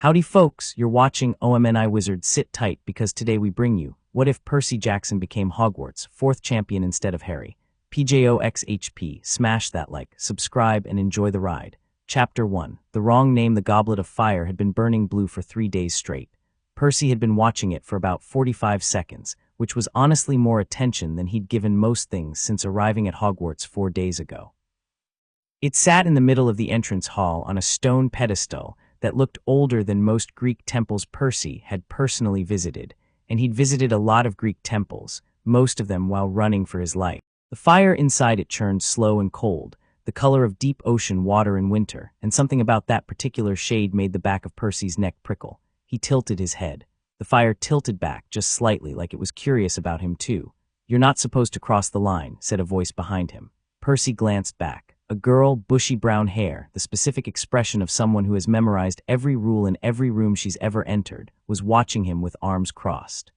Howdy folks, you're watching OMNI Wizard. Sit tight because today we bring you, what if Percy Jackson became Hogwarts' 4th champion instead of Harry? PJO XHP, smash that like, subscribe and enjoy the ride. Chapter 1. The wrong name. The Goblet of Fire had been burning blue for 3 days straight. Percy had been watching it for about 45 seconds, which was honestly more attention than he'd given most things since arriving at Hogwarts 4 days ago. It sat in the middle of the entrance hall on a stone pedestal that looked older than most Greek temples Percy had personally visited, and he'd visited a lot of Greek temples, most of them while running for his life. The fire inside it churned slow and cold, the color of deep ocean water in winter, and something about that particular shade made the back of Percy's neck prickle. He tilted his head. The fire tilted back just slightly, like it was curious about him too. "You're not supposed to cross the line," said a voice behind him. Percy glanced back. A girl, bushy brown hair, the specific expression of someone who has memorized every rule in every room she's ever entered, was watching him with arms crossed.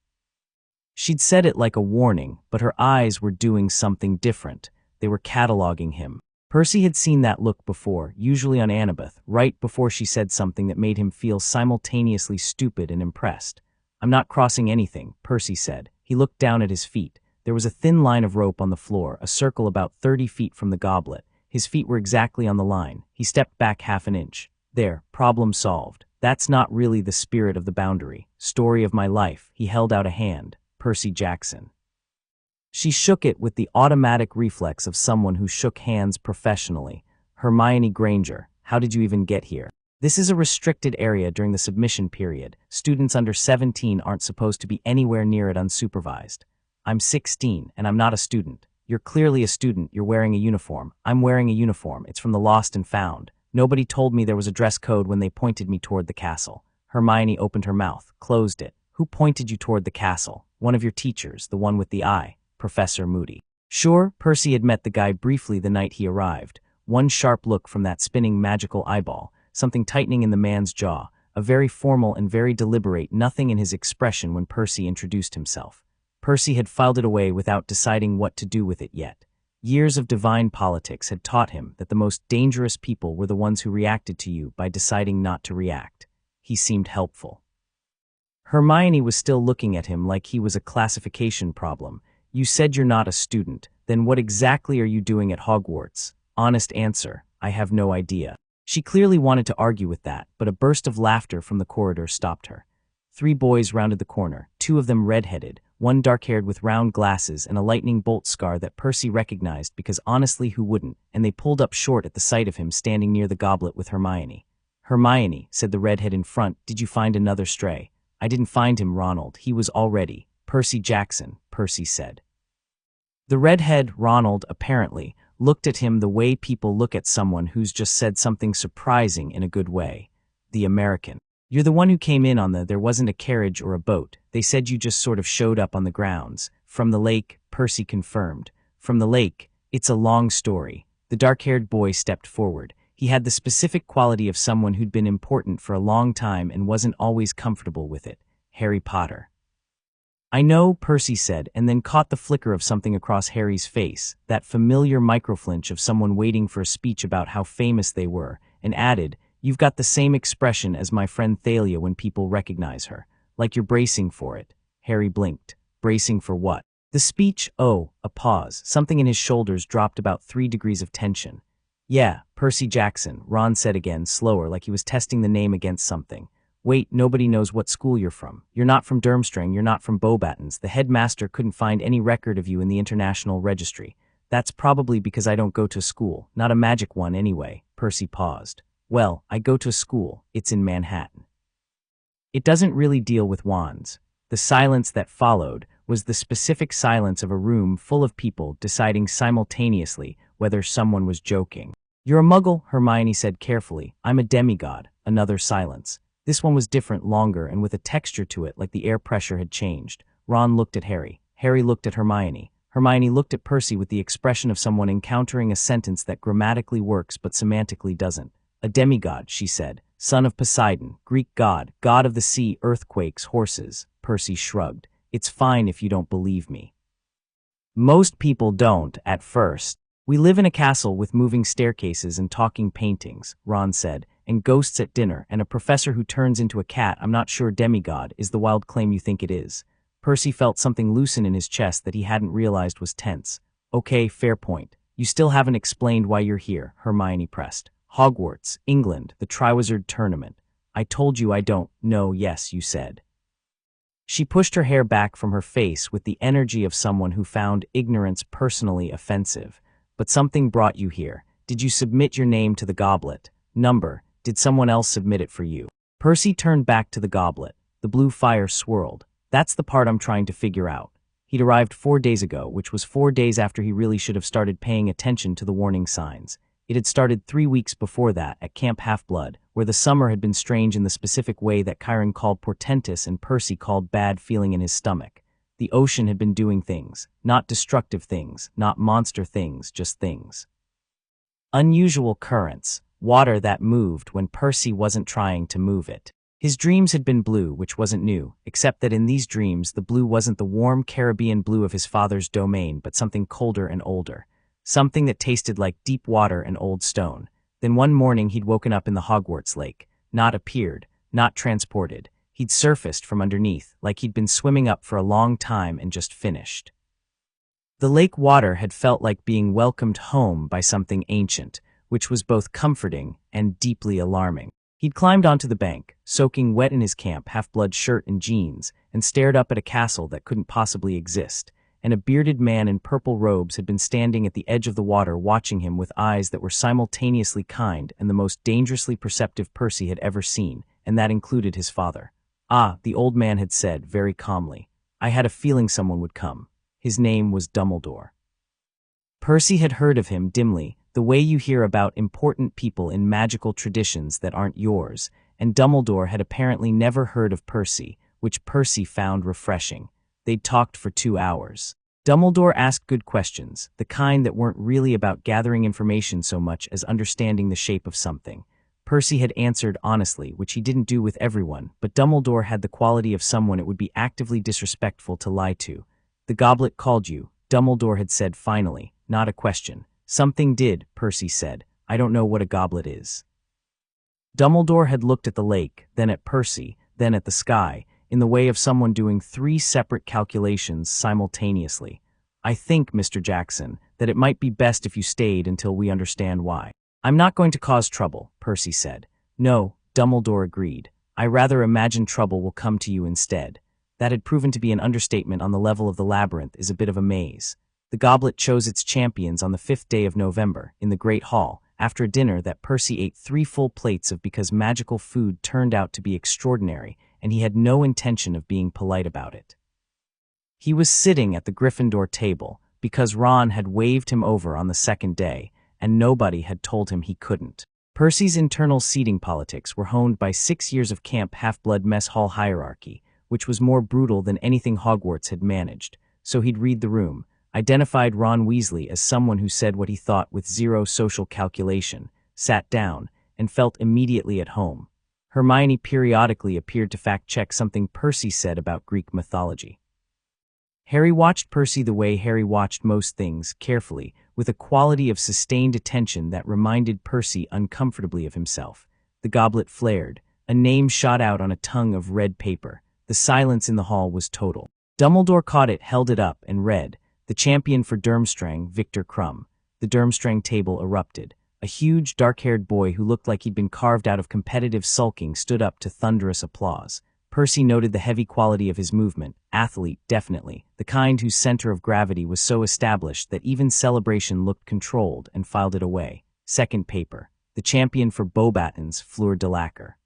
She'd said it like a warning, but her eyes were doing something different. They were cataloging him. Percy had seen that look before, usually on Annabeth, right before she said something that made him feel simultaneously stupid and impressed. "I'm not crossing anything," Percy said. He looked down at his feet. There was a thin line of rope on the floor, a circle about 30 feet from the goblet. His feet were exactly on the line. He stepped back half an inch. "There, problem solved. That's not really the spirit of the boundary. Story of my life." He held out a hand. "Percy Jackson." She shook it with the automatic reflex of someone who shook hands professionally. "Hermione Granger, how did you even get here? This is a restricted area during the submission period. Students under 17 aren't supposed to be anywhere near it unsupervised." "I'm 16, and I'm not a student." "You're clearly a student. You're wearing a uniform." "I'm wearing a uniform. It's from the Lost and Found. Nobody told me there was a dress code when they pointed me toward the castle." Hermione opened her mouth, closed it. "Who pointed you toward the castle?" "One of your teachers, the one with the eye, Professor Moody." "Sure." Percy had met the guy briefly the night he arrived. One sharp look from that spinning magical eyeball, something tightening in the man's jaw, a very formal and very deliberate nothing in his expression when Percy introduced himself. Percy had filed it away without deciding what to do with it yet. Years of divine politics had taught him that the most dangerous people were the ones who reacted to you by deciding not to react. He seemed helpful. Hermione was still looking at him like he was a classification problem. "You said you're not a student. Then what exactly are you doing at Hogwarts?" "Honest answer, I have no idea." She clearly wanted to argue with that, but a burst of laughter from the corridor stopped her. 3 boys rounded the corner, 2 of them red-headed, one dark-haired with round glasses and a lightning bolt scar that Percy recognized because honestly who wouldn't, and they pulled up short at the sight of him standing near the goblet with Hermione. "Hermione," said the redhead in front, "did you find another stray?" "I didn't find him, Ronald. He was already Percy Jackson," Percy said. The redhead, Ronald, apparently, looked at him the way people look at someone who's just said something surprising in a good way. "The American. You're the one who came in on there wasn't a carriage or a boat. They said you just sort of showed up on the grounds." "From the lake," Percy confirmed. "From the lake. It's a long story." The dark-haired boy stepped forward. He had the specific quality of someone who'd been important for a long time and wasn't always comfortable with it. "Harry Potter." "I know," Percy said, and then caught the flicker of something across Harry's face, that familiar microflinch of someone waiting for a speech about how famous they were, and added, "You've got the same expression as my friend Thalia when people recognize her. Like you're bracing for it." Harry blinked. "Bracing for what?" "The speech." "Oh," a pause. Something in his shoulders dropped about 3 degrees of tension. "Yeah, Percy Jackson," Ron said again, slower, like he was testing the name against something. "Wait, nobody knows what school you're from. You're not from Durmstrang, you're not from Beauxbatons. The headmaster couldn't find any record of you in the international registry." "That's probably because I don't go to school, not a magic one anyway." Percy paused. "Well, I go to a school. It's in Manhattan. It doesn't really deal with wands." The silence that followed was the specific silence of a room full of people deciding simultaneously whether someone was joking. "You're a muggle," Hermione said carefully. "I'm a demigod." Another silence. This one was different, longer, and with a texture to it like the air pressure had changed. Ron looked at Harry. Harry looked at Hermione. Hermione looked at Percy with the expression of someone encountering a sentence that grammatically works but semantically doesn't. "A demigod," she said. "Son of Poseidon, Greek god, god of the sea, earthquakes, horses." Percy shrugged. "It's fine if you don't believe me." "Most people don't, at first. We live in a castle with moving staircases and talking paintings," Ron said, and ghosts at dinner, and a professor who turns into a cat. I'm not sure Demigod is the wild claim you think it is. Percy felt something loosen in his chest that he hadn't realized was tense. Okay, fair point. You still haven't explained why you're here, Hermione pressed. Hogwarts, England, the Triwizard Tournament. I told you I don't know, yes, you said. She pushed her hair back from her face with the energy of someone who found ignorance personally offensive. But something brought you here. Did you submit your name to the goblet? Number. Did someone else submit it for you? Percy turned back to the goblet. The blue fire swirled. That's the part I'm trying to figure out. He'd arrived 4 days ago, which was 4 days after he really should have started paying attention to the warning signs. It had started 3 weeks before that at Camp Half-Blood, where the summer had been strange in the specific way that Chiron called portentous and Percy called bad feeling in his stomach. The ocean had been doing things, not destructive things, not monster things, just things. Unusual currents, water that moved when Percy wasn't trying to move it. His dreams had been blue, which wasn't new, except that in these dreams the blue wasn't the warm Caribbean blue of his father's domain, but something colder and older. Something that tasted like deep water and old stone. Then one morning he'd woken up in the Hogwarts lake, not appeared, not transported. He'd surfaced from underneath, like he'd been swimming up for a long time and just finished. The lake water had felt like being welcomed home by something ancient, which was both comforting and deeply alarming. He'd climbed onto the bank, soaking wet in his Camp Half-Blood shirt and jeans, and stared up at a castle that couldn't possibly exist, and a bearded man in purple robes had been standing at the edge of the water watching him with eyes that were simultaneously kind and the most dangerously perceptive Percy had ever seen, and that included his father. Ah, the old man had said, very calmly. I had a feeling someone would come. His name was Dumbledore. Percy had heard of him dimly, the way you hear about important people in magical traditions that aren't yours, and Dumbledore had apparently never heard of Percy, which Percy found refreshing. They'd talked for 2 hours. Dumbledore asked good questions, the kind that weren't really about gathering information so much as understanding the shape of something. Percy had answered honestly, which he didn't do with everyone, but Dumbledore had the quality of someone it would be actively disrespectful to lie to. The goblet called you, Dumbledore had said finally, not a question. Something did, Percy said. I don't know what a goblet is. Dumbledore had looked at the lake, then at Percy, then at the sky, in the way of someone doing 3 separate calculations simultaneously. I think, Mr. Jackson, that it might be best if you stayed until we understand why. I'm not going to cause trouble, Percy said. No, Dumbledore agreed. I rather imagine trouble will come to you instead. That had proven to be an understatement on the level of the labyrinth is a bit of a maze. The goblet chose its champions on the 5th day of November, in the Great Hall, after a dinner that Percy ate 3 full plates of because magical food turned out to be extraordinary, and he had no intention of being polite about it. He was sitting at the Gryffindor table, because Ron had waved him over on the 2nd day, and nobody had told him he couldn't. Percy's internal seating politics were honed by 6 years of Camp Half-Blood mess hall hierarchy, which was more brutal than anything Hogwarts had managed, so he'd read the room, identified Ron Weasley as someone who said what he thought with zero social calculation, sat down, and felt immediately at home. Hermione periodically appeared to fact-check something Percy said about Greek mythology. Harry watched Percy the way Harry watched most things, carefully, with a quality of sustained attention that reminded Percy uncomfortably of himself. The goblet flared. A name shot out on a tongue of red paper. The silence in the hall was total. Dumbledore caught it, held it up, and read, "The champion for Durmstrang, Victor Krum." The Durmstrang table erupted. A huge, dark-haired boy who looked like he'd been carved out of competitive sulking stood up to thunderous applause. Percy noted the heavy quality of his movement, athlete, definitely, the kind whose center of gravity was so established that even celebration looked controlled, and filed it away. Second paper. The champion for Beauxbatons, Fleur de Lacquer.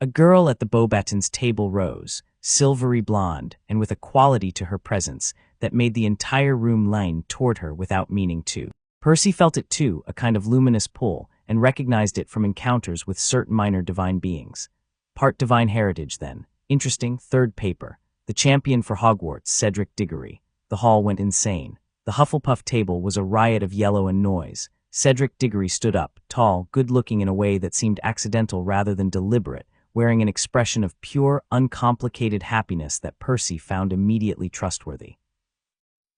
A girl at the Beauxbatons table rose, silvery blonde, and with a quality to her presence that made the entire room lean toward her without meaning to. Percy felt it too, a kind of luminous pull, and recognized it from encounters with certain minor divine beings. Part divine heritage, then. Interesting. Third paper. The champion for Hogwarts, Cedric Diggory. The hall went insane. The Hufflepuff table was a riot of yellow and noise. Cedric Diggory stood up, tall, good-looking in a way that seemed accidental rather than deliberate, wearing an expression of pure, uncomplicated happiness that Percy found immediately trustworthy.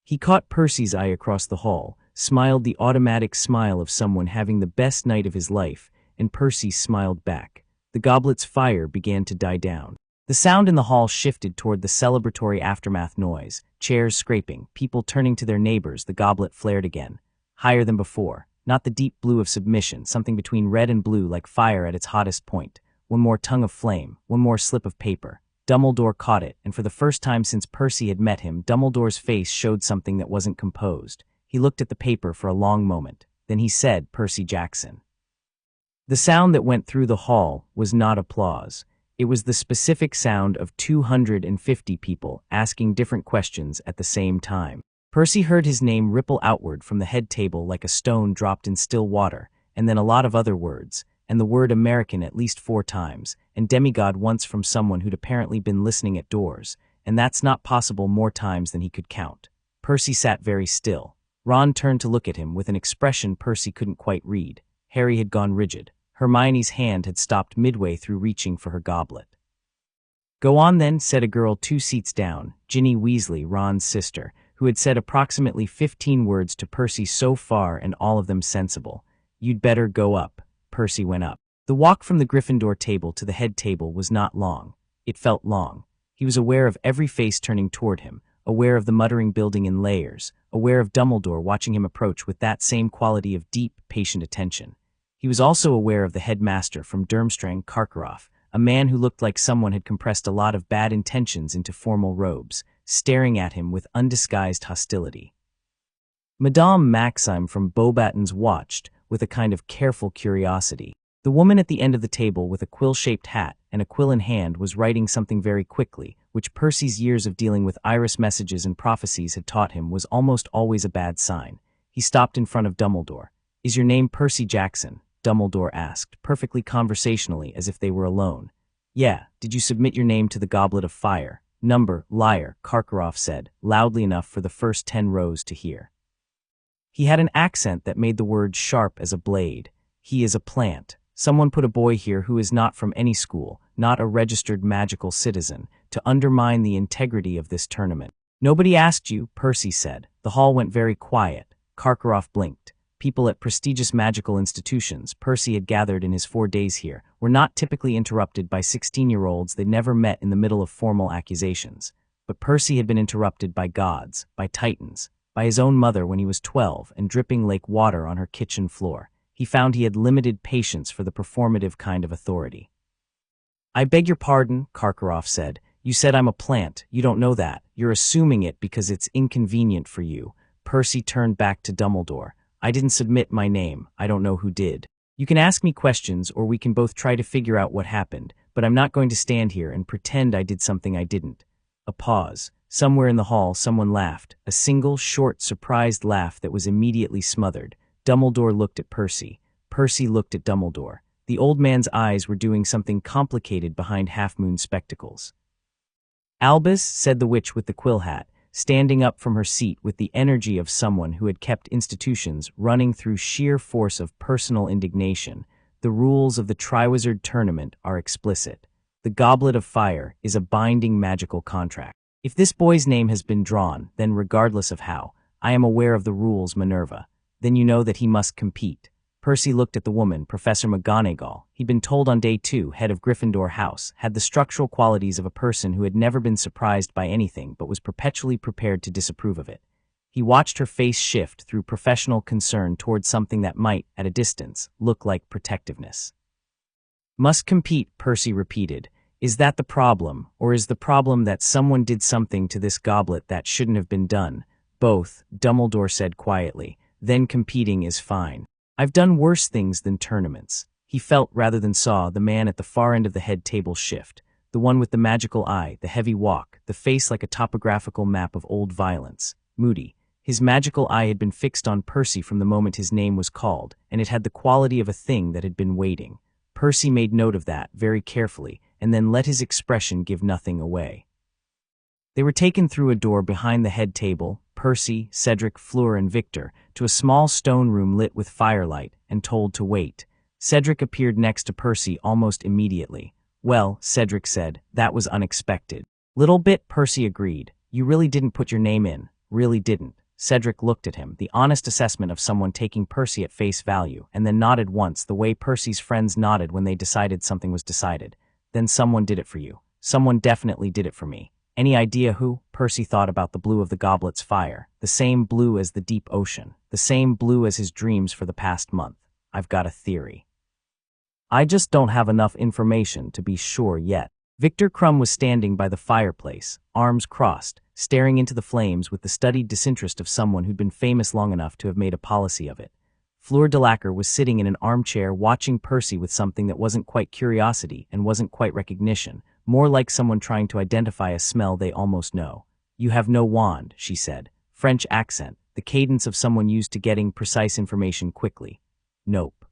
He caught Percy's eye across the hall, smiled the automatic smile of someone having the best night of his life, and Percy smiled back. The goblet's fire began to die down. The sound in the hall shifted toward the celebratory aftermath noise, chairs scraping, people turning to their neighbors. The goblet flared again, higher than before, not the deep blue of submission, something between red and blue like fire at its hottest point. One more tongue of flame, one more slip of paper. Dumbledore caught it, and for the first time since Percy had met him, Dumbledore's face showed something that wasn't composed. He looked at the paper for a long moment. Then he said, "Percy Jackson." The sound that went through the hall was not applause. It was the specific sound of 250 people asking different questions at the same time. Percy heard his name ripple outward from the head table like a stone dropped in still water, and then a lot of other words, and the word American at least 4 times, and Demigod once from someone who'd apparently been listening at doors, and that's not possible more times than he could count. Percy sat very still. Ron turned to look at him with an expression Percy couldn't quite read. Harry had gone rigid. Hermione's hand had stopped midway through reaching for her goblet. "Go on then," said a girl 2 seats down, Ginny Weasley, Ron's sister, who had said approximately 15 words to Percy so far and all of them sensible. "You'd better go up." Percy went up. The walk from the Gryffindor table to the head table was not long. It felt long. He was aware of every face turning toward him, aware of the muttering building in layers, aware of Dumbledore watching him approach with that same quality of deep, patient attention. He was also aware of the headmaster from Durmstrang, Karkaroff, a man who looked like someone had compressed a lot of bad intentions into formal robes, staring at him with undisguised hostility. Madame Maxime from Beauxbatons watched, with a kind of careful curiosity. The woman at the end of the table with a quill-shaped hat and a quill in hand was writing something very quickly, which Percy's years of dealing with iris messages and prophecies had taught him was almost always a bad sign. He stopped in front of Dumbledore. "Is your name Percy Jackson?" Dumbledore asked, perfectly conversationally as if they were alone. "Yeah, did you submit your name to the Goblet of Fire?" "Number, liar," Karkaroff said, loudly enough for the first 10 rows to hear. He had an accent that made the words sharp as a blade. "He is a plant. Someone put a boy here who is not from any school, not a registered magical citizen, to undermine the integrity of this tournament." "Nobody asked you," Percy said. The hall went very quiet. Karkaroff blinked. People at prestigious magical institutions Percy had gathered in his 4 days here were not typically interrupted by 16-year-olds they'd never met in the middle of formal accusations. But Percy had been interrupted by gods, by titans, by his own mother when he was 12 and dripping lake water on her kitchen floor. He found he had limited patience for the performative kind of authority. "I beg your pardon," Karkaroff said. "You said I'm a plant. You don't know that. You're assuming it because it's inconvenient for you." Percy turned back to Dumbledore. "I didn't submit my name. I don't know who did. You can ask me questions or we can both try to figure out what happened, but I'm not going to stand here and pretend I did something I didn't." A pause. Somewhere in the hall someone laughed, a single, short, surprised laugh that was immediately smothered. Dumbledore looked at Percy. Percy looked at Dumbledore. The old man's eyes were doing something complicated behind half-moon spectacles. "Albus," said the witch with the quill hat, standing up from her seat with the energy of someone who had kept institutions running through sheer force of personal indignation, "the rules of the Triwizard Tournament are explicit. The Goblet of Fire is a binding magical contract. If this boy's name has been drawn, then regardless of how, I am aware of the rules, Minerva. Then you know that he must compete." Percy looked at the woman, Professor McGonagall. He'd been told on day 2, head of Gryffindor House, had the structural qualities of a person who had never been surprised by anything but was perpetually prepared to disapprove of it. He watched her face shift through professional concern toward something that might, at a distance, look like protectiveness. "Must compete," Percy repeated. "Is that the problem, or is the problem that someone did something to this goblet that shouldn't have been done?" "Both," Dumbledore said quietly. "Then competing is fine. I've done worse things than tournaments." He felt rather than saw the man at the far end of the head table shift, the one with the magical eye, the heavy walk, the face like a topographical map of old violence. Moody. His magical eye had been fixed on Percy from the moment his name was called, and it had the quality of a thing that had been waiting. Percy made note of that very carefully, and then let his expression give nothing away. They were taken through a door behind the head table, Percy, Cedric, Fleur, and Victor, to a small stone room lit with firelight, and told to wait. Cedric appeared next to Percy almost immediately. "Well," Cedric said, "that was unexpected." "Little bit," Percy agreed. "You really didn't put your name in. Really didn't." Cedric looked at him, the honest assessment of someone taking Percy at face value, and then nodded once, the way Percy's friends nodded when they decided something was decided. Then someone did it for you. Someone definitely did it for me. Any idea who? Percy thought about the blue of the goblet's fire, the same blue as the deep ocean, the same blue as his dreams for the past month. I've got a theory. I just don't have enough information to be sure yet. Victor Crumb was standing by the fireplace, arms crossed, staring into the flames with the studied disinterest of someone who'd been famous long enough to have made a policy of it. Fleur Delacour was sitting in an armchair watching Percy with something that wasn't quite curiosity and wasn't quite recognition, more like someone trying to identify a smell they almost know. You have no wand, she said. French accent, the cadence of someone used to getting precise information quickly. Nope.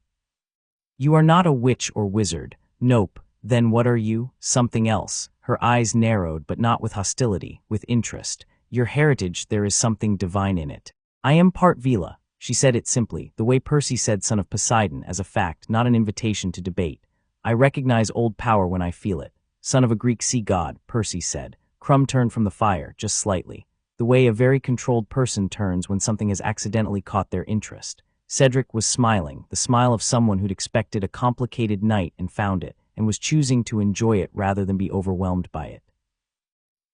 You are not a witch or wizard. Nope. Then what are you? Something else. Her eyes narrowed, but not with hostility, with interest. Your heritage, there is something divine in it. I am part Vila. She said it simply, the way Percy said son of Poseidon, as a fact, not an invitation to debate. I recognize old power when I feel it. Son of a Greek sea god, Percy said. Crumb turned from the fire, just slightly. The way a very controlled person turns when something has accidentally caught their interest. Cedric was smiling, the smile of someone who'd expected a complicated night and found it, and was choosing to enjoy it rather than be overwhelmed by it.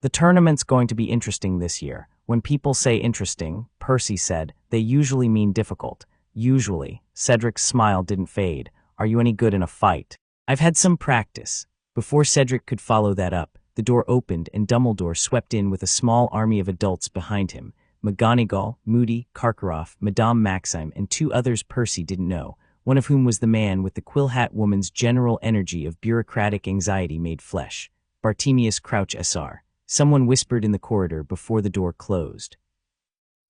The tournament's going to be interesting this year. When people say interesting, Percy said, they usually mean difficult. Usually. Cedric's smile didn't fade. Are you any good in a fight? I've had some practice. Before Cedric could follow that up, the door opened and Dumbledore swept in with a small army of adults behind him. McGonagall, Moody, Karkaroff, Madame Maxime, and two others Percy didn't know, one of whom was the man with the quill hat woman's general energy of bureaucratic anxiety made flesh. Bartemius Crouch SR. Someone whispered in the corridor before the door closed.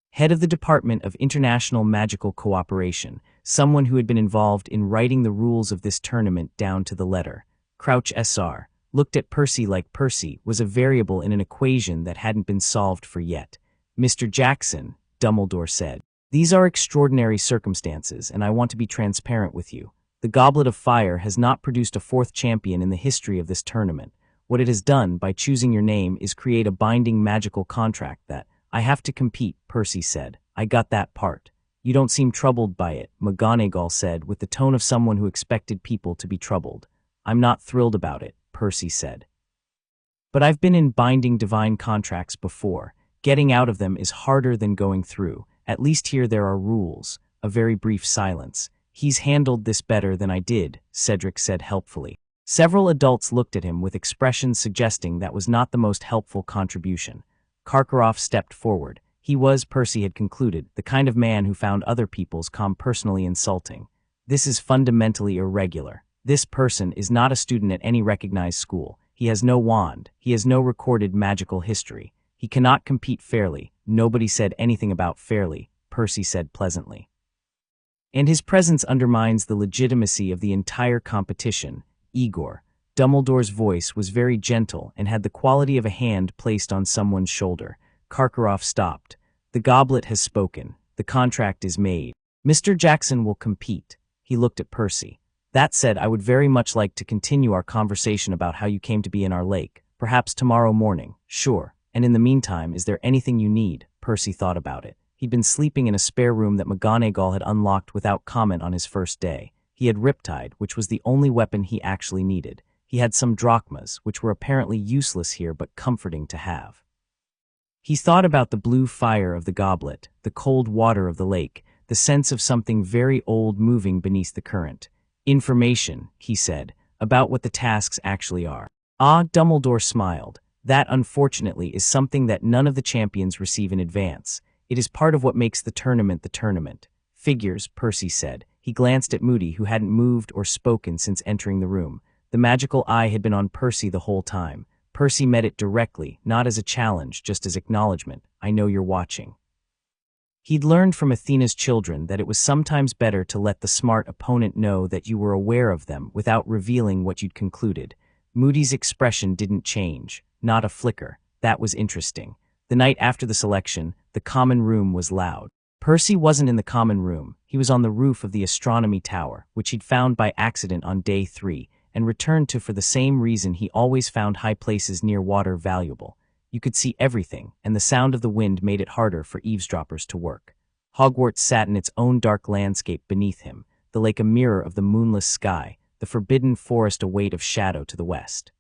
Head of the Department of International Magical Cooperation, someone who had been involved in writing the rules of this tournament down to the letter. Crouch SR looked at Percy like Percy was a variable in an equation that hadn't been solved for yet. Mr. Jackson, Dumbledore said. These are extraordinary circumstances, and I want to be transparent with you. The Goblet of Fire has not produced a fourth champion in the history of this tournament. What it has done, by choosing your name, is create a binding magical contract that, I have to compete, Percy said. I got that part. You don't seem troubled by it, McGonagall said, with the tone of someone who expected people to be troubled. I'm not thrilled about it, Percy said. But I've been in binding divine contracts before. Getting out of them is harder than going through. At least here there are rules. A very brief silence. He's handled this better than I did, Cedric said helpfully. Several adults looked at him with expressions suggesting that was not the most helpful contribution. Karkaroff stepped forward. He was, Percy had concluded, the kind of man who found other people's calm personally insulting. This is fundamentally irregular. This person is not a student at any recognized school. He has no wand. He has no recorded magical history. He cannot compete fairly. Nobody said anything about fairly, Percy said pleasantly. And his presence undermines the legitimacy of the entire competition. Igor. Dumbledore's voice was very gentle and had the quality of a hand placed on someone's shoulder. Karkaroff stopped. The goblet has spoken. The contract is made. Mr. Jackson will compete. He looked at Percy. That said, I would very much like to continue our conversation about how you came to be in our lake. Perhaps tomorrow morning. Sure. And in the meantime, is there anything you need? Percy thought about it. He'd been sleeping in a spare room that McGonagall had unlocked without comment on his first day. He had Riptide, which was the only weapon he actually needed. He had some drachmas, which were apparently useless here but comforting to have. He thought about the blue fire of the goblet, the cold water of the lake, the sense of something very old moving beneath the current. Information, he said, about what the tasks actually are. Ah, Dumbledore smiled. That, unfortunately, is something that none of the champions receive in advance. It is part of what makes the tournament the tournament. Figures, Percy said. He glanced at Moody, who hadn't moved or spoken since entering the room. The magical eye had been on Percy the whole time. Percy met it directly, not as a challenge, just as acknowledgement. I know you're watching. He'd learned from Athena's children that it was sometimes better to let the smart opponent know that you were aware of them without revealing what you'd concluded. Moody's expression didn't change. Not a flicker. That was interesting. The night after the selection, the common room was loud. Percy wasn't in the common room. He was on the roof of the astronomy tower, which he'd found by accident on day 3, and returned to for the same reason he always found high places near water valuable. You could see everything, and the sound of the wind made it harder for eavesdroppers to work. Hogwarts sat in its own dark landscape beneath him, the lake a mirror of the moonless sky, the forbidden forest a weight of shadow to the west.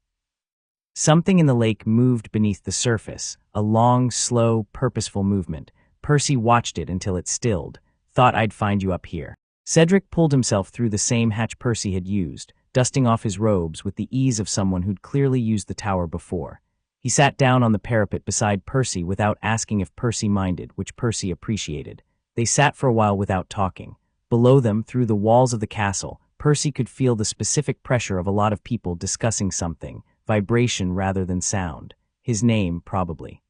Something in the lake moved beneath the surface, a long, slow, purposeful movement. Percy watched it until it stilled. Thought I'd find you up here. Cedric pulled himself through the same hatch Percy had used, dusting off his robes with the ease of someone who'd clearly used the tower before. He sat down on the parapet beside Percy without asking if Percy minded, which Percy appreciated. They sat for a while without talking. Below them, through the walls of the castle, Percy could feel the specific pressure of a lot of people discussing something, vibration rather than sound. His name, probably.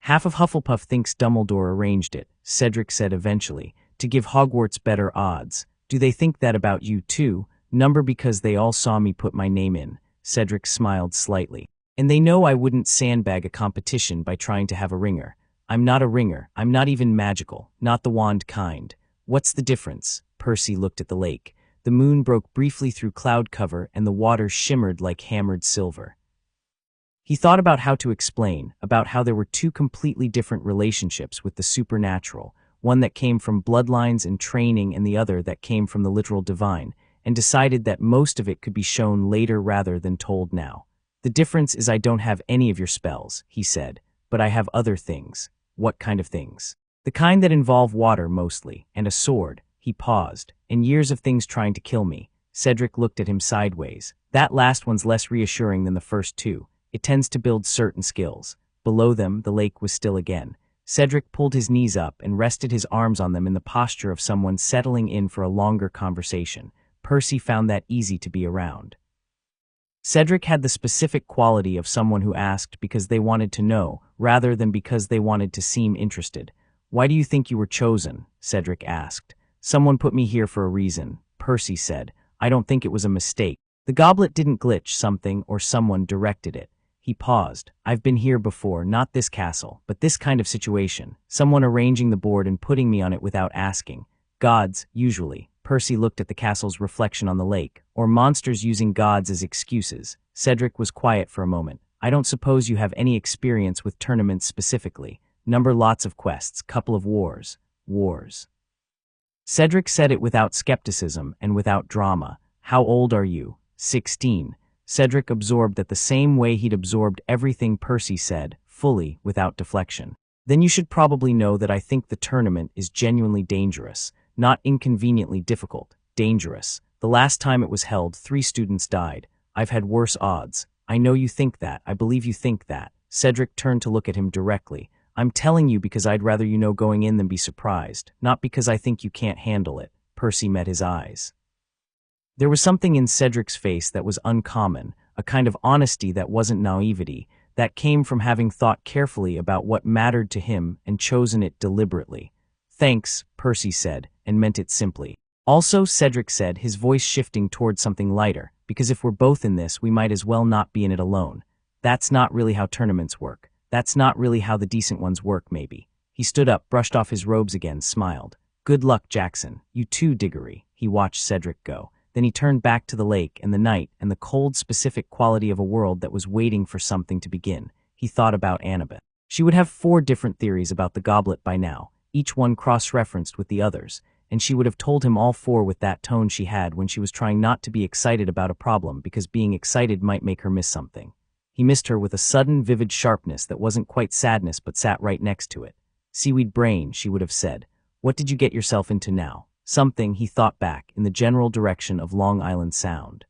Half of Hufflepuff thinks Dumbledore arranged it, Cedric said eventually, to give Hogwarts better odds. Do they think that about you too? Number because they all saw me put my name in. Cedric smiled slightly. And they know I wouldn't sandbag a competition by trying to have a ringer. I'm not a ringer. I'm not even magical. Not the wand kind. What's the difference? Percy looked at the lake. The moon broke briefly through cloud cover and the water shimmered like hammered silver. He thought about how to explain, about how there were two completely different relationships with the supernatural, one that came from bloodlines and training and the other that came from the literal divine, and decided that most of it could be shown later rather than told now. The difference is I don't have any of your spells, he said, but I have other things. What kind of things? The kind that involve water mostly, and a sword. He paused, and years of things trying to kill me. Cedric looked at him sideways. That last one's less reassuring than the first two. It tends to build certain skills. Below them, the lake was still again. Cedric pulled his knees up and rested his arms on them in the posture of someone settling in for a longer conversation. Percy found that easy to be around. Cedric had the specific quality of someone who asked because they wanted to know, rather than because they wanted to seem interested. Why do you think you were chosen? Cedric asked. Someone put me here for a reason, Percy said. I don't think it was a mistake. The goblet didn't glitch, something or someone directed it. He paused. I've been here before, not this castle, but this kind of situation. Someone arranging the board and putting me on it without asking. Gods, usually. Percy looked at the castle's reflection on the lake, or monsters using gods as excuses. Cedric was quiet for a moment. I don't suppose you have any experience with tournaments specifically. Number lots of quests, couple of wars. Wars. Cedric said it without skepticism and without drama. How old are you? 16. Cedric absorbed that the same way he'd absorbed everything Percy said, fully, without deflection. Then you should probably know that I think the tournament is genuinely dangerous. Not inconveniently difficult, dangerous. The last time it was held, 3 students died. I've had worse odds. I know you think that. I believe you think that. Cedric turned to look at him directly. I'm telling you because I'd rather you know going in than be surprised, not because I think you can't handle it. Percy met his eyes. There was something in Cedric's face that was uncommon, a kind of honesty that wasn't naivety, that came from having thought carefully about what mattered to him and chosen it deliberately. Thanks, Percy said, and meant it simply. Also, Cedric said, his voice shifting toward something lighter, because if we're both in this, we might as well not be in it alone. That's not really how tournaments work. That's not really how the decent ones work, maybe. He stood up, brushed off his robes again, smiled. Good luck, Jackson. You too, Diggory. He watched Cedric go. Then he turned back to the lake and the night and the cold, specific quality of a world that was waiting for something to begin. He thought about Annabeth. She would have 4 different theories about the goblet by now, each one cross-referenced with the others, and she would have told him all 4 with that tone she had when she was trying not to be excited about a problem because being excited might make her miss something. He missed her with a sudden, vivid sharpness that wasn't quite sadness but sat right next to it. Seaweed brain, she would have said. What did you get yourself into now? Something, he thought back, in the general direction of Long Island Sound.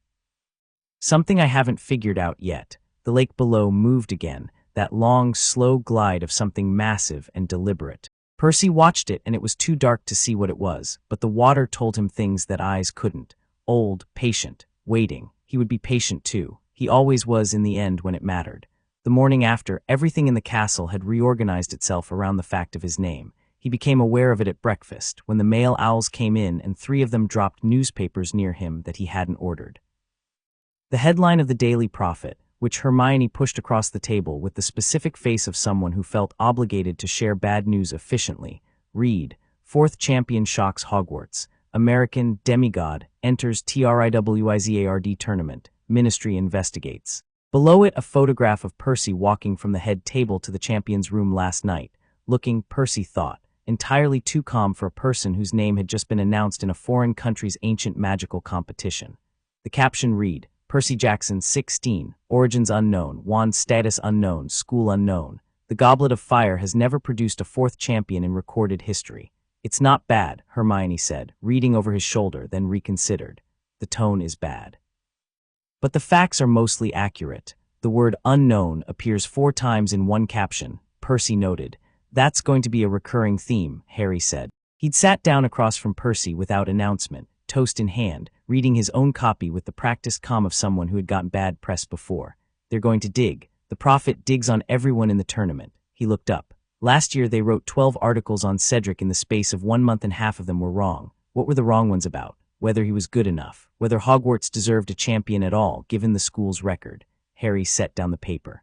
Something I haven't figured out yet. The lake below moved again, that long, slow glide of something massive and deliberate. Percy watched it and it was too dark to see what it was, but the water told him things that eyes couldn't. Old, patient, waiting. He would be patient too. He always was in the end when it mattered. The morning after, everything in the castle had reorganized itself around the fact of his name. He became aware of it at breakfast, when the male owls came in and 3 of them dropped newspapers near him that he hadn't ordered. The headline of the Daily Prophet, which Hermione pushed across the table with the specific face of someone who felt obligated to share bad news efficiently, read, 4th champion shocks Hogwarts, American Demigod enters Triwizard Tournament, Ministry investigates. Below it, a photograph of Percy walking from the head table to the champion's room last night, looking, Percy thought, entirely too calm for a person whose name had just been announced in a foreign country's ancient magical competition. The caption read, Percy Jackson 16, origins unknown, wand status unknown, school unknown. The Goblet of Fire has never produced a fourth champion in recorded history. It's not bad, Hermione said, reading over his shoulder, then reconsidered. The tone is bad. But the facts are mostly accurate. The word unknown appears 4 times in one caption, Percy noted. That's going to be a recurring theme, Harry said. He'd sat down across from Percy without announcement, toast in hand, reading his own copy with the practiced calm of someone who had gotten bad press before. They're going to dig. The prophet digs on everyone in the tournament. He looked up. Last year they wrote 12 articles on Cedric in the space of 1 month and half of them were wrong. What were the wrong ones about? Whether he was good enough, whether Hogwarts deserved a champion at all, given the school's record. Harry set down the paper.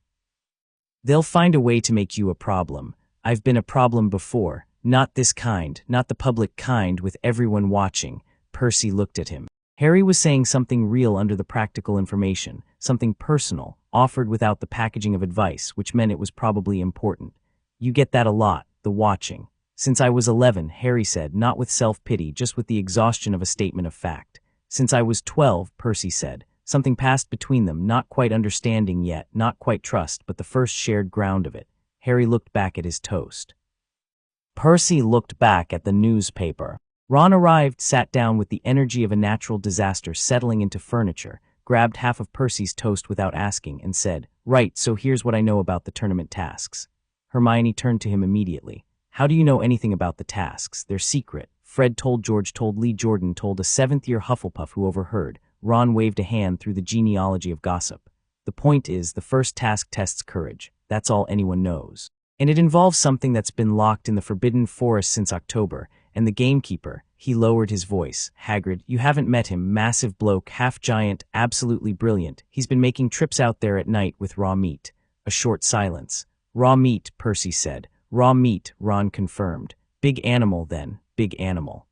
They'll find a way to make you a problem. I've been a problem before. Not this kind, not the public kind with everyone watching. Percy looked at him. Harry was saying something real under the practical information, something personal, offered without the packaging of advice, which meant it was probably important. You get that a lot, the watching. Since I was 11, Harry said, not with self-pity, just with the exhaustion of a statement of fact. Since I was 12, Percy said. Something passed between them, not quite understanding yet, not quite trust, but the first shared ground of it. Harry looked back at his toast. Percy looked back at the newspaper. Ron arrived, sat down with the energy of a natural disaster settling into furniture, grabbed half of Percy's toast without asking, and said, Right, so here's what I know about the tournament tasks. Hermione turned to him immediately. How do you know anything about the tasks? They're secret. Fred told George told Lee Jordan told a 7th-year Hufflepuff who overheard. Ron waved a hand through the genealogy of gossip. The point is, the first task tests courage. That's all anyone knows. And it involves something that's been locked in the Forbidden Forest since October, and the gamekeeper, he lowered his voice. Hagrid, you haven't met him, massive bloke, half-giant, absolutely brilliant. He's been making trips out there at night with raw meat. A short silence. Raw meat, Percy said. Raw meat, Ron confirmed. Big animal, then, big animal.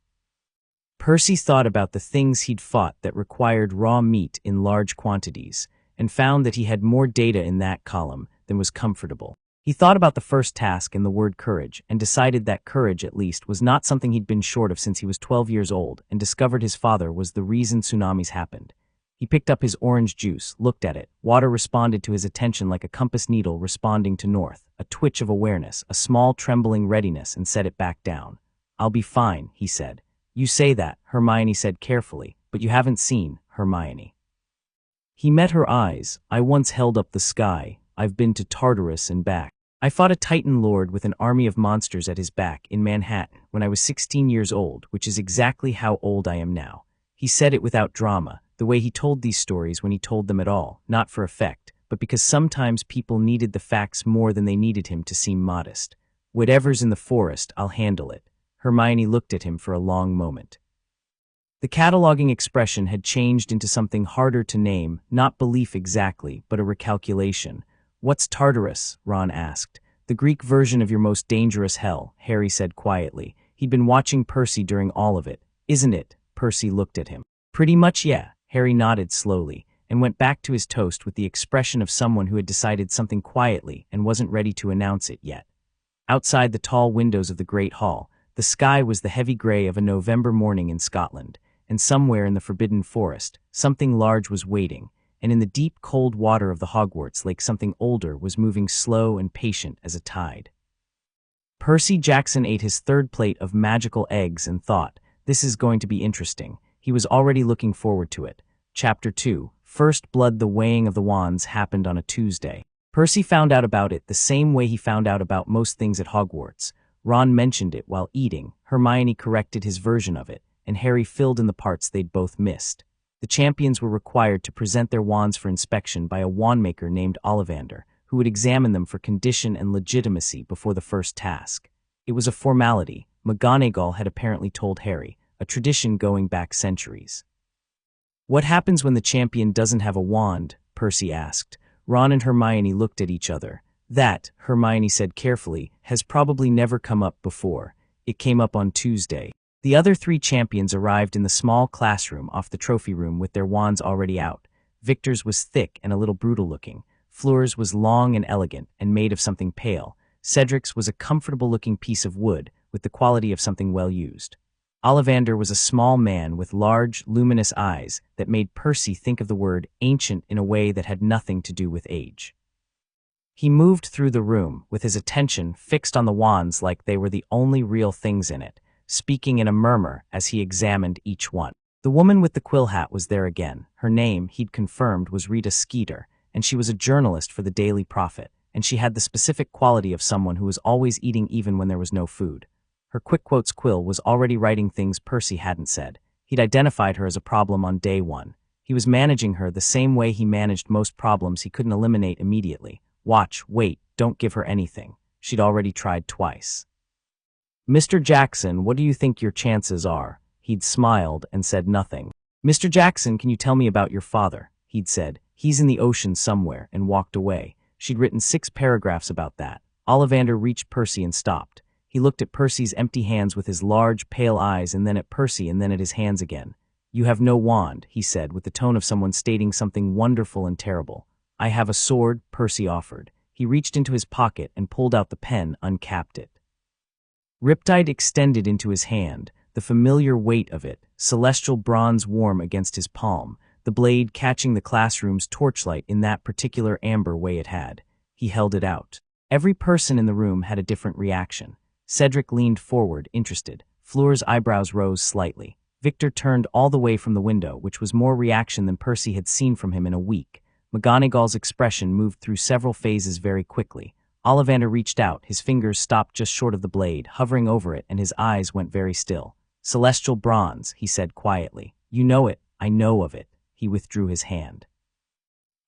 Percy thought about the things he'd fought that required raw meat in large quantities, and found that he had more data in that column than was comfortable. He thought about the first task and the word courage, and decided that courage, at least, was not something he'd been short of since he was 12 years old, and discovered his father was the reason tsunamis happened. He picked up his orange juice, looked at it. Water responded to his attention like a compass needle responding to north, a twitch of awareness, a small trembling readiness, and set it back down. I'll be fine, he said. You say that, Hermione said carefully, but you haven't seen, Hermione. He met her eyes. I once held up the sky. I've been to Tartarus and back. I fought a Titan Lord with an army of monsters at his back in Manhattan when I was 16 years old, which is exactly how old I am now. He said it without drama, the way he told these stories when he told them at all, not for effect, but because sometimes people needed the facts more than they needed him to seem modest. Whatever's in the forest, I'll handle it. Hermione looked at him for a long moment. The cataloging expression had changed into something harder to name, not belief exactly, but a recalculation. What's Tartarus? Ron asked. The Greek version of your most dangerous hell, Harry said quietly. He'd been watching Percy during all of it. Isn't it? Percy looked at him. Pretty much, yeah. Harry nodded slowly, and went back to his toast with the expression of someone who had decided something quietly and wasn't ready to announce it yet. Outside the tall windows of the Great Hall, the sky was the heavy gray of a November morning in Scotland, and somewhere in the Forbidden Forest, something large was waiting, and in the deep, cold water of the Hogwarts lake something older was moving slow and patient as a tide. Percy Jackson ate his 3rd plate of magical eggs and thought, this is going to be interesting. He was already looking forward to it. Chapter 2, First Blood. The weighing of the wands happened on a Tuesday. Percy found out about it the same way he found out about most things at Hogwarts. Ron mentioned it while eating, Hermione corrected his version of it, and Harry filled in the parts they'd both missed. The champions were required to present their wands for inspection by a wandmaker named Ollivander, who would examine them for condition and legitimacy before the first task. It was a formality, McGonagall had apparently told Harry, a tradition going back centuries. What happens when the champion doesn't have a wand? Percy asked. Ron and Hermione looked at each other. That, Hermione said carefully, has probably never come up before. It came up on Tuesday. The other 3 champions arrived in the small classroom off the trophy room with their wands already out. Victor's was thick and a little brutal looking. Fleur's was long and elegant and made of something pale. Cedric's was a comfortable-looking piece of wood with the quality of something well-used. Ollivander was a small man with large, luminous eyes that made Percy think of the word ancient in a way that had nothing to do with age. He moved through the room, with his attention fixed on the wands like they were the only real things in it, speaking in a murmur as he examined each one. The woman with the quill hat was there again. Her name, he'd confirmed, was Rita Skeeter, and she was a journalist for the Daily Prophet, and she had the specific quality of someone who was always eating even when there was no food. Her quick quotes quill was already writing things Percy hadn't said. He'd identified her as a problem on day one. He was managing her the same way he managed most problems he couldn't eliminate immediately. Watch, wait, don't give her anything. She'd already tried twice. Mr. Jackson, what do you think your chances are? He'd smiled and said nothing. Mr. Jackson, can you tell me about your father? He'd said. He's in the ocean somewhere, and walked away. She'd written 6 paragraphs about that. Ollivander reached Percy and stopped. He looked at Percy's empty hands with his large, pale eyes, and then at Percy and then at his hands again. You have no wand, he said, with the tone of someone stating something wonderful and terrible. I have a sword, Percy offered. He reached into his pocket and pulled out the pen, uncapped it. Riptide extended into his hand, the familiar weight of it, celestial bronze warm against his palm, the blade catching the classroom's torchlight in that particular amber way it had. He held it out. Every person in the room had a different reaction. Cedric leaned forward, interested. Fleur's eyebrows rose slightly. Victor turned all the way from the window, which was more reaction than Percy had seen from him in a week. McGonagall's expression moved through several phases very quickly. Ollivander reached out, his fingers stopped just short of the blade, hovering over it, and his eyes went very still. Celestial bronze, he said quietly. You know it, I know of it. He withdrew his hand.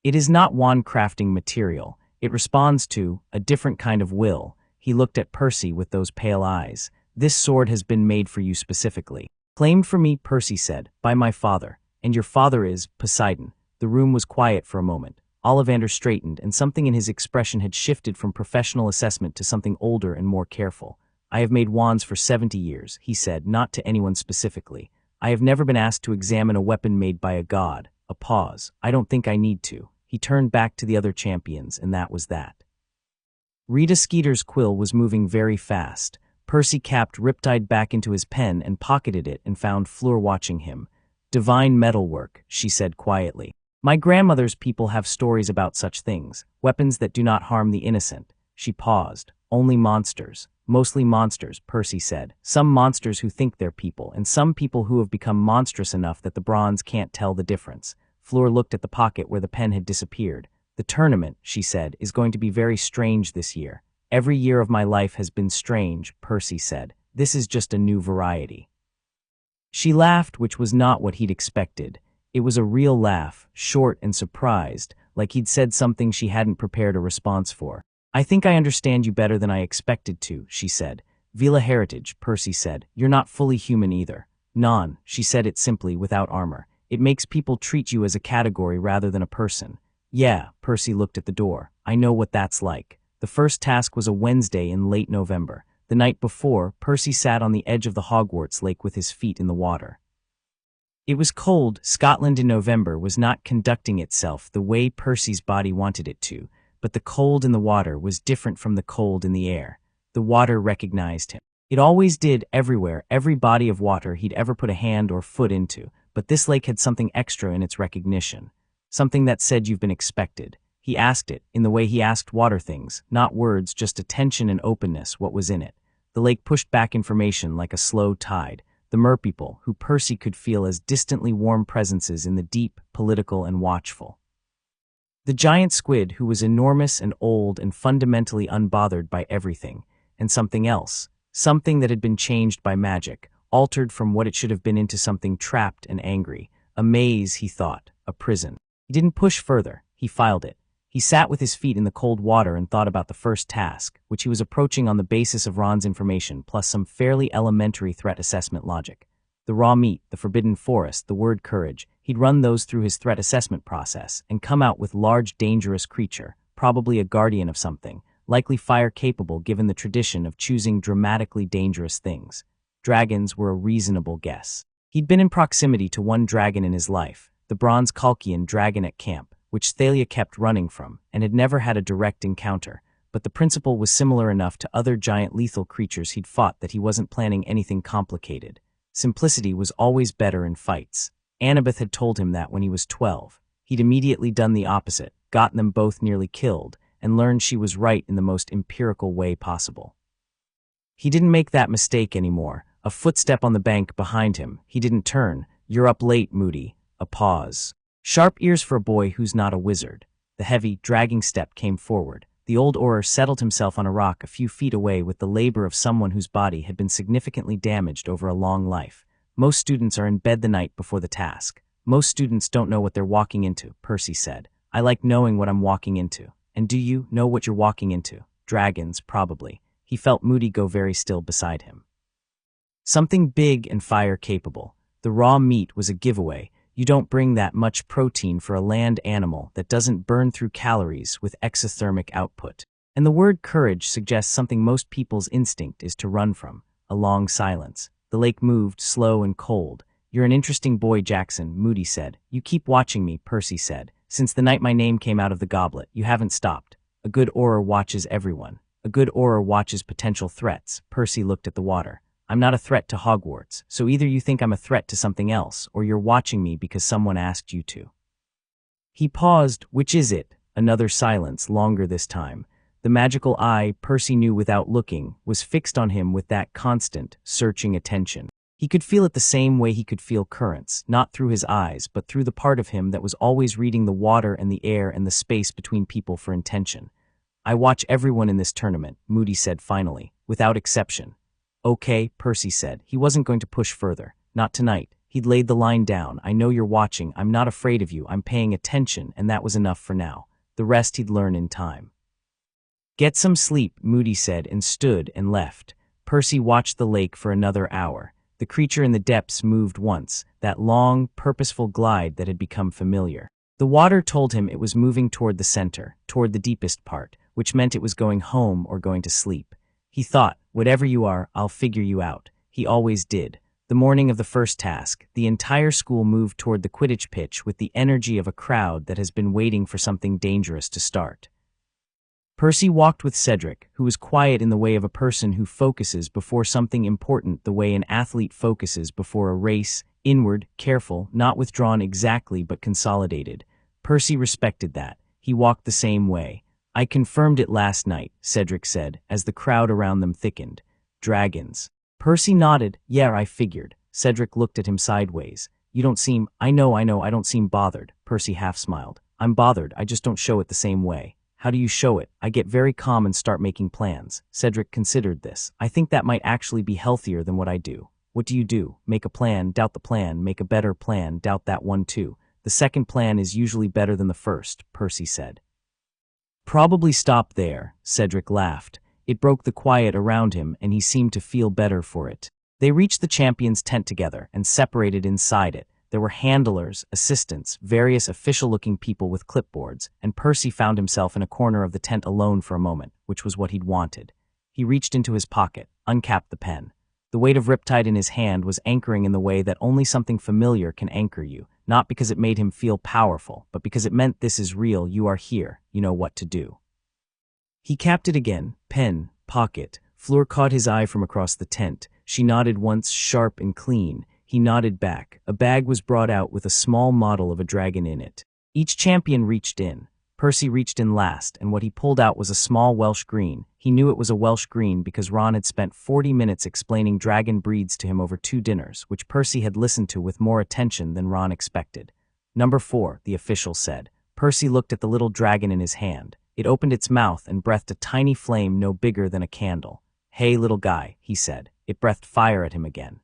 It is not wand-crafting material. It responds to a different kind of will. He looked at Percy with those pale eyes. This sword has been made for you specifically. Claimed for me, Percy said, by my father. And your father is Poseidon. The room was quiet for a moment. Ollivander straightened, and something in his expression had shifted from professional assessment to something older and more careful. I have made wands for 70 years, he said, not to anyone specifically. I have never been asked to examine a weapon made by a god. A pause. I don't think I need to. He turned back to the other champions, and that was that. Rita Skeeter's quill was moving very fast. Percy capped Riptide back into his pen and pocketed it and found Fleur watching him. Divine metalwork, she said quietly. My grandmother's people have stories about such things, weapons that do not harm the innocent. She paused. Only monsters. Mostly monsters, Percy said. Some monsters who think they're people, and some people who have become monstrous enough that the bronze can't tell the difference. Fleur looked at the pocket where the pen had disappeared. The tournament, she said, is going to be very strange this year. Every year of my life has been strange, Percy said. This is just a new variety. She laughed, which was not what he'd expected. It was a real laugh, short and surprised, like he'd said something she hadn't prepared a response for. I think I understand you better than I expected to, she said. Vila heritage, Percy said. You're not fully human either. Non, she said it simply, without armor. It makes people treat you as a category rather than a person. Yeah, Percy looked at the door. I know what that's like. The first task was a Wednesday in late November. The night before, Percy sat on the edge of the Hogwarts lake with his feet in the water. It was cold. Scotland in November was not conducting itself the way Percy's body wanted it to, but the cold in the water was different from the cold in the air. The water recognized him. It always did everywhere, every body of water he'd ever put a hand or foot into, but this lake had something extra in its recognition. Something that said you've been expected. He asked it, in the way he asked water things, not words, just attention and openness, what was in it. The lake pushed back information like a slow tide. The merpeople, who Percy could feel as distantly warm presences in the deep, political, and watchful. The giant squid, who was enormous and old and fundamentally unbothered by everything, and something else, something that had been changed by magic, altered from what it should have been into something trapped and angry. A maze, he thought, a prison. He didn't push further, he filed it. He sat with his feet in the cold water and thought about the first task, which he was approaching on the basis of Ron's information plus some fairly elementary threat assessment logic. The raw meat, the forbidden forest, the word courage, he'd run those through his threat assessment process and come out with large dangerous creature, probably a guardian of something, likely fire-capable given the tradition of choosing dramatically dangerous things. Dragons were a reasonable guess. He'd been in proximity to one dragon in his life, the bronze Kalkian dragon at camp, which Thalia kept running from, and had never had a direct encounter, but the principle was similar enough to other giant lethal creatures he'd fought that he wasn't planning anything complicated. Simplicity was always better in fights. Annabeth had told him that when he was 12. He'd immediately done the opposite, gotten them both nearly killed, and learned she was right in the most empirical way possible. He didn't make that mistake anymore. A footstep on the bank behind him. He didn't turn. "You're up late, Moody." A pause. Sharp ears for a boy who's not a wizard. The heavy, dragging step came forward. The old Auror settled himself on a rock a few feet away with the labor of someone whose body had been significantly damaged over a long life. Most students are in bed the night before the task. Most students don't know what they're walking into, Percy said. I like knowing what I'm walking into. And do you know what you're walking into? Dragons, probably. He felt Moody go very still beside him. Something big and fire-capable. The raw meat was a giveaway. You don't bring that much protein for a land animal that doesn't burn through calories with exothermic output. And the word courage suggests something most people's instinct is to run from. A long silence. The lake moved, slow and cold. "You're an interesting boy, Jackson," Moody said. "You keep watching me," Percy said. "Since the night my name came out of the goblet, you haven't stopped. A good Auror watches everyone. A good Auror watches potential threats." Percy looked at the water. "I'm not a threat to Hogwarts, so either you think I'm a threat to something else, or you're watching me because someone asked you to." He paused. "Which is it?" Another silence, longer this time. The magical eye, Percy knew without looking, was fixed on him with that constant, searching attention. He could feel it the same way he could feel currents, not through his eyes, but through the part of him that was always reading the water and the air and the space between people for intention. "I watch everyone in this tournament," Moody said finally, "without exception." "Okay," Percy said. He wasn't going to push further. Not tonight. He'd laid the line down. "I know you're watching. I'm not afraid of you. I'm paying attention," and that was enough for now. The rest he'd learn in time. "Get some sleep," Moody said, and stood and left. Percy watched the lake for another hour. The creature in the depths moved once, that long, purposeful glide that had become familiar. The water told him it was moving toward the center, toward the deepest part, which meant it was going home or going to sleep. He thought, "Whatever you are, I'll figure you out." He always did. The morning of the first task, the entire school moved toward the Quidditch pitch with the energy of a crowd that has been waiting for something dangerous to start. Percy walked with Cedric, who was quiet in the way of a person who focuses before something important the way an athlete focuses before a race, inward, careful, not withdrawn exactly but consolidated. Percy respected that. He walked the same way. "I confirmed it last night," Cedric said, as the crowd around them thickened. "Dragons." Percy nodded. "Yeah, I figured." Cedric looked at him sideways. "You don't seem—" I know, I don't seem bothered." Percy half smiled. "I'm bothered, I just don't show it the same way." "How do you show it?" "I get very calm and start making plans." Cedric considered this. "I think that might actually be healthier than what I do." "What do you do?" "Make a plan, doubt the plan, make a better plan, doubt that one too. The second plan is usually better than the first," Percy said. "Probably stop there," Cedric laughed. It broke the quiet around him, and he seemed to feel better for it. They reached the champion's tent together and separated inside it. There were handlers, assistants, various official-looking people with clipboards, and Percy found himself in a corner of the tent alone for a moment, which was what he'd wanted. He reached into his pocket, uncapped the pen. The weight of Riptide in his hand was anchoring in the way that only something familiar can anchor you, not because it made him feel powerful, but because it meant this is real, you are here, you know what to do. He capped it again, pen, pocket. Fleur caught his eye from across the tent. She nodded once, sharp and clean. He nodded back. A bag was brought out with a small model of a dragon in it. Each champion reached in. Percy reached in last, and what he pulled out was a small Welsh green. He knew it was a Welsh green because Ron had spent 40 minutes explaining dragon breeds to him over 2 dinners, which Percy had listened to with more attention than Ron expected. "Number 4, the official said. Percy looked at the little dragon in his hand. It opened its mouth and breathed a tiny flame no bigger than a candle. "Hey, little guy," he said. It breathed fire at him again.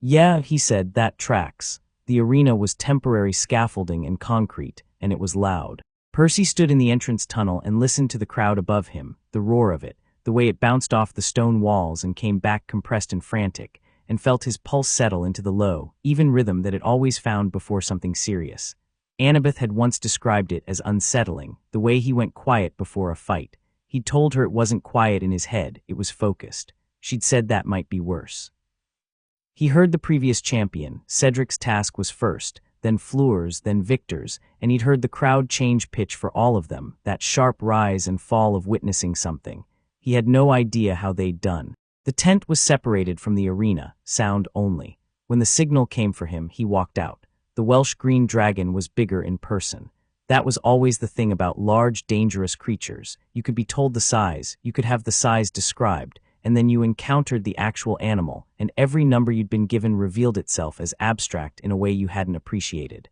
"Yeah," he said, "that tracks." The arena was temporary scaffolding and concrete, and it was loud. Percy stood in the entrance tunnel and listened to the crowd above him, the roar of it, the way it bounced off the stone walls and came back compressed and frantic, and felt his pulse settle into the low, even rhythm that it always found before something serious. Annabeth had once described it as unsettling, the way he went quiet before a fight. He'd told her it wasn't quiet in his head, it was focused. She'd said that might be worse. He heard the previous champion. Cedric's task was first. then Fleur's, then Victor's, and he'd heard the crowd change pitch for all of them, that sharp rise and fall of witnessing something. He had no idea how they'd done. The tent was separated from the arena, sound only. When the signal came for him, he walked out. The Welsh green dragon was bigger in person. That was always the thing about large, dangerous creatures. You could be told the size, you could have the size described, and then you encountered the actual animal, and every number you'd been given revealed itself as abstract in a way you hadn't appreciated.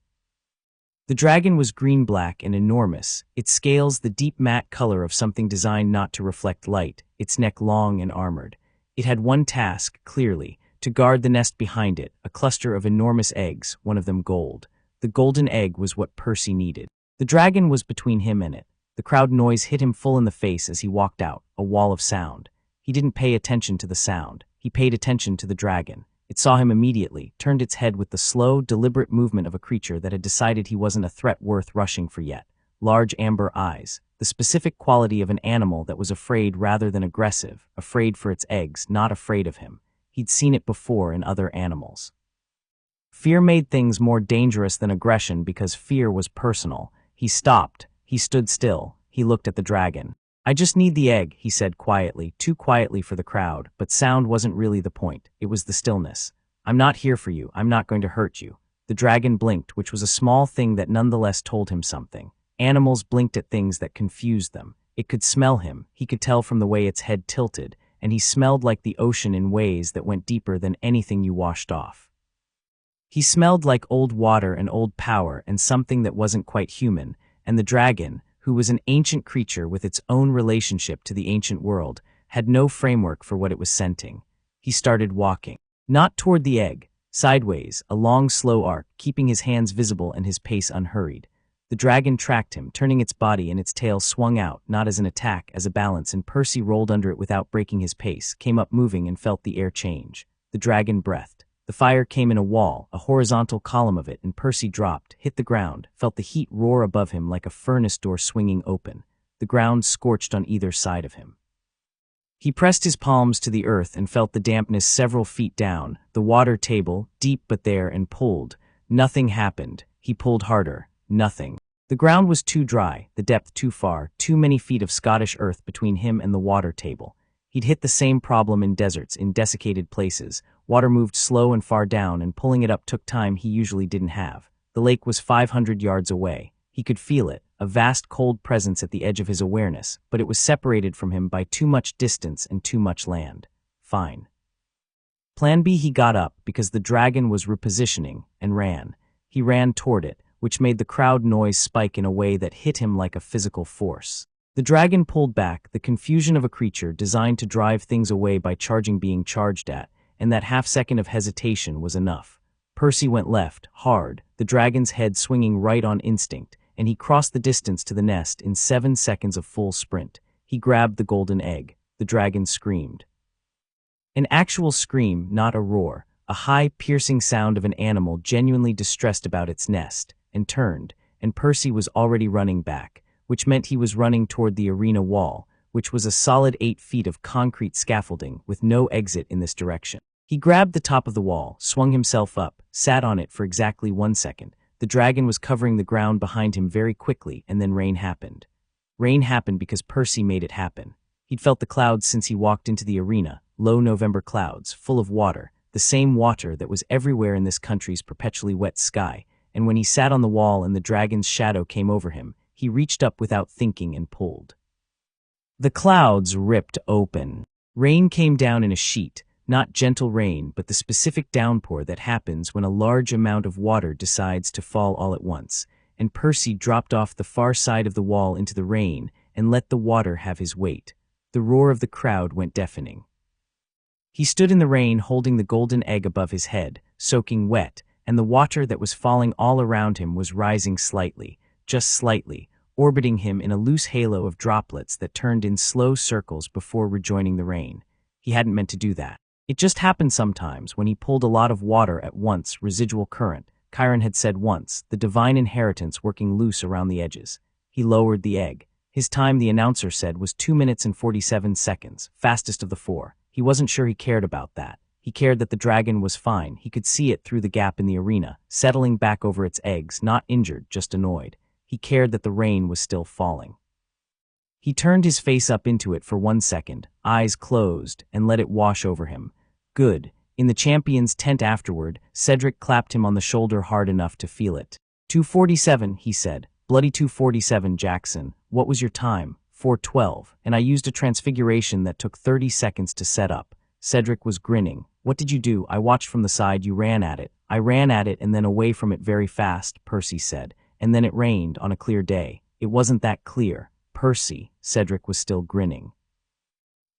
The dragon was green-black and enormous, its scales the deep matte color of something designed not to reflect light, its neck long and armored. It had one task, clearly, to guard the nest behind it, a cluster of enormous eggs, one of them gold. The golden egg was what Percy needed. The dragon was between him and it. The crowd noise hit him full in the face as he walked out, a wall of sound. He didn't pay attention to the sound. He paid attention to the dragon. It saw him immediately, turned its head with the slow, deliberate movement of a creature that had decided he wasn't a threat worth rushing for yet. Large amber eyes, the specific quality of an animal that was afraid rather than aggressive, afraid for its eggs, not afraid of him. He'd seen it before in other animals. Fear made things more dangerous than aggression because fear was personal. He stopped. He stood still. He looked at the dragon. "I just need the egg," he said quietly, too quietly for the crowd, but sound wasn't really the point. It was the stillness. "I'm not here for you. I'm not going to hurt you." The dragon blinked, which was a small thing that nonetheless told him something. Animals blinked at things that confused them. It could smell him. He could tell from the way its head tilted, and he smelled like the ocean in ways that went deeper than anything you washed off. He smelled like old water and old power and something that wasn't quite human, and the dragon, who was an ancient creature with its own relationship to the ancient world, had no framework for what it was scenting. He started walking. Not toward the egg, sideways, a long slow arc, keeping his hands visible and his pace unhurried. The dragon tracked him, turning its body and its tail swung out, not as an attack, as a balance, and Percy rolled under it without breaking his pace, came up moving and felt the air change. The dragon breathed. The fire came in a wall, a horizontal column of it, and Percy dropped, hit the ground, felt the heat roar above him like a furnace door swinging open. The ground scorched on either side of him. He pressed his palms to the earth and felt the dampness several feet down, the water table, deep but there, and pulled. Nothing happened. He pulled harder. Nothing. The ground was too dry, the depth too far, too many feet of Scottish earth between him and the water table. He'd hit the same problem in deserts, in desiccated places. Water moved slow and far down, and pulling it up took time he usually didn't have. The lake was 500 yards away. He could feel it, a vast cold presence at the edge of his awareness, but it was separated from him by too much distance and too much land. Fine. Plan B. He got up, because the dragon was repositioning, and ran. He ran toward it, which made the crowd noise spike in a way that hit him like a physical force. The dragon pulled back, the confusion of a creature designed to drive things away by charging being charged at, and that half-second of hesitation was enough. Percy went left, hard, the dragon's head swinging right on instinct, and he crossed the distance to the nest in 7 seconds of full sprint. He grabbed the golden egg. The dragon screamed. An actual scream, not a roar, a high, piercing sound of an animal genuinely distressed about its nest, and turned, and Percy was already running back, which meant he was running toward the arena wall, which was a solid 8 feet of concrete scaffolding with no exit in this direction. He grabbed the top of the wall, swung himself up, sat on it for exactly 1 second. The dragon was covering the ground behind him very quickly, and then rain happened. Rain happened because Percy made it happen. He'd felt the clouds since he walked into the arena, low November clouds, full of water, the same water that was everywhere in this country's perpetually wet sky, and when he sat on the wall and the dragon's shadow came over him, he reached up without thinking and pulled. The clouds ripped open. Rain came down in a sheet, not gentle rain, but the specific downpour that happens when a large amount of water decides to fall all at once, and Percy dropped off the far side of the wall into the rain and let the water have his weight. The roar of the crowd went deafening. He stood in the rain holding the golden egg above his head, soaking wet, and the water that was falling all around him was rising slightly, just slightly, orbiting him in a loose halo of droplets that turned in slow circles before rejoining the rain. He hadn't meant to do that. It just happened sometimes when he pulled a lot of water at once, residual current. Chiron had said once, the divine inheritance working loose around the edges. He lowered the egg. His time, the announcer said, was 2 minutes and 47 seconds, fastest of the 4. He wasn't sure he cared about that. He cared that the dragon was fine. He could see it through the gap in the arena, settling back over its eggs, not injured, just annoyed. He cared that the rain was still falling. He turned his face up into it for 1 second, eyes closed, and let it wash over him. Good. In the champion's tent afterward, Cedric clapped him on the shoulder hard enough to feel it. 2:47, he said. Bloody 2:47, Jackson. What was your time? 4:12, and I used a transfiguration that took 30 seconds to set up. Cedric was grinning. What did you do? I watched from the side. You ran at it. I ran at it and then away from it very fast, Percy said. And then it rained on a clear day. It wasn't that clear. Percy, Cedric was still grinning.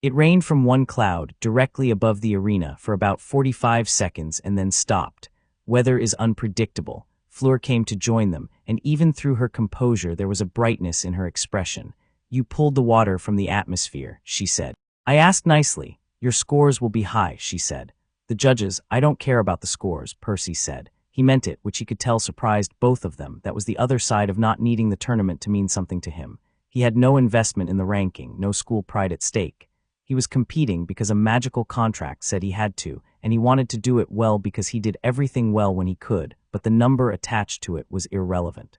It rained from one cloud directly above the arena for about 45 seconds and then stopped. Weather is unpredictable. Fleur came to join them, and even through her composure there was a brightness in her expression. You pulled the water from the atmosphere, she said. I asked nicely. Your scores will be high, she said. The judges, I don't care about the scores, Percy said. He meant it, which he could tell surprised both of them. That was the other side of not needing the tournament to mean something to him. He had no investment in the ranking, no school pride at stake. He was competing because a magical contract said he had to, and he wanted to do it well because he did everything well when he could, but the number attached to it was irrelevant.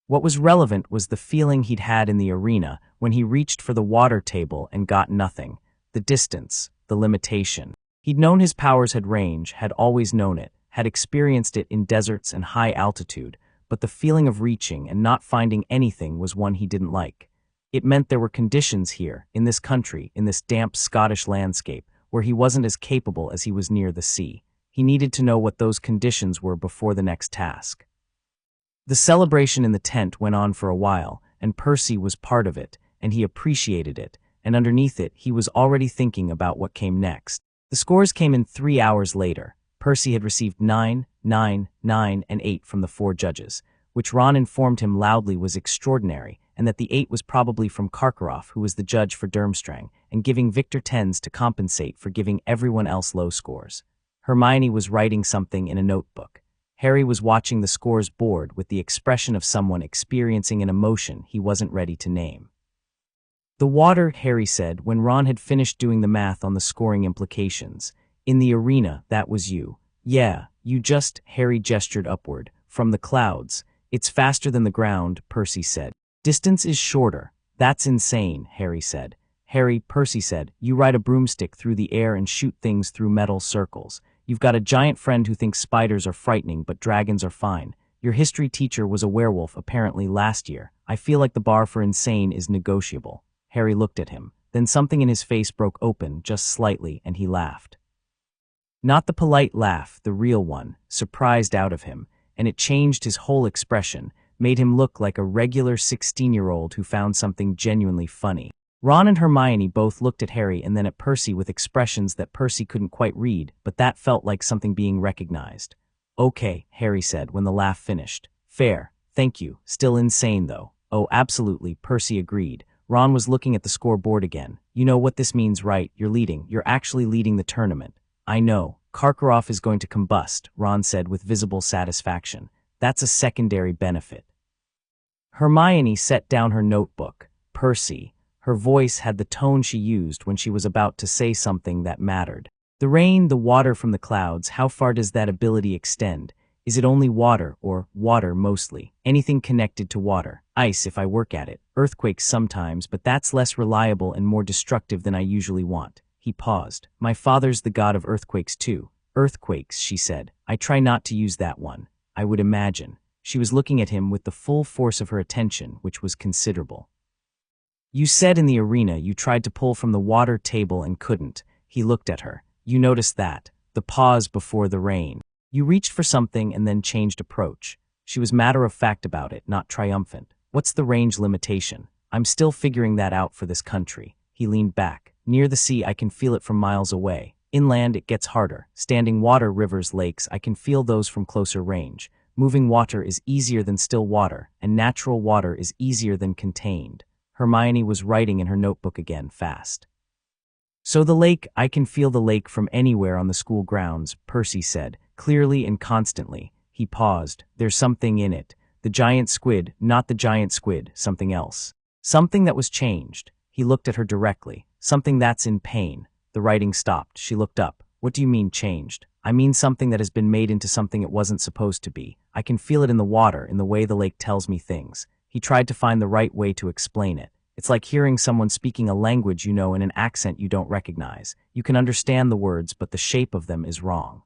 What was relevant was the feeling he'd had in the arena when he reached for the water table and got nothing. The distance, the limitation. He'd known his powers had range, had always known it, had experienced it in deserts and high altitude, but the feeling of reaching and not finding anything was one he didn't like. It meant there were conditions here, in this country, in this damp Scottish landscape, where he wasn't as capable as he was near the sea. He needed to know what those conditions were before the next task. The celebration in the tent went on for a while, and Percy was part of it, and he appreciated it, and underneath it he was already thinking about what came next. The scores came in 3 hours later. Percy had received 9, 9, 9, and 8 from the 4 judges, which Ron informed him loudly was extraordinary, and that the 8 was probably from Karkaroff, who was the judge for Durmstrang, and giving Victor 10s to compensate for giving everyone else low scores. Hermione was writing something in a notebook. Harry was watching the scores board with the expression of someone experiencing an emotion he wasn't ready to name. The water, Harry said, when Ron had finished doing the math on the scoring implications. In the arena, that was you. Yeah, you just, Harry gestured upward, from the clouds. It's faster than the ground, Percy said. Distance is shorter. That's insane, Harry said. Harry, Percy said, you ride a broomstick through the air and shoot things through metal circles. You've got a giant friend who thinks spiders are frightening but dragons are fine. Your history teacher was a werewolf apparently last year. I feel like the bar for insane is negotiable. Harry looked at him. Then something in his face broke open just slightly and he laughed. Not the polite laugh, the real one, surprised out of him, and it changed his whole expression, made him look like a regular 16-year-old who found something genuinely funny. Ron and Hermione both looked at Harry and then at Percy with expressions that Percy couldn't quite read, but that felt like something being recognized. Okay, Harry said when the laugh finished. Fair, thank you. Still insane, though. Oh, absolutely, Percy agreed. Ron was looking at the scoreboard again. You know what this means, right? You're leading. You're actually leading the tournament. I know. Karkaroff is going to combust, Ron said with visible satisfaction. That's a secondary benefit. Hermione set down her notebook. Percy. Her voice had the tone she used when she was about to say something that mattered. The rain, the water from the clouds, how far does that ability extend? Is it only water, or water mostly? Anything connected to water. Ice if I work at it. Earthquakes sometimes, but that's less reliable and more destructive than I usually want. He paused. My father's the god of earthquakes too. Earthquakes, she said. I try not to use that one. I would imagine. She was looking at him with the full force of her attention, which was considerable. You said in the arena you tried to pull from the water table and couldn't. He looked at her. You noticed that. The pause before the rain. You reached for something and then changed approach. She was matter-of-fact about it, not triumphant. What's the range limitation? I'm still figuring that out for this country. He leaned back. Near the sea, I can feel it from miles away. Inland, it gets harder. Standing water, rivers, lakes, I can feel those from closer range. Moving water is easier than still water, and natural water is easier than contained. Hermione was writing in her notebook again, fast. So the lake, I can feel the lake from anywhere on the school grounds, Percy said, clearly and constantly. He paused. There's something in it. The giant squid, not the giant squid, something else. Something that was changed. He looked at her directly. Something that's in pain. The writing stopped. She looked up. What do you mean changed? I mean something that has been made into something it wasn't supposed to be. I can feel it in the water, in the way the lake tells me things. He tried to find the right way to explain it. It's like hearing someone speaking a language you know in an accent you don't recognize. You can understand the words, but the shape of them is wrong.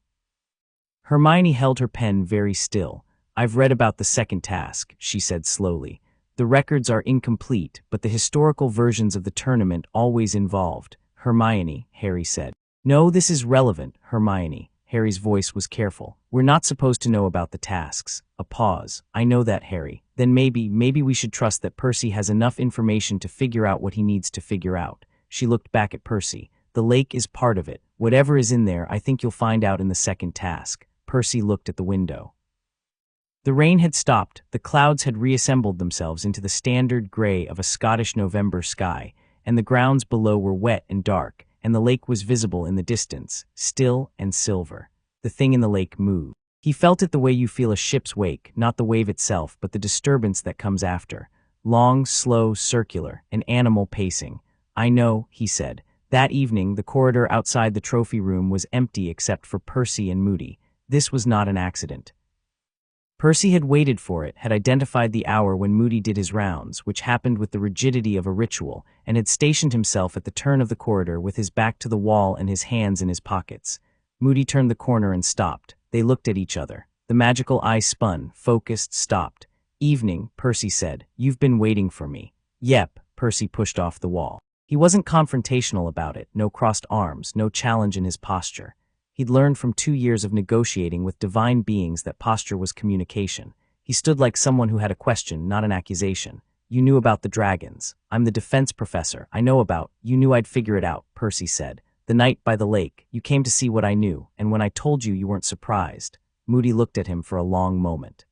Hermione held her pen very still. I've read about the second task, she said slowly. The records are incomplete, but the historical versions of the tournament always involved. Hermione, Harry said. No, this is relevant, Hermione. Harry's voice was careful. We're not supposed to know about the tasks. A pause. I know that, Harry. Then maybe we should trust that Percy has enough information to figure out what he needs to figure out. She looked back at Percy. The lake is part of it. Whatever is in there, I think you'll find out in the second task. Percy looked at the window. The rain had stopped. The clouds had reassembled themselves into the standard gray of a Scottish November sky, and the grounds below were wet and dark, and the lake was visible in the distance, still and silver. The thing in the lake moved. He felt it the way you feel a ship's wake, not the wave itself, but the disturbance that comes after. Long, slow, circular, an animal pacing. I know, he said. That evening, the corridor outside the trophy room was empty except for Percy and Moody. This was not an accident. Percy had waited for it, had identified the hour when Moody did his rounds, which happened with the rigidity of a ritual, and had stationed himself at the turn of the corridor with his back to the wall and his hands in his pockets. Moody turned the corner and stopped. They looked at each other. The magical eye spun, focused, stopped. Evening, Percy said. You've been waiting for me. Yep, Percy pushed off the wall. He wasn't confrontational about it, no crossed arms, no challenge in his posture. He'd learned from 2 years of negotiating with divine beings that posture was communication. He stood like someone who had a question, not an accusation. You knew about the dragons. I'm the defense professor. I know about. You knew I'd figure it out, Percy said. The night by the lake, you came to see what I knew, and when I told you, you weren't surprised. Moody looked at him for a long moment.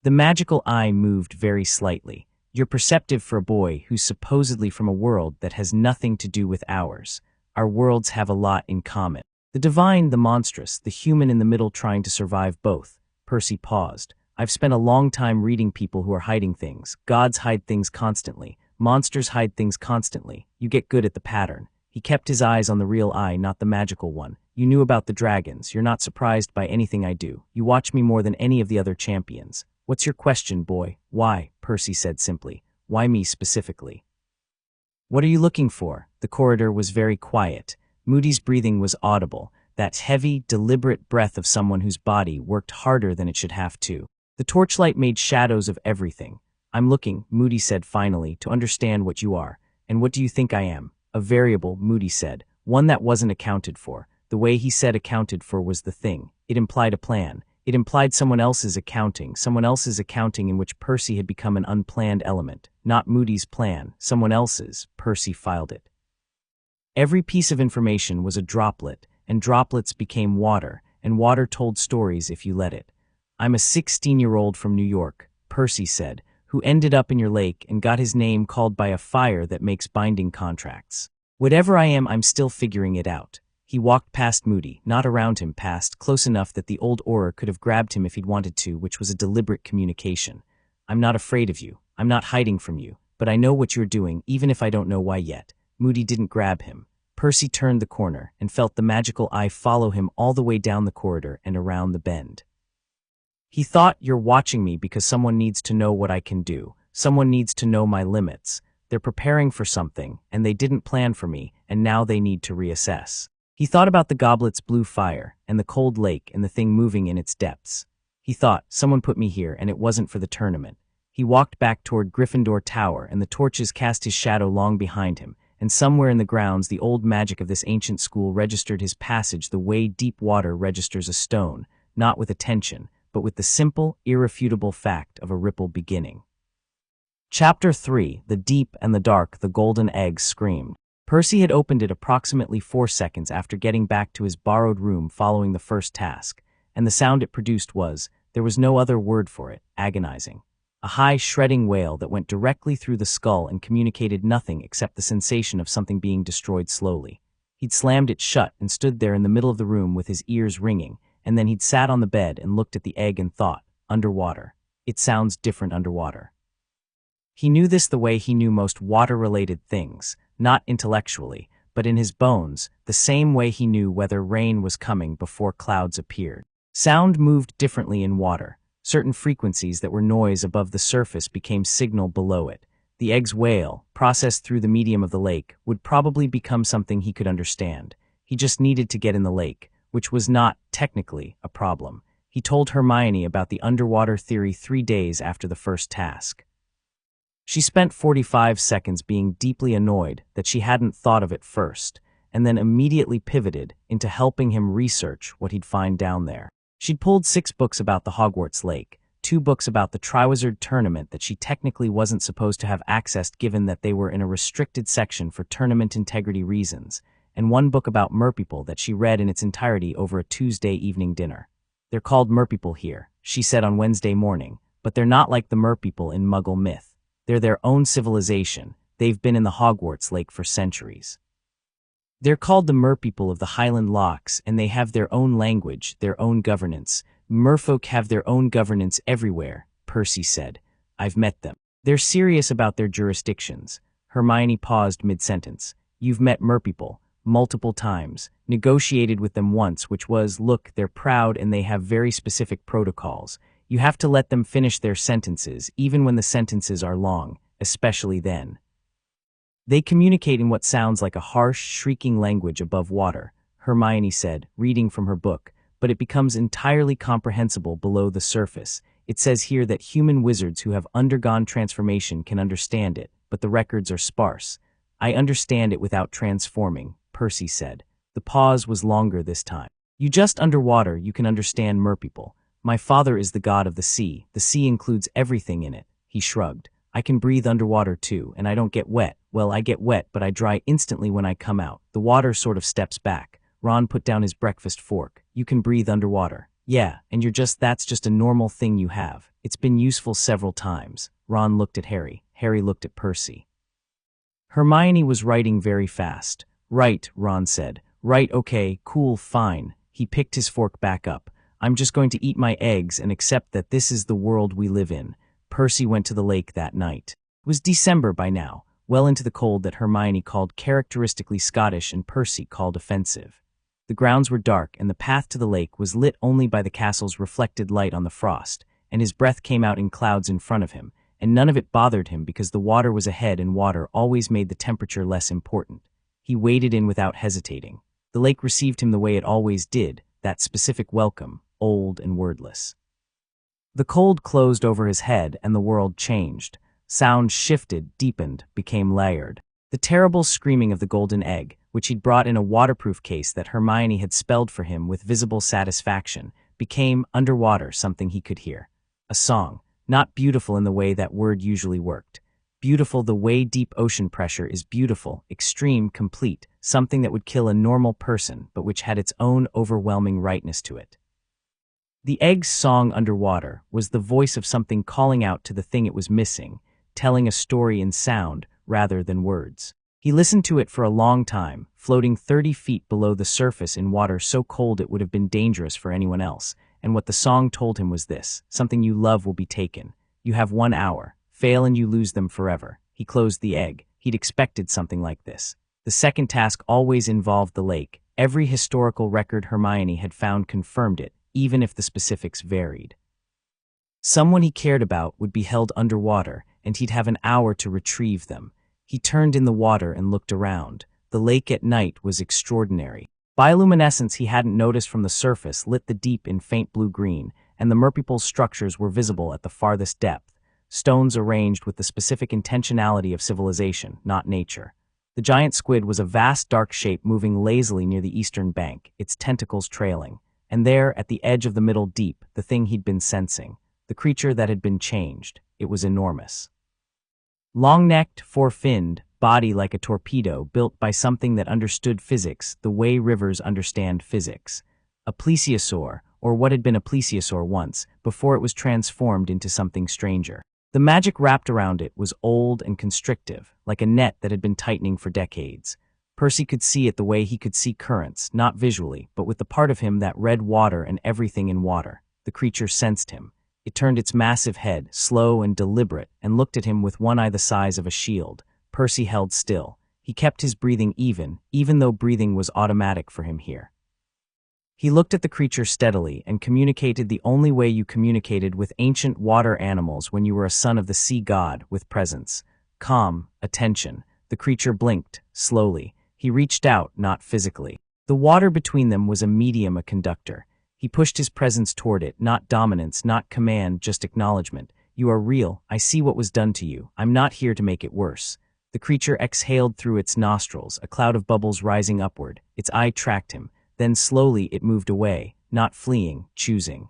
The magical eye moved very slightly. You're perceptive for a boy who's supposedly from a world that has nothing to do with ours. Our worlds have a lot in common. The divine, the monstrous, the human in the middle trying to survive both. Percy paused. I've spent a long time reading people who are hiding things. Gods hide things constantly. Monsters hide things constantly. You get good at the pattern. He kept his eyes on the real eye, not the magical one. You knew about the dragons. You're not surprised by anything I do. You watch me more than any of the other champions. What's your question, boy? Why? Percy said simply. Why me specifically? What are you looking for? The corridor was very quiet. Moody's breathing was audible, that heavy, deliberate breath of someone whose body worked harder than it should have to. The torchlight made shadows of everything. I'm looking, Moody said finally, to understand what you are. And what do you think I am? A variable, Moody said, one that wasn't accounted for. The way he said accounted for was the thing. It implied a plan. It implied someone else's accounting in which Percy had become an unplanned element. Not Moody's plan, someone else's. Percy filed it. Every piece of information was a droplet, and droplets became water, and water told stories if you let it. I'm a 16-year-old from New York, Percy said, who ended up in your lake and got his name called by a fire that makes binding contracts. Whatever I am, I'm still figuring it out. He walked past Moody, not around him, past, close enough that the old Auror could have grabbed him if he'd wanted to, which was a deliberate communication. I'm not afraid of you. I'm not hiding from you. But I know what you're doing, even if I don't know why yet. Moody didn't grab him. Percy turned the corner and felt the magical eye follow him all the way down the corridor and around the bend. He thought, you're watching me because someone needs to know what I can do. Someone needs to know my limits. They're preparing for something, and they didn't plan for me, and now they need to reassess. He thought about the goblet's blue fire, and the cold lake, and the thing moving in its depths. He thought, someone put me here, and it wasn't for the tournament. He walked back toward Gryffindor Tower, and the torches cast his shadow long behind him, and somewhere in the grounds the old magic of this ancient school registered his passage the way deep water registers a stone, not with attention, but with the simple, irrefutable fact of a ripple beginning. Chapter 3, The Deep and the Dark, the Golden Egg screamed. Percy had opened it approximately 4 seconds after getting back to his borrowed room following the first task, and the sound it produced was, there was no other word for it, agonizing. A high, shredding wail that went directly through the skull and communicated nothing except the sensation of something being destroyed slowly. He'd slammed it shut and stood there in the middle of the room with his ears ringing, and then he'd sat on the bed and looked at the egg and thought, underwater. It sounds different underwater. He knew this the way he knew most water-related things, not intellectually, but in his bones, the same way he knew whether rain was coming before clouds appeared. Sound moved differently in water. Certain frequencies that were noise above the surface became signal below it. The egg's wail, processed through the medium of the lake, would probably become something he could understand. He just needed to get in the lake, which was not, technically, a problem. He told Hermione about the underwater theory 3 days after the first task. She spent 45 seconds being deeply annoyed that she hadn't thought of it first, and then immediately pivoted into helping him research what he'd find down there. She'd pulled 6 books about the Hogwarts lake, 2 books about the Triwizard Tournament that she technically wasn't supposed to have accessed given that they were in a restricted section for tournament integrity reasons, and 1 book about merpeople that she read in its entirety over a Tuesday evening dinner. "They're called merpeople here," she said on Wednesday morning, "but they're not like the merpeople in Muggle myth. They're their own civilization. They've been in the Hogwarts lake for centuries. They're called the merpeople of the Highland Locks, and they have their own language, their own governance. Merfolk have their own governance everywhere," Percy said. "I've met them. They're serious about their jurisdictions." Hermione paused mid-sentence. "You've met merpeople multiple times, negotiated with them once, which was, look, they're proud and they have very specific protocols. You have to let them finish their sentences, even when the sentences are long, especially then. They communicate in what sounds like a harsh, shrieking language above water," Hermione said, reading from her book, "but it becomes entirely comprehensible below the surface. It says here that human wizards who have undergone transformation can understand it, but the records are sparse. I understand it without transforming," Percy said. The pause was longer this time. "You just underwater, you can understand merpeople. My father is the god of the sea. The sea includes everything in it." He shrugged. "I can breathe underwater too, and I don't get wet. Well, I get wet, but I dry instantly when I come out. The water sort of steps back." Ron put down his breakfast fork. "You can breathe underwater." "Yeah, and that's just a normal thing you have. It's been useful several times." Ron looked at Harry. Harry looked at Percy. Hermione was writing very fast. "Right," Ron said. "Right, okay, cool, fine." He picked his fork back up. "I'm just going to eat my eggs and accept that this is the world we live in." Percy went to the lake that night. It was December by now, well into the cold that Hermione called characteristically Scottish and Percy called offensive. The grounds were dark, and the path to the lake was lit only by the castle's reflected light on the frost, and his breath came out in clouds in front of him, and none of it bothered him because the water was ahead and water always made the temperature less important. He waded in without hesitating. The lake received him the way it always did, that specific welcome, old and wordless. The cold closed over his head and the world changed. Sound shifted, deepened, became layered. The terrible screaming of the golden egg, which he'd brought in a waterproof case that Hermione had spelled for him with visible satisfaction, became, underwater, something he could hear. A song, not beautiful in the way that word usually worked. Beautiful the way deep ocean pressure is beautiful, extreme, complete, something that would kill a normal person, but which had its own overwhelming rightness to it. The egg's song underwater was the voice of something calling out to the thing it was missing, telling a story in sound rather than words. He listened to it for a long time, floating 30 feet below the surface in water so cold it would have been dangerous for anyone else, and what the song told him was this: something you love will be taken. You have 1 hour. Fail and you lose them forever. He closed the egg. He'd expected something like this. The second task always involved the lake. Every historical record Hermione had found confirmed it, even if the specifics varied. Someone he cared about would be held underwater, and he'd have an hour to retrieve them. He turned in the water and looked around. The lake at night was extraordinary. Bioluminescence he hadn't noticed from the surface lit the deep in faint blue-green, and the merpeople's structures were visible at the farthest depth. Stones arranged with the specific intentionality of civilization, not nature. The giant squid was a vast dark shape moving lazily near the eastern bank, its tentacles trailing. And there, at the edge of the middle deep, the thing he'd been sensing. The creature that had been changed. It was enormous. Long-necked, four-finned, body like a torpedo built by something that understood physics the way rivers understand physics. A plesiosaur, or what had been a plesiosaur once, before it was transformed into something stranger. The magic wrapped around it was old and constrictive, like a net that had been tightening for decades. Percy could see it the way he could see currents, not visually, but with the part of him that read water and everything in water. The creature sensed him. It turned its massive head, slow and deliberate, and looked at him with one eye the size of a shield. Percy held still. He kept his breathing even though breathing was automatic for him here. He looked at the creature steadily and communicated the only way you communicated with ancient water animals when you were a son of the sea god, with presence, calm, attention. The creature blinked, slowly. He reached out, not physically. The water between them was a medium, a conductor. He pushed his presence toward it, not dominance, not command, just acknowledgement. You are real. I see what was done to you. I'm not here to make it worse. The creature exhaled through its nostrils, a cloud of bubbles rising upward. Its eye tracked him. Then slowly it moved away, not fleeing, choosing.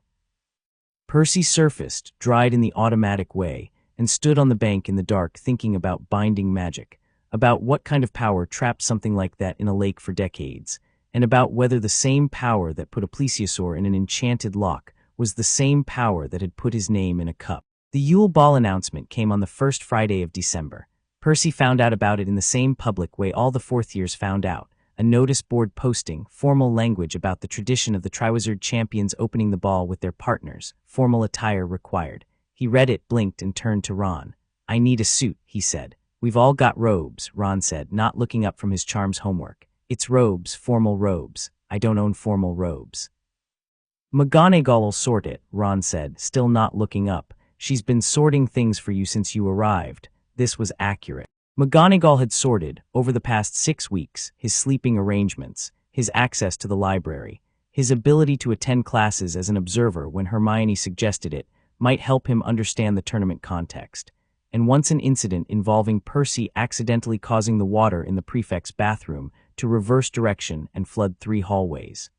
Percy surfaced, dried in the automatic way, and stood on the bank in the dark thinking about binding magic, about what kind of power trapped something like that in a lake for decades, and about whether the same power that put a plesiosaur in an enchanted lock was the same power that had put his name in a cup. The Yule Ball announcement came on the first Friday of December. Percy found out about it in the same public way all the fourth years found out. A notice board posting, formal language about the tradition of the Triwizard champions opening the ball with their partners, formal attire required. He read it, blinked, and turned to Ron. I need a suit, he said. We've all got robes, Ron said, not looking up from his charms homework. It's robes, formal robes. I don't own formal robes. McGonagall'll sort it, Ron said, still not looking up. She's been sorting things for you since you arrived. This was accurate. McGonagall had sorted, over the past 6 weeks, his sleeping arrangements, his access to the library, his ability to attend classes as an observer when Hermione suggested it, might help him understand the tournament context. And once an incident involving Percy accidentally causing the water in the prefect's bathroom to reverse direction and flood 3 hallways,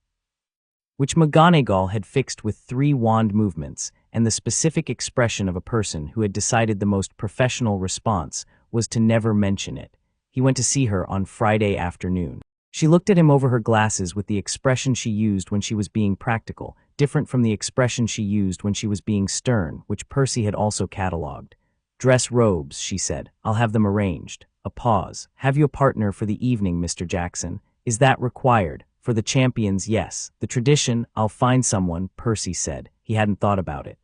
which McGonagall had fixed with 3 wand movements, and the specific expression of a person who had decided the most professional response was to never mention it. He went to see her on Friday afternoon. She looked at him over her glasses with the expression she used when she was being practical, different from the expression she used when she was being stern, which Percy had also catalogued. Dress robes, she said. I'll have them arranged. A pause. Have you a partner for the evening, Mr. Jackson? Is that required? For the champions, yes. The tradition, I'll find someone, Percy said. He hadn't thought about it.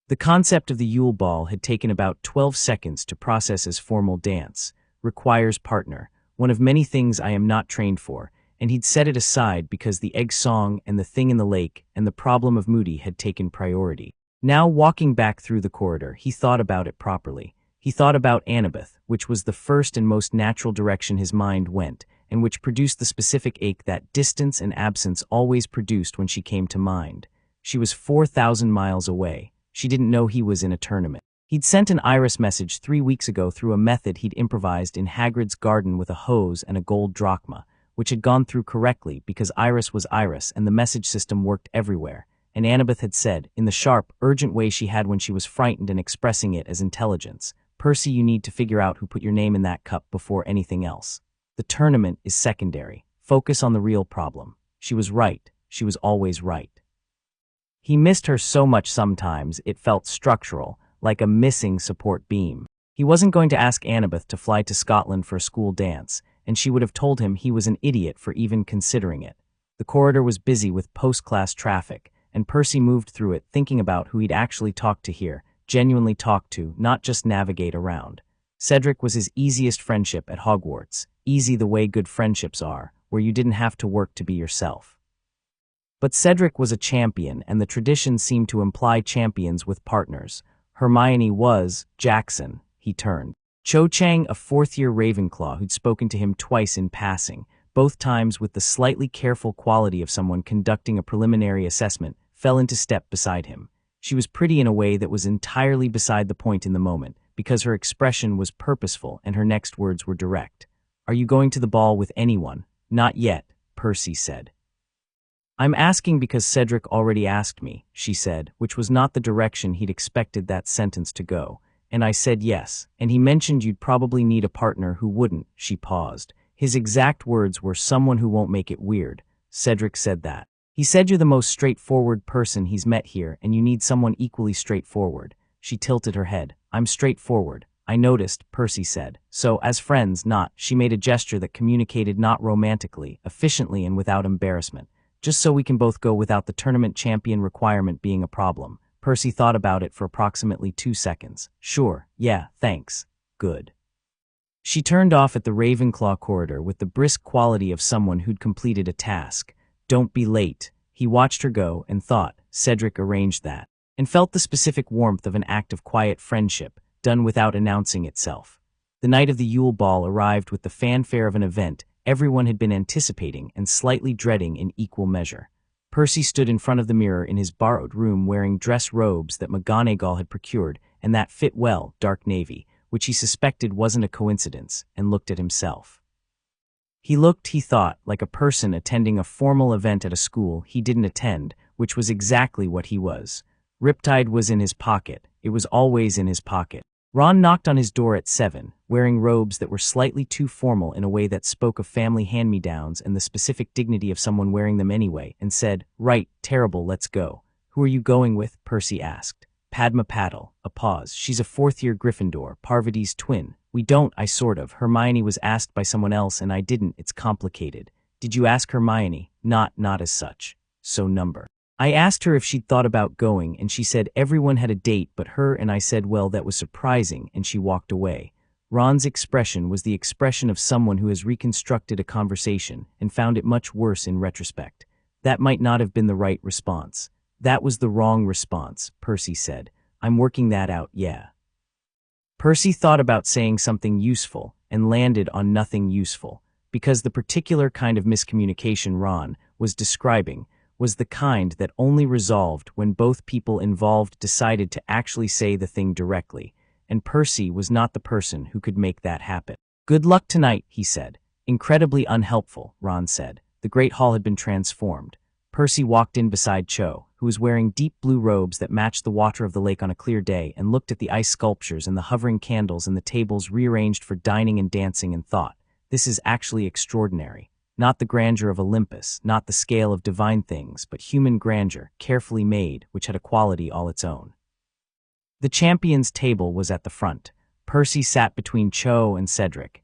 The concept of the Yule Ball had taken about 12 seconds to process as formal dance. Requires partner. One of many things I am not trained for, and he'd set it aside because the egg song and the thing in the lake and the problem of Moody had taken priority. Now walking back through the corridor, he thought about it properly. He thought about Annabeth, which was the first and most natural direction his mind went, and which produced the specific ache that distance and absence always produced when she came to mind. She was 4,000 miles away. She didn't know he was in a tournament. He'd sent an Iris message 3 weeks ago through a method he'd improvised in Hagrid's garden with a hose and a gold drachma, which had gone through correctly because Iris was Iris and the message system worked everywhere. And Annabeth had said, in the sharp, urgent way she had when she was frightened and expressing it as intelligence, Percy, you need to figure out who put your name in that cup before anything else. The tournament is secondary. Focus on the real problem. She was right. She was always right. He missed her so much sometimes it felt structural, like a missing support beam. He wasn't going to ask Annabeth to fly to Scotland for a school dance, and she would have told him he was an idiot for even considering it. The corridor was busy with post-class traffic, and Percy moved through it thinking about who he'd actually talked to here, genuinely talk to, not just navigate around. Cedric was his easiest friendship at Hogwarts, easy the way good friendships are, where you didn't have to work to be yourself. But Cedric was a champion, and the tradition seemed to imply champions with partners. Hermione was Jackson, he turned. Cho Chang, a fourth-year Ravenclaw who'd spoken to him twice in passing, both times with the slightly careful quality of someone conducting a preliminary assessment, fell into step beside him. She was pretty in a way that was entirely beside the point in the moment, because her expression was purposeful and her next words were direct. Are you going to the ball with anyone? Not yet, Percy said. I'm asking because Cedric already asked me, she said, which was not the direction he'd expected that sentence to go. And I said yes, and he mentioned you'd probably need a partner who wouldn't, she paused. His exact words were someone who won't make it weird. Cedric said that. He said you're the most straightforward person he's met here and you need someone equally straightforward. She tilted her head. I'm straightforward. I noticed, Percy said. So, as friends, not. She made a gesture that communicated not romantically, efficiently and without embarrassment. Just so we can both go without the tournament champion requirement being a problem. Percy thought about it for approximately 2 seconds. Sure, yeah, thanks. Good. She turned off at the Ravenclaw corridor with the brisk quality of someone who'd completed a task. Don't be late. He watched her go and thought, Cedric arranged that, and felt the specific warmth of an act of quiet friendship, done without announcing itself. The night of the Yule Ball arrived with the fanfare of an event everyone had been anticipating and slightly dreading in equal measure. Percy stood in front of the mirror in his borrowed room wearing dress robes that McGonagall had procured and that fit well, dark navy, which he suspected wasn't a coincidence, and looked at himself. He looked, he thought, like a person attending a formal event at a school he didn't attend, which was exactly what he was. Riptide was in his pocket. It was always in his pocket. Ron knocked on his door at 7, wearing robes that were slightly too formal in a way that spoke of family hand-me-downs and the specific dignity of someone wearing them anyway, and said, "Right, terrible, let's go." "Who are you going with?" Percy asked. "Padma Patil." A pause. "She's a fourth-year Gryffindor, Parvati's twin." "We don't, I sort of. Hermione was asked by someone else and I didn't. It's complicated." "Did you ask Hermione?" Not as such." "So number." "I asked her if she'd thought about going and she said everyone had a date but her, and I said, well, that was surprising, and she walked away." Ron's expression was the expression of someone who has reconstructed a conversation and found it much worse in retrospect. That might not have been the right response. "That was the wrong response," Percy said. "I'm working that out, yeah." Percy thought about saying something useful and landed on nothing useful, because the particular kind of miscommunication Ron was describing was the kind that only resolved when both people involved decided to actually say the thing directly, and Percy was not the person who could make that happen. "Good luck tonight," he said. "Incredibly unhelpful," Ron said. The Great Hall had been transformed. Percy walked in beside Cho, who was wearing deep blue robes that matched the water of the lake on a clear day, and looked at the ice sculptures and the hovering candles and the tables rearranged for dining and dancing and thought, "This is actually extraordinary. Not the grandeur of Olympus, not the scale of divine things, but human grandeur, carefully made, which had a quality all its own." The champions' table was at the front. Percy sat between Cho and Cedric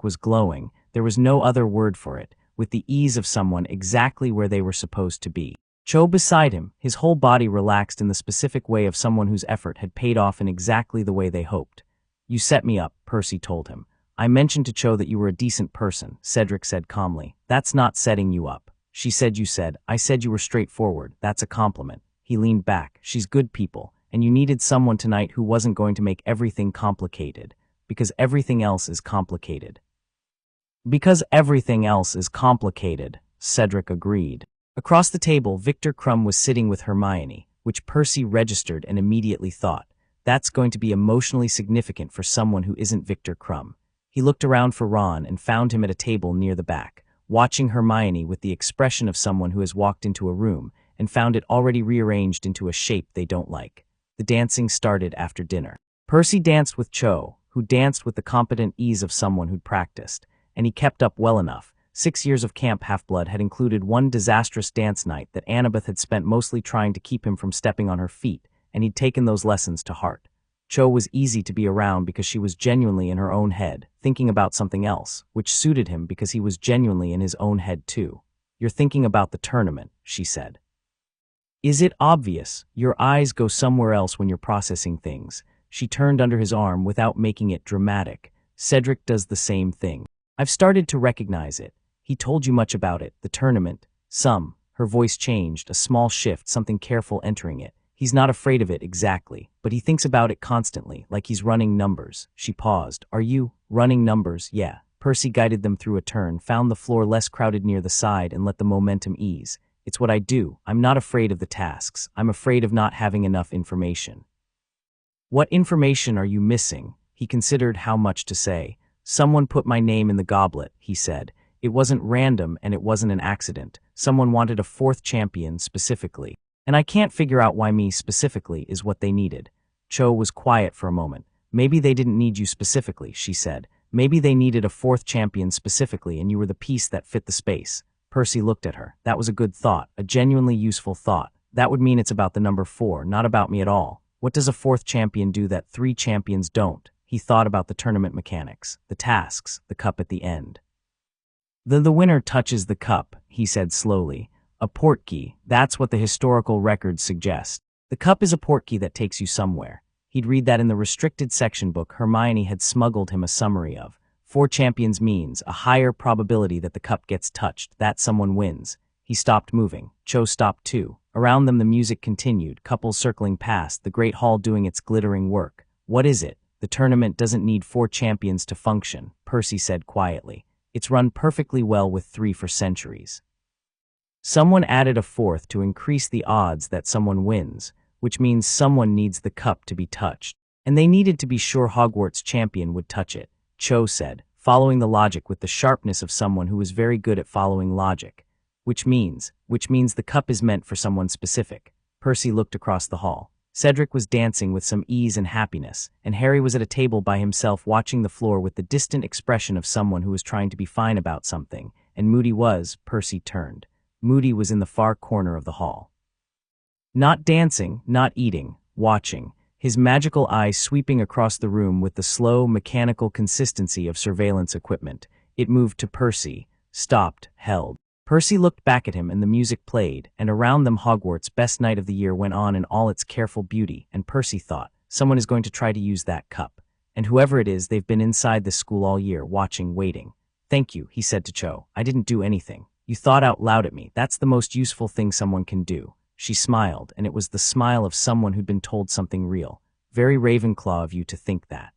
was glowing, there was no other word for it, with the ease of someone exactly where they were supposed to be. Cho beside him, his whole body relaxed in the specific way of someone whose effort had paid off in exactly the way they hoped. "You set me up," Percy told him. "I mentioned to Cho that you were a decent person," Cedric said calmly. "That's not setting you up." "She said you said." "I said you were straightforward. That's a compliment." He leaned back. "She's good people, and you needed someone tonight who wasn't going to make everything complicated, because everything else is complicated." "Because everything else is complicated," Cedric agreed. Across the table, Victor Crumb was sitting with Hermione, which Percy registered and immediately thought, that's going to be emotionally significant for someone who isn't Victor Crumb. He looked around for Ron and found him at a table near the back, watching Hermione with the expression of someone who has walked into a room and found it already rearranged into a shape they don't like. The dancing started after dinner. Percy danced with Cho, who danced with the competent ease of someone who'd practiced, and he kept up well enough. 6 years of Camp Half-Blood had included one disastrous dance night that Annabeth had spent mostly trying to keep him from stepping on her feet, and he'd taken those lessons to heart. Cho was easy to be around because she was genuinely in her own head, thinking about something else, which suited him because he was genuinely in his own head too. "You're thinking about the tournament," she said. "Is it obvious? Your eyes go somewhere else when you're processing things." She turned under his arm without making it dramatic. "Cedric does the same thing. I've started to recognize it. He told you much about it, the tournament." "Some." Her voice changed, a small shift, something careful entering it. "He's not afraid of it exactly, but he thinks about it constantly, like he's running numbers." She paused. "Are you running numbers?" "Yeah." Percy guided them through a turn, found the floor less crowded near the side, and let the momentum ease. "It's what I do. I'm not afraid of the tasks. I'm afraid of not having enough information." "What information are you missing?" He considered how much to say. "Someone put my name in the goblet," he said. "It wasn't random and it wasn't an accident. Someone wanted a fourth champion specifically. And I can't figure out why me specifically is what they needed." Cho was quiet for a moment. "Maybe they didn't need you specifically," she said. "Maybe they needed a fourth champion specifically and you were the piece that fit the space." Percy looked at her. "That was a good thought, a genuinely useful thought. That would mean it's about the number 4, not about me at all. What does a fourth champion do that 3 champions don't?" He thought about the tournament mechanics, the tasks, the cup at the end. The winner touches the cup," he said slowly. "A portkey, that's what the historical records suggest. The cup is a portkey that takes you somewhere." He'd read that in the restricted section book Hermione had smuggled him a summary of. 4 champions means a higher probability that the cup gets touched, that someone wins. He stopped moving. Cho stopped too. Around them the music continued, couples circling past, the great hall doing its glittering work. What is it? The tournament doesn't need 4 champions to function, Percy said quietly. It's run perfectly well with 3 for centuries. Someone added a 4th to increase the odds that someone wins, which means someone needs the cup to be touched. And they needed to be sure Hogwarts champion would touch it, Cho said, following the logic with the sharpness of someone who was very good at following logic. Which means the cup is meant for someone specific. Percy looked across the hall. Cedric was dancing with some ease and happiness, and Harry was at a table by himself watching the floor with the distant expression of someone who was trying to be fine about something, and Percy turned. Moody was in the far corner of the hall. Not dancing, not eating, watching, his magical eyes sweeping across the room with the slow, mechanical consistency of surveillance equipment. It moved to Percy, stopped, held. Percy looked back at him and the music played, and around them Hogwarts' best night of the year went on in all its careful beauty, and Percy thought, someone is going to try to use that cup. And whoever it is, they've been inside this school all year, watching, waiting. Thank you, he said to Cho. I didn't do anything. You thought out loud at me. That's the most useful thing someone can do. She smiled, and it was the smile of someone who'd been told something real. Very Ravenclaw of you to think that.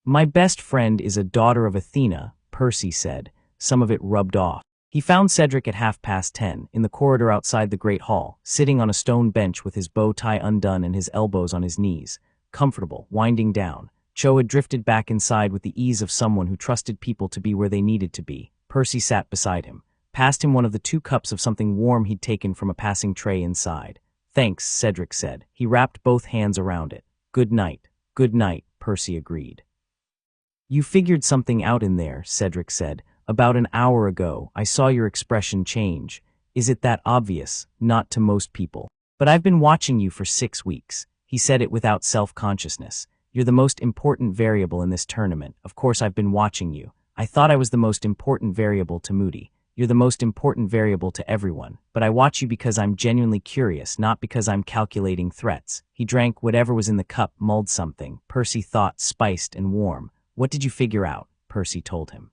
My best friend is a daughter of Athena, Percy said, some of it rubbed off. He found Cedric at 10:30, in the corridor outside the Great Hall, sitting on a stone bench with his bow tie undone and his elbows on his knees. Comfortable, winding down. Cho had drifted back inside with the ease of someone who trusted people to be where they needed to be. Percy sat beside him, passed him one of the 2 cups of something warm he'd taken from a passing tray inside. Thanks, Cedric said. He wrapped both hands around it. Good night, Percy agreed. You figured something out in there, Cedric said. About an hour ago, I saw your expression change. Is it that obvious? Not to most people. But I've been watching you for 6 weeks. He said it without self-consciousness. You're the most important variable in this tournament. Of course I've been watching you. I thought I was the most important variable to Moody. You're the most important variable to everyone. But I watch you because I'm genuinely curious, not because I'm calculating threats. He drank whatever was in the cup, mulled something. Percy thought, spiced and warm. What did you figure out? Percy told him.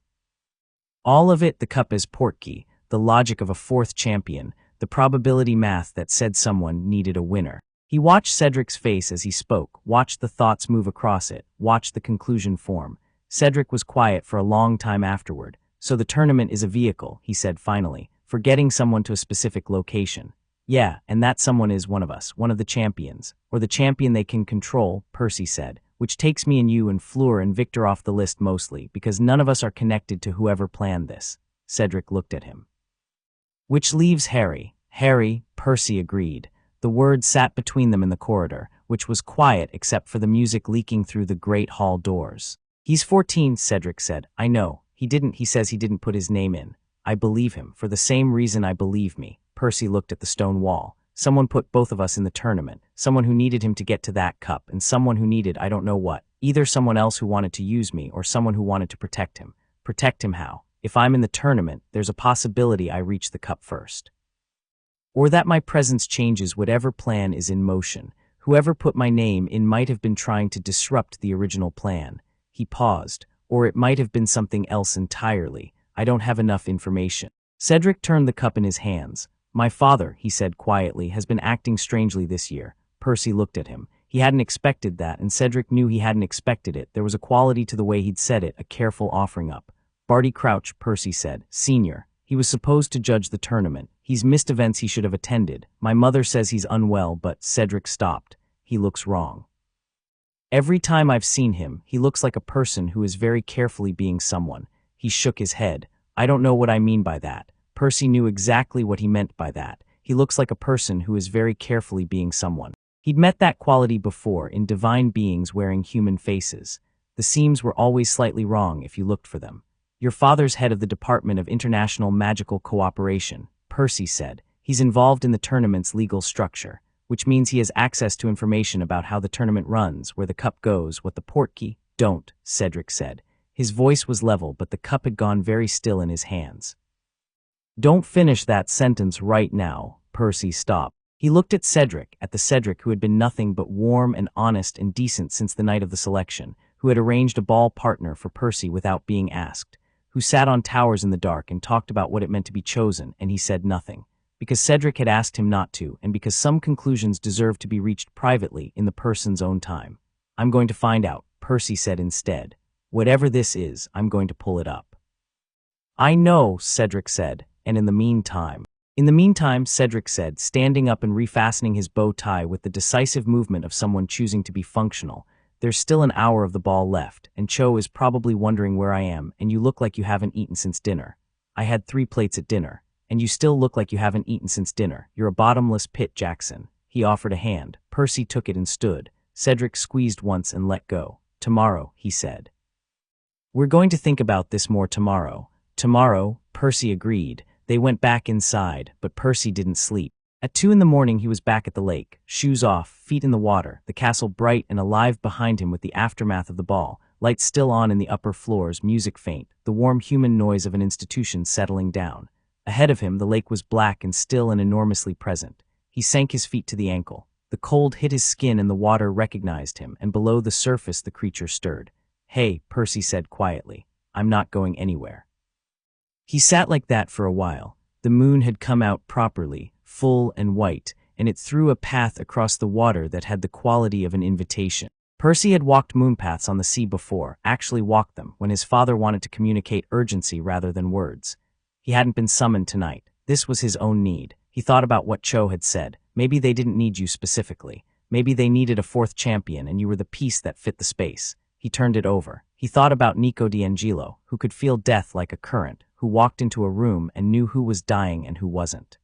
All of it. The cup is portkey, the logic of a 4th champion, the probability math that said someone needed a winner. He watched Cedric's face as he spoke, watched the thoughts move across it, watched the conclusion form. Cedric was quiet for a long time afterward. So the tournament is a vehicle, he said finally, for getting someone to a specific location. Yeah, and that someone is one of us, one of the champions, or the champion they can control, Percy said, which takes me and you and Fleur and Victor off the list mostly, because none of us are connected to whoever planned this. Cedric looked at him. Which leaves Harry. Harry, Percy agreed. The words sat between them in the corridor, which was quiet except for the music leaking through the great hall doors. He's 14, Cedric said. I know. He says he didn't put his name in. I believe him, for the same reason I believe me. Percy looked at the stone wall. Someone put both of us in the tournament. Someone who needed him to get to that cup, and someone who needed I don't know what. Either someone else who wanted to use me, or someone who wanted to protect him. Protect him how? If I'm in the tournament, there's a possibility I reach the cup first. Or that my presence changes whatever plan is in motion. Whoever put my name in might have been trying to disrupt the original plan. He paused. Or it might have been something else entirely. I don't have enough information. Cedric turned the cup in his hands. My father, he said quietly, has been acting strangely this year. Percy looked at him. He hadn't expected that, and Cedric knew he hadn't expected it. There was a quality to the way he'd said it, a careful offering up. Barty Crouch, Percy said. Senior. He was supposed to judge the tournament. He's missed events he should have attended. My mother says he's unwell, but Cedric stopped. He looks wrong. Every time I've seen him, he looks like a person who is very carefully being someone. He shook his head. I don't know what I mean by that. Percy knew exactly what he meant by that. He looks like a person who is very carefully being someone. He'd met that quality before in divine beings wearing human faces. The seams were always slightly wrong if you looked for them. Your father's head of the Department of International Magical Cooperation, Percy said. He's involved in the tournament's legal structure, which means he has access to information about how the tournament runs, where the cup goes, what the portkey. Don't, Cedric said. His voice was level, but the cup had gone very still in his hands. Don't finish that sentence right now, Percy stopped. He looked at the Cedric who had been nothing but warm and honest and decent since the night of the selection, who had arranged a ball partner for Percy without being asked, who sat on towers in the dark and talked about what it meant to be chosen, and he said nothing, because Cedric had asked him not to, and because some conclusions deserved to be reached privately in the person's own time. "I'm going to find out," Percy said instead. "Whatever this is, I'm going to pull it up." "I know," Cedric said, "and in the meantime..." "In the meantime," Cedric said, standing up and refastening his bow tie with the decisive movement of someone choosing to be functional, "there's still an hour of the ball left, and Cho is probably wondering where I am, and you look like you haven't eaten since dinner. I had 3 plates at dinner, and you still look like you haven't eaten since dinner. You're a bottomless pit, Jackson." He offered a hand. Percy took it and stood. Cedric squeezed once and let go. "Tomorrow," he said. "We're going to think about this more tomorrow." "Tomorrow," Percy agreed. They went back inside, but Percy didn't sleep. At 2 in the morning he was back at the lake, shoes off, feet in the water, the castle bright and alive behind him with the aftermath of the ball, lights still on in the upper floors, music faint, the warm human noise of an institution settling down. Ahead of him the lake was black and still and enormously present. He sank his feet to the ankle. The cold hit his skin and the water recognized him, and below the surface the creature stirred. "Hey," Percy said quietly, "I'm not going anywhere." He sat like that for a while. The moon had come out properly, full and white, and it threw a path across the water that had the quality of an invitation. Percy had walked moonpaths on the sea before, actually walked them, when his father wanted to communicate urgency rather than words. He hadn't been summoned tonight. This was his own need. He thought about what Cho had said. Maybe they didn't need you specifically. Maybe they needed a 4th champion and you were the piece that fit the space. He turned it over. He thought about Nico D'Angelo, who could feel death like a current, who walked into a room and knew who was dying and who wasn't.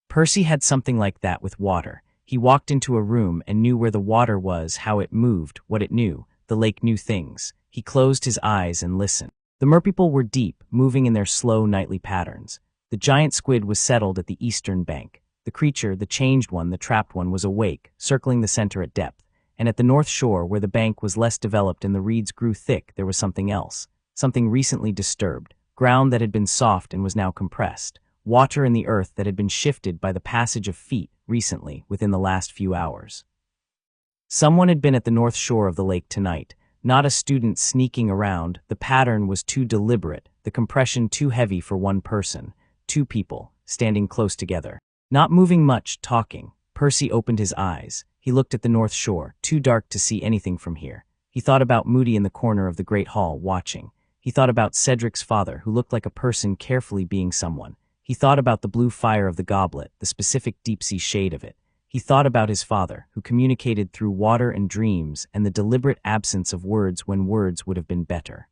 Percy had something like that with water. He walked into a room and knew where the water was, how it moved, what it knew. The lake knew things. He closed his eyes and listened. The merpeople were deep, moving in their slow nightly patterns. The giant squid was settled at the eastern bank. The creature, the changed one, the trapped one, was awake, circling the center at depth. And at the north shore, where the bank was less developed and the reeds grew thick, there was something else. Something recently disturbed. Ground that had been soft and was now compressed. Water in the earth that had been shifted by the passage of feet recently, within the last few hours. Someone had been at the north shore of the lake tonight. Not a student sneaking around. The pattern was too deliberate, the compression too heavy for one person. 2 people, standing close together. Not moving much, talking. Percy opened his eyes. He looked at the north shore, too dark to see anything from here. He thought about Moody in the corner of the great hall, watching. He thought about Cedric's father, who looked like a person carefully being someone. He thought about the blue fire of the goblet, the specific deep-sea shade of it. He thought about his father, who communicated through water and dreams, and the deliberate absence of words when words would have been better.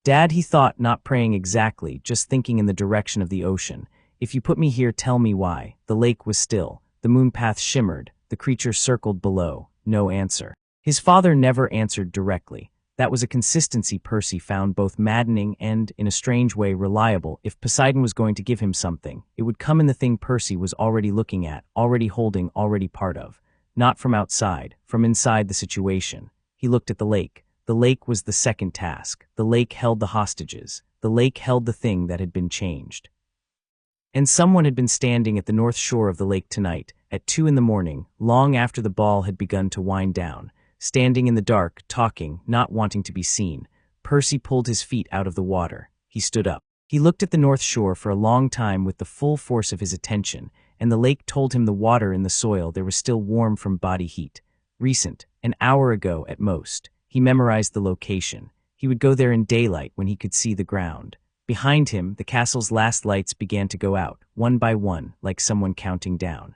Dad, he thought, not praying exactly, just thinking in the direction of the ocean. If you put me here, tell me why. The lake was still. The moonpath shimmered. The creature circled below. No answer. His father never answered directly. That was a consistency Percy found both maddening and, in a strange way, reliable. If Poseidon was going to give him something, it would come in the thing Percy was already looking at, already holding, already part of. Not from outside, from inside the situation. He looked at the lake. The lake was the second task. The lake held the hostages. The lake held the thing that had been changed. And someone had been standing at the north shore of the lake tonight, at 2 in the morning, long after the ball had begun to wind down. Standing in the dark, talking, not wanting to be seen. Percy pulled his feet out of the water. He stood up. He looked at the north shore for a long time with the full force of his attention, and the lake told him the water in the soil there was still warm from body heat. Recent, an hour ago at most. He memorized the location. He would go there in daylight when he could see the ground. Behind him, the castle's last lights began to go out, one by one, like someone counting down.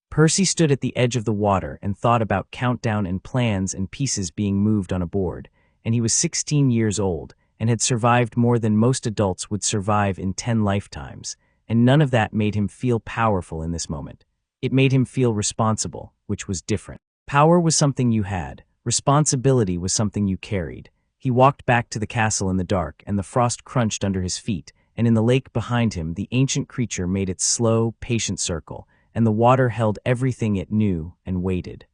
Percy stood at the edge of the water and thought about countdown and plans and pieces being moved on a board, and he was 16 years old and had survived more than most adults would survive in 10 lifetimes, and none of that made him feel powerful in this moment. It made him feel responsible, which was different. Power was something you had. Responsibility was something you carried. He walked back to the castle in the dark, and the frost crunched under his feet, and in the lake behind him the ancient creature made its slow, patient circle, and the water held everything it knew and waited.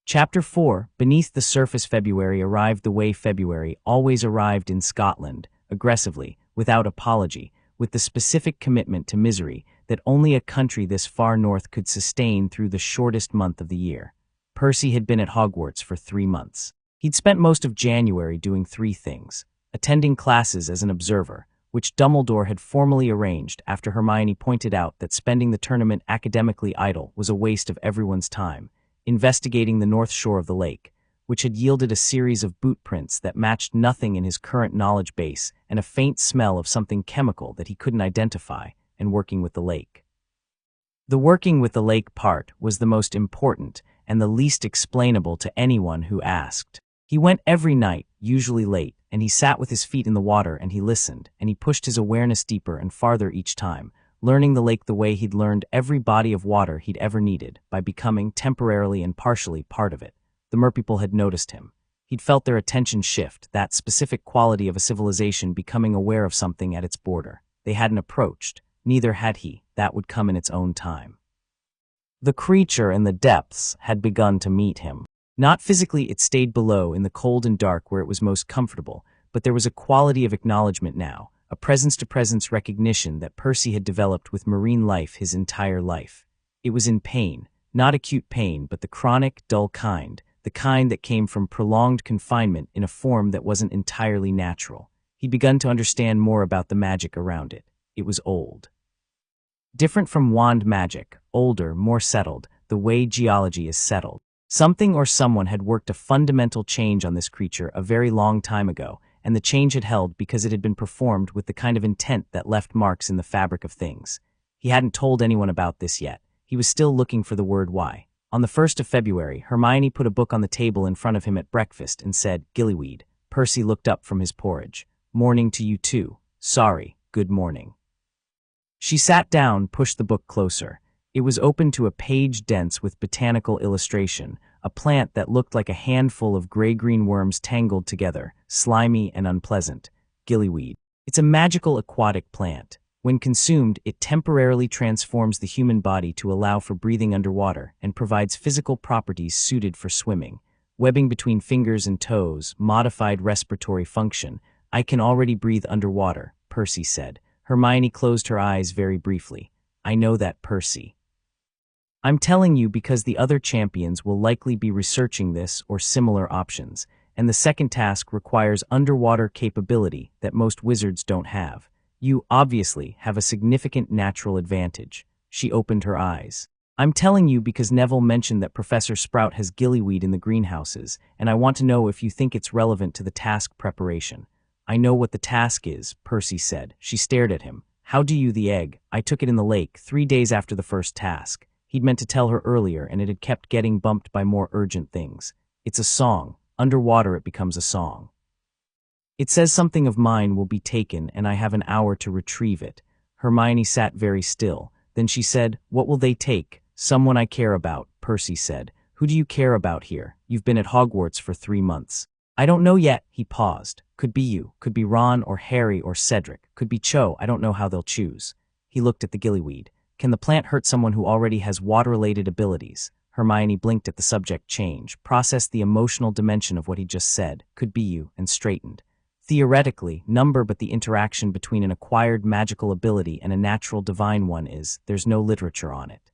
Chapter 4. Beneath the surface. February arrived the way February always arrived in Scotland, aggressively, without apology, with the specific commitment to misery that only a country this far north could sustain through the shortest month of the year. Percy had been at Hogwarts for 3 months. He'd spent most of January doing three things: attending classes as an observer, which Dumbledore had formally arranged after Hermione pointed out that spending the tournament academically idle was a waste of everyone's time, investigating the north shore of the lake, which had yielded a series of boot prints that matched nothing in his current knowledge base and a faint smell of something chemical that he couldn't identify, and working with the lake. The working with the lake part was the most important and the least explainable to anyone who asked. He went every night, usually late, and he sat with his feet in the water and he listened, and he pushed his awareness deeper and farther each time, learning the lake the way he'd learned every body of water he'd ever needed, by becoming, temporarily and partially, part of it. The merpeople had noticed him. He'd felt their attention shift, that specific quality of a civilization becoming aware of something at its border. They hadn't approached, neither had he. That would come in its own time. The creature in the depths had begun to meet him. Not physically, it stayed below in the cold and dark where it was most comfortable, but there was a quality of acknowledgement now, a presence-to-presence recognition that Percy had developed with marine life his entire life. It was in pain, not acute pain, but the chronic, dull kind, the kind that came from prolonged confinement in a form that wasn't entirely natural. He'd begun to understand more about the magic around it. It was old. Different from wand magic, older, more settled, the way geology is settled. Something or someone had worked a fundamental change on this creature a very long time ago, and the change had held because it had been performed with the kind of intent that left marks in the fabric of things. He hadn't told anyone about this yet. He was still looking for the word why. On the 1st of February, Hermione put a book on the table in front of him at breakfast and said, "Gillyweed." Percy looked up from his porridge. "Morning to you too. Sorry, good morning." She sat down, pushed the book closer. It was open to a page dense with botanical illustration, a plant that looked like a handful of gray-green worms tangled together, slimy and unpleasant. Gillyweed. It's a magical aquatic plant. When consumed, it temporarily transforms the human body to allow for breathing underwater and provides physical properties suited for swimming. Webbing between fingers and toes, modified respiratory function. "I can already breathe underwater," Percy said. Hermione closed her eyes very briefly. "I know that, Percy. I'm telling you because the other champions will likely be researching this or similar options, and the second task requires underwater capability that most wizards don't have. You, obviously, have a significant natural advantage." She opened her eyes. "I'm telling you because Neville mentioned that Professor Sprout has gillyweed in the greenhouses, and I want to know if you think it's relevant to the task preparation." "I know what the task is," Percy said. She stared at him. "How do you the egg? I took it in the lake 3 days after the first task." He'd meant to tell her earlier, and it had kept getting bumped by more urgent things. "It's a song. Underwater it becomes a song. It says something of mine will be taken, and I have an hour to retrieve it." Hermione sat very still. Then she said, "What will they take?" "Someone I care about," Percy said. "Who do you care about here? You've been at Hogwarts for 3 months. "I don't know yet." He paused. "Could be you. Could be Ron or Harry or Cedric. Could be Cho. I don't know how they'll choose." He looked at the gillyweed. "Can the plant hurt someone who already has water-related abilities?" Hermione blinked at the subject change, processed the emotional dimension of what he just said, "Could be you," and straightened. "Theoretically, number, but the interaction between an acquired magical ability and a natural divine one is, there's no literature on it.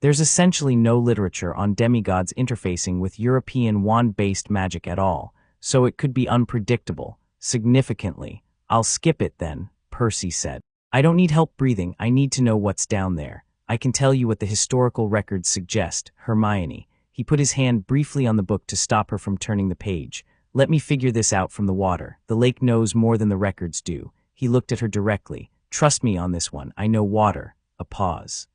There's essentially no literature on demigods interfacing with European wand-based magic at all, so it could be unpredictable, significantly." "I'll skip it then," Percy said. "I don't need help breathing. I need to know what's down there. I can tell you what the historical records suggest, Hermione." He put his hand briefly on the book to stop her from turning the page. "Let me figure this out from the water. The lake knows more than the records do." He looked at her directly. "Trust me on this one. I know water." A pause.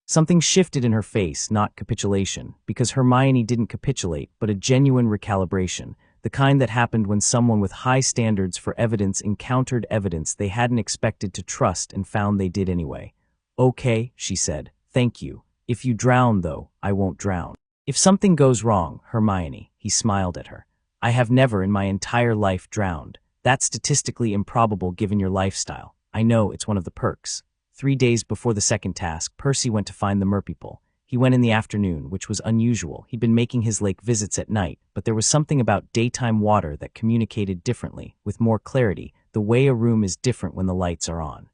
Something shifted in her face, not capitulation, because Hermione didn't capitulate, but a genuine recalibration, the kind that happened when someone with high standards for evidence encountered evidence they hadn't expected to trust and found they did anyway. "Okay," she said. "Thank you. If you drown, though, I won't drown." "If something goes wrong, Hermione," he smiled at her. "I have never in my entire life drowned. That's statistically improbable given your lifestyle. I know, it's one of the perks." 3 days before the second task, Percy went to find the merpeople. He went in the afternoon, which was unusual. He'd been making his lake visits at night, but there was something about daytime water that communicated differently, with more clarity, the way a room is different when the lights are on.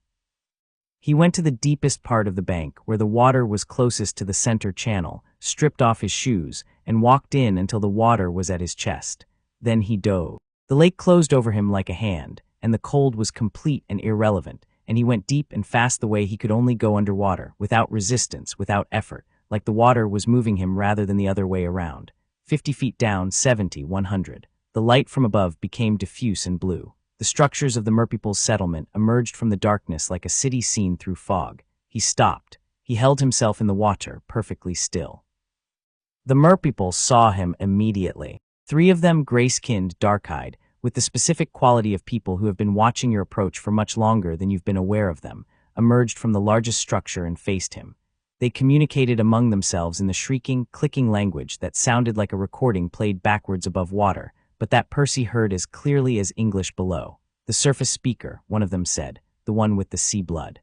He went to the deepest part of the bank, where the water was closest to the center channel, stripped off his shoes, and walked in until the water was at his chest. Then he dove. The lake closed over him like a hand, and the cold was complete and irrelevant, and he went deep and fast the way he could only go underwater, without resistance, without effort, like the water was moving him rather than the other way around. 50 feet down, 70, 100. The light from above became diffuse and blue. The structures of the merpeople's settlement emerged from the darkness like a city seen through fog. He stopped. He held himself in the water, perfectly still. The merpeople saw him immediately. 3 of them, gray-skinned, dark-eyed, with the specific quality of people who have been watching your approach for much longer than you've been aware of them, emerged from the largest structure and faced him. They communicated among themselves in the shrieking, clicking language that sounded like a recording played backwards above water, but that Percy heard as clearly as English below. The surface speaker, one of them said, the one with the sea blood.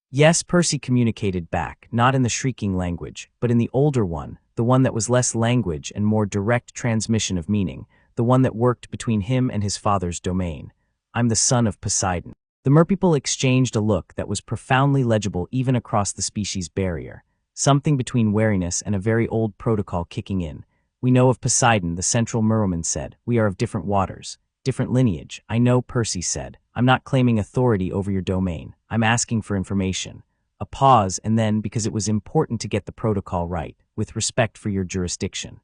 Yes, Percy communicated back, not in the shrieking language, but in the older one, the one that was less language and more direct transmission of meaning, the one that worked between him and his father's domain. I'm the son of Poseidon. The merpeople exchanged a look that was profoundly legible even across the species barrier, something between wariness and a very old protocol kicking in. We know of Poseidon, the central merwoman said. We are of different waters, different lineage. I know, Percy said. I'm not claiming authority over your domain. I'm asking for information. A pause, and then, because it was important to get the protocol right, with respect for your jurisdiction.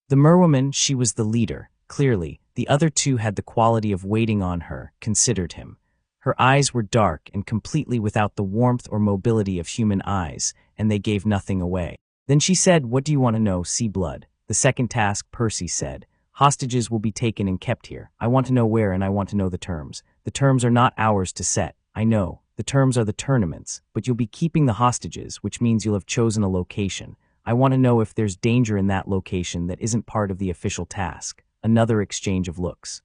The merwoman, she was the leader, clearly. The other 2 had the quality of waiting on her, considered him. Her eyes were dark and completely without the warmth or mobility of human eyes, and they gave nothing away. Then she said, what do you want to know, sea blood? The second task, Percy said. Hostages will be taken and kept here. I want to know where, and I want to know the terms. The terms are not ours to set. I know. The terms are the tournament's, but you'll be keeping the hostages, which means you'll have chosen a location. I want to know if there's danger in that location that isn't part of the official task. Another exchange of looks.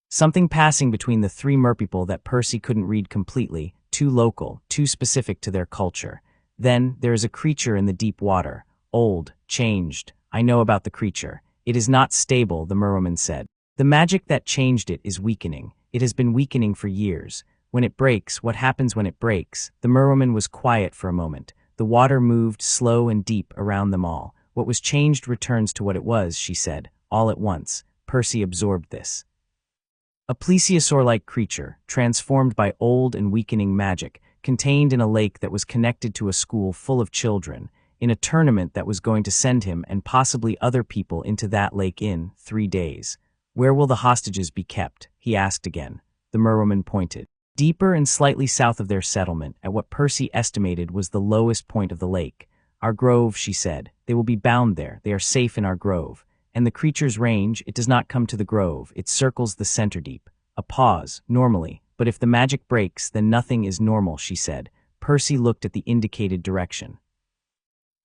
Something passing between the 3 merpeople that Percy couldn't read completely, too local, too specific to their culture. Then, there is a creature in the deep water. Old, changed. I know about the creature. It is not stable, the merwoman said. The magic that changed it is weakening. It has been weakening for years. When it breaks, what happens when it breaks? The merwoman was quiet for a moment. The water moved slow and deep around them all. What was changed returns to what it was, she said. All at once, Percy absorbed this. A plesiosaur-like creature, transformed by old and weakening magic, contained in a lake that was connected to a school full of children, in a tournament that was going to send him and possibly other people into that lake in 3 days. Where will the hostages be kept? He asked again. The merwoman pointed. Deeper and slightly south of their settlement, at what Percy estimated was the lowest point of the lake. Our grove, she said. They will be bound there. They are safe in our grove. And the creature's range, it does not come to the grove. It circles the center deep. A pause, normally. But if the magic breaks, then nothing is normal, she said. Percy looked at the indicated direction.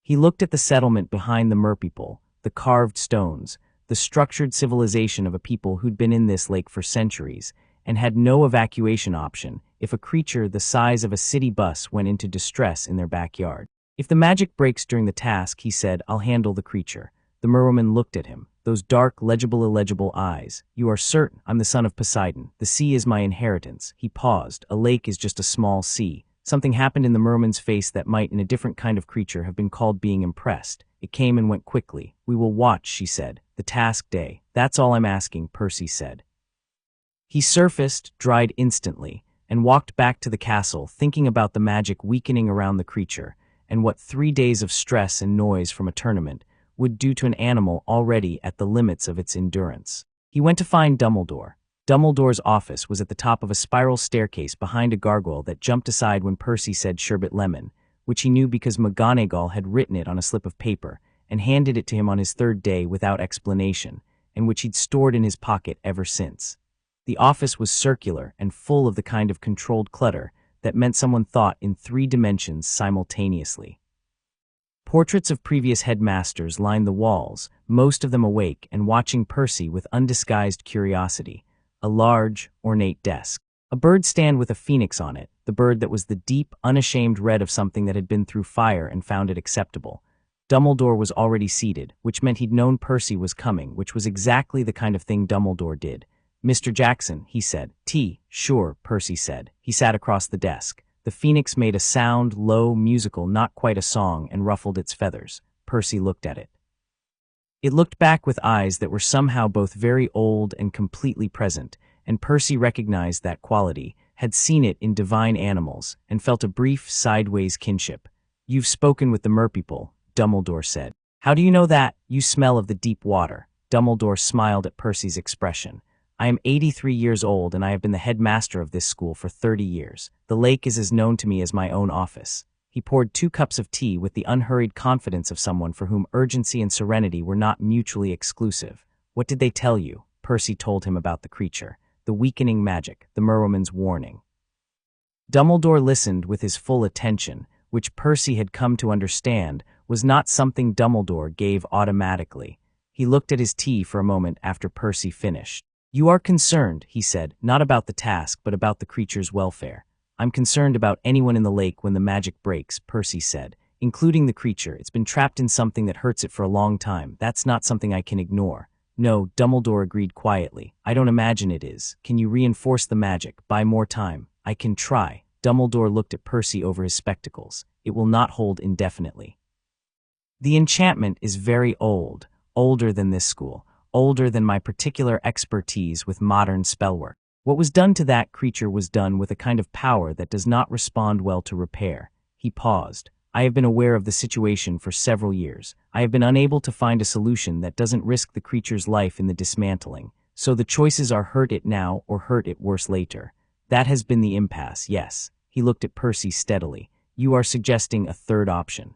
He looked at the settlement behind the merpeople, the carved stones, the structured civilization of a people who'd been in this lake for centuries, and had no evacuation option if a creature the size of a city bus went into distress in their backyard. If the magic breaks during the task, he said, I'll handle the creature. The merwoman looked at him, those dark, illegible eyes. You are certain? I'm the son of Poseidon. The sea is my inheritance. He paused. A lake is just a small sea. Something happened in the merwoman's face that might, in a different kind of creature, have been called being impressed. It came and went quickly. We will watch, she said. The task day. That's all I'm asking, Percy said. He surfaced, dried instantly, and walked back to the castle, thinking about the magic weakening around the creature, and what 3 days of stress and noise from a tournament would do to an animal already at the limits of its endurance. He went to find Dumbledore. Dumbledore's office was at the top of a spiral staircase behind a gargoyle that jumped aside when Percy said sherbet lemon, which he knew because McGonagall had written it on a slip of paper and handed it to him on his 3rd day without explanation, and which he'd stored in his pocket ever since. The office was circular and full of the kind of controlled clutter that meant someone thought in 3 dimensions simultaneously. Portraits of previous headmasters lined the walls, most of them awake and watching Percy with undisguised curiosity. A large, ornate desk. A bird stand with a phoenix on it, the bird that was the deep, unashamed red of something that had been through fire and found it acceptable. Dumbledore was already seated, which meant he'd known Percy was coming, which was exactly the kind of thing Dumbledore did. Mr. Jackson, he said. Tea, sure, Percy said. He sat across the desk. The phoenix made a sound, low, musical, not quite a song, and ruffled its feathers. Percy looked at it. It looked back with eyes that were somehow both very old and completely present, and Percy recognized that quality, had seen it in divine animals, and felt a brief, sideways kinship. You've spoken with the merpeople, Dumbledore said. How do you know that? You smell of the deep water. Dumbledore smiled at Percy's expression. I am 83 years old, and I have been the headmaster of this school for 30 years. The lake is as known to me as my own office. He poured 2 cups of tea with the unhurried confidence of someone for whom urgency and serenity were not mutually exclusive. What did they tell you? Percy told him about the creature. The weakening magic, the merwoman's warning. Dumbledore listened with his full attention, which Percy had come to understand was not something Dumbledore gave automatically. He looked at his tea for a moment after Percy finished. You are concerned, he said, not about the task but about the creature's welfare. I'm concerned about anyone in the lake when the magic breaks, Percy said, including the creature. It's been trapped in something that hurts it for a long time. That's not something I can ignore. No, Dumbledore agreed quietly. I don't imagine it is. Can you reinforce the magic? Buy more time. I can try. Dumbledore looked at Percy over his spectacles. It will not hold indefinitely. The enchantment is very old, older than this school, older than my particular expertise with modern spellwork. What was done to that creature was done with a kind of power that does not respond well to repair. He paused. I have been aware of the situation for several years. I have been unable to find a solution that doesn't risk the creature's life in the dismantling. So the choices are hurt it now or hurt it worse later. That has been the impasse, yes. He looked at Percy steadily. You are suggesting a third option.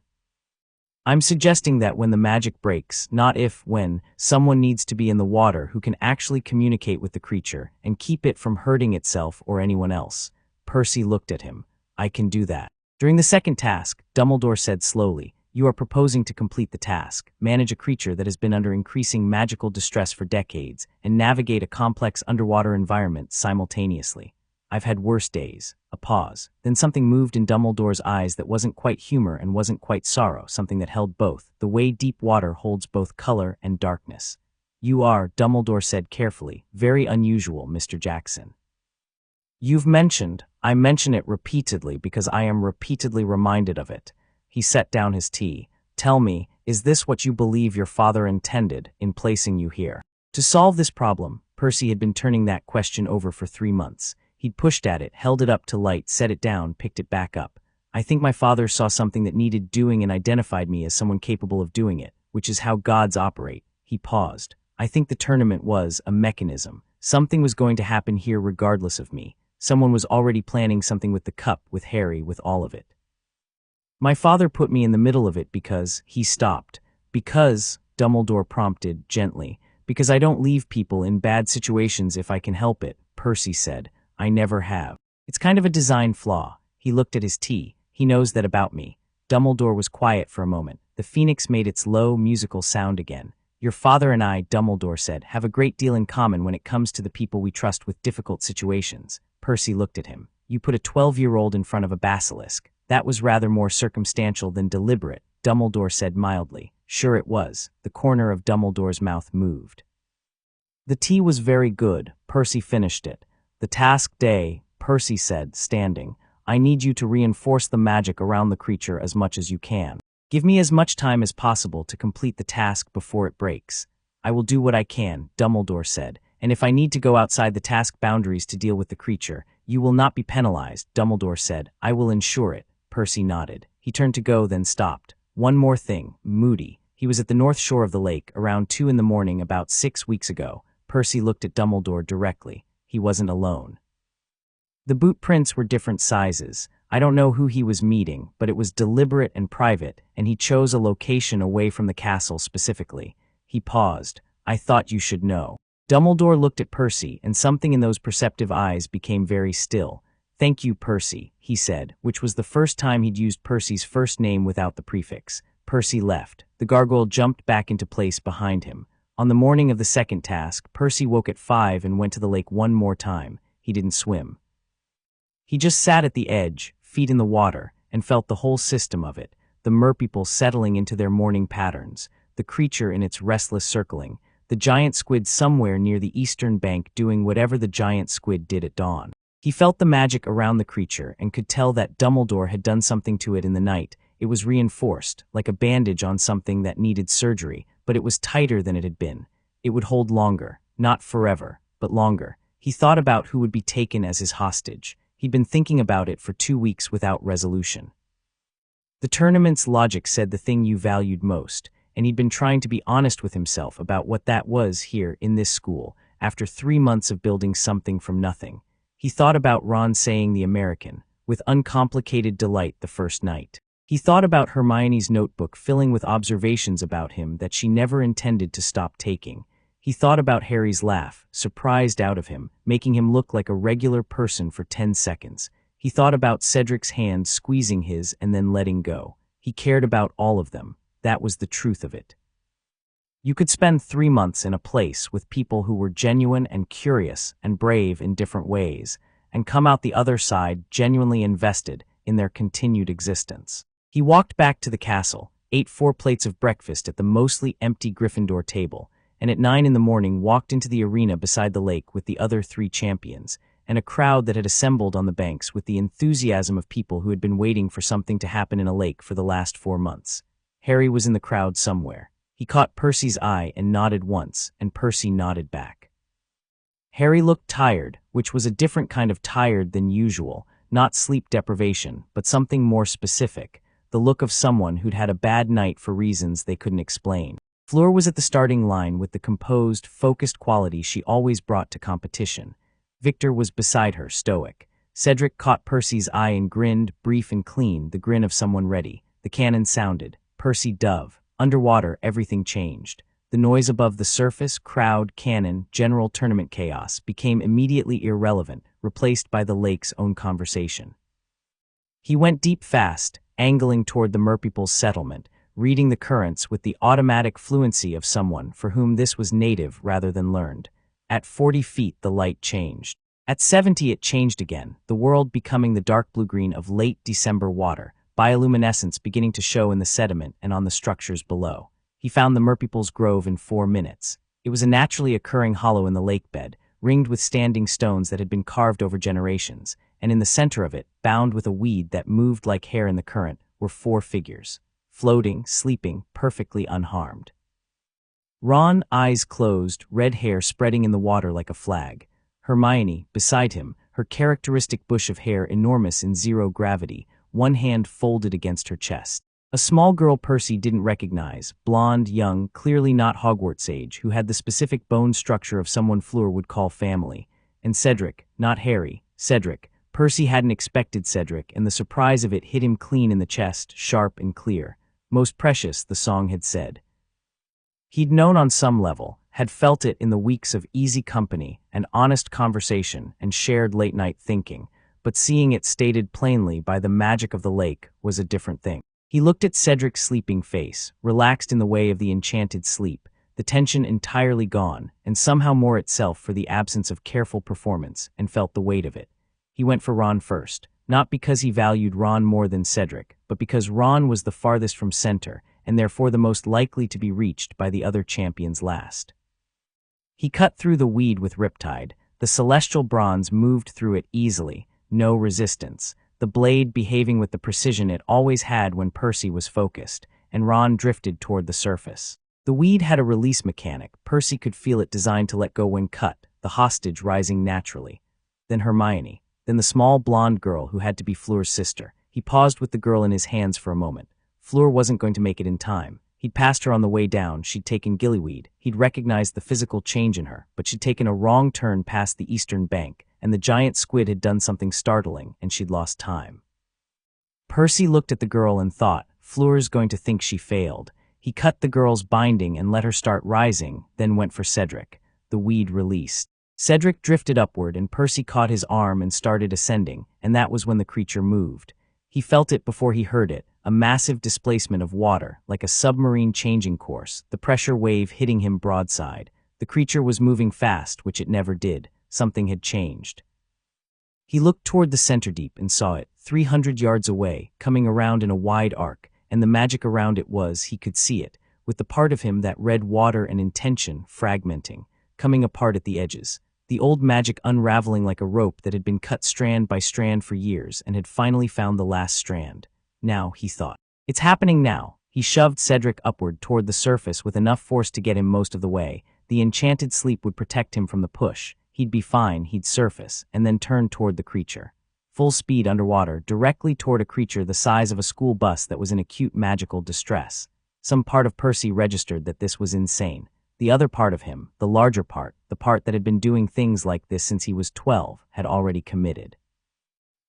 I'm suggesting that when the magic breaks, not if, when, someone needs to be in the water who can actually communicate with the creature and keep it from hurting itself or anyone else. Percy looked at him. I can do that. During the second task, Dumbledore said slowly, you are proposing to complete the task, manage a creature that has been under increasing magical distress for decades, and navigate a complex underwater environment simultaneously. I've had worse days. A pause. Then something moved in Dumbledore's eyes that wasn't quite humor and wasn't quite sorrow, something that held both, the way deep water holds both color and darkness. You are, Dumbledore said carefully, very unusual, Mr. Jackson. I mention it repeatedly because I am repeatedly reminded of it. He set down his tea. Tell me, is this what you believe your father intended in placing you here? To solve this problem, Percy had been turning that question over for 3 months. He'd pushed at it, held it up to light, set it down, picked it back up. I think my father saw something that needed doing and identified me as someone capable of doing it, which is how gods operate. He paused. I think the tournament was a mechanism. Something was going to happen here regardless of me. Someone was already planning something with the cup, with Harry, with all of it. My father put me in the middle of it because he stopped. Because, Dumbledore prompted gently, because I don't leave people in bad situations if I can help it, Percy said. I never have. It's kind of a design flaw. He looked at his tea. He knows that about me. Dumbledore was quiet for a moment. The phoenix made its low, musical sound again. Your father and I, Dumbledore said, have a great deal in common when it comes to the people we trust with difficult situations. Percy looked at him. You put a 12-year-old in front of a basilisk. That was rather more circumstantial than deliberate, Dumbledore said mildly. Sure it was. The corner of Dumbledore's mouth moved. The tea was very good. Percy finished it. The task day, Percy said, standing. I need you to reinforce the magic around the creature as much as you can. Give me as much time as possible to complete the task before it breaks. I will do what I can, Dumbledore said, and if I need to go outside the task boundaries to deal with the creature, you will not be penalized, Dumbledore said. I will ensure it. Percy nodded. He turned to go, then stopped. One more thing, Moody. He was at the north shore of the lake around 2 in the morning about 6 weeks ago. Percy looked at Dumbledore directly. He wasn't alone. The boot prints were different sizes. I don't know who he was meeting, but it was deliberate and private, and he chose a location away from the castle specifically. He paused. I thought you should know. Dumbledore looked at Percy, and something in those perceptive eyes became very still. Thank you, Percy, he said, which was the first time he'd used Percy's first name without the prefix. Percy left. The gargoyle jumped back into place behind him. On the morning of the second task, Percy woke at 5 and went to the lake one more time. He didn't swim. He just sat at the edge, feet in the water, and felt the whole system of it, the merpeople settling into their morning patterns, the creature in its restless circling, the giant squid somewhere near the eastern bank doing whatever the giant squid did at dawn. He felt the magic around the creature and could tell that Dumbledore had done something to it in the night. It was reinforced, like a bandage on something that needed surgery, but it was tighter than it had been. It would hold longer, not forever, but longer. He thought about who would be taken as his hostage. He'd been thinking about it for 2 weeks without resolution. The tournament's logic said the thing you valued most, and he'd been trying to be honest with himself about what that was here in this school, after 3 months of building something from nothing. He thought about Ron saying the American, with uncomplicated delight the first night. He thought about Hermione's notebook filling with observations about him that she never intended to stop taking. He thought about Harry's laugh, surprised out of him, making him look like a regular person for 10 seconds. He thought about Cedric's hand squeezing his and then letting go. He cared about all of them. That was the truth of it. You could spend 3 months in a place with people who were genuine and curious and brave in different ways, and come out the other side genuinely invested in their continued existence. He walked back to the castle, ate 4 plates of breakfast at the mostly empty Gryffindor table, and at 9 in the morning walked into the arena beside the lake with the other 3 champions, and a crowd that had assembled on the banks with the enthusiasm of people who had been waiting for something to happen in a lake for the last 4 months. Harry was in the crowd somewhere. He caught Percy's eye and nodded once, and Percy nodded back. Harry looked tired, which was a different kind of tired than usual, not sleep deprivation, but something more specific, the look of someone who'd had a bad night for reasons they couldn't explain. Fleur was at the starting line with the composed, focused quality she always brought to competition. Victor was beside her, stoic. Cedric caught Percy's eye and grinned, brief and clean, the grin of someone ready. The cannon sounded. Percy dove. Underwater, everything changed. The noise above the surface, crowd, cannon, general tournament chaos became immediately irrelevant, replaced by the lake's own conversation. He went deep fast, angling toward the merpeople's settlement, reading the currents with the automatic fluency of someone for whom this was native rather than learned. At 40 feet, the light changed. At 70, it changed again, the world becoming the dark blue-green of late December water, bioluminescence beginning to show in the sediment and on the structures below. He found the merpeople's grove in 4 minutes. It was a naturally occurring hollow in the lake bed, ringed with standing stones that had been carved over generations, and in the center of it, bound with a weed that moved like hair in the current, were 4 figures, floating, sleeping, perfectly unharmed. Ron, eyes closed, red hair spreading in the water like a flag. Hermione, beside him, her characteristic bush of hair enormous in zero gravity, one hand folded against her chest. A small girl Percy didn't recognize, blonde, young, clearly not Hogwarts age, who had the specific bone structure of someone Fleur would call family. And Cedric, not Harry, Cedric. Percy hadn't expected Cedric, and the surprise of it hit him clean in the chest, sharp and clear. Most precious, the song had said. He'd known on some level, had felt it in the weeks of easy company and honest conversation and shared late-night thinking, but seeing it stated plainly by the magic of the lake was a different thing. He looked at Cedric's sleeping face, relaxed in the way of the enchanted sleep, the tension entirely gone, and somehow more itself for the absence of careful performance, and felt the weight of it. He went for Ron first, not because he valued Ron more than Cedric, but because Ron was the farthest from center, and therefore the most likely to be reached by the other champions last. He cut through the weed with Riptide. The celestial bronze moved through it easily, no resistance, the blade behaving with the precision it always had when Percy was focused, and Ron drifted toward the surface. The weed had a release mechanic. Percy could feel it designed to let go when cut, the hostage rising naturally. Then Hermione, then the small blonde girl who had to be Fleur's sister. He paused with the girl in his hands for a moment. Fleur wasn't going to make it in time. He'd passed her on the way down, she'd taken gillyweed, he'd recognized the physical change in her, but she'd taken a wrong turn past the eastern bank, and the giant squid had done something startling, and she'd lost time. Percy looked at the girl and thought, Fleur's going to think she failed. He cut the girl's binding and let her start rising, then went for Cedric. The weed released. Cedric drifted upward and Percy caught his arm and started ascending, and that was when the creature moved. He felt it before he heard it, a massive displacement of water, like a submarine changing course, the pressure wave hitting him broadside. The creature was moving fast, which it never did. Something had changed. He looked toward the center deep and saw it, 300 yards away, coming around in a wide arc, and the magic around it was, he could see it, with the part of him that read water and intention fragmenting, coming apart at the edges. The old magic unraveling like a rope that had been cut strand by strand for years and had finally found the last strand. Now, he thought. It's happening now. He shoved Cedric upward toward the surface with enough force to get him most of the way. The enchanted sleep would protect him from the push. He'd be fine, he'd surface, and then turn toward the creature. Full speed underwater, directly toward a creature the size of a school bus that was in acute magical distress. Some part of Percy registered that this was insane. The other part of him, the larger part, the part that had been doing things like this since he was 12, had already committed.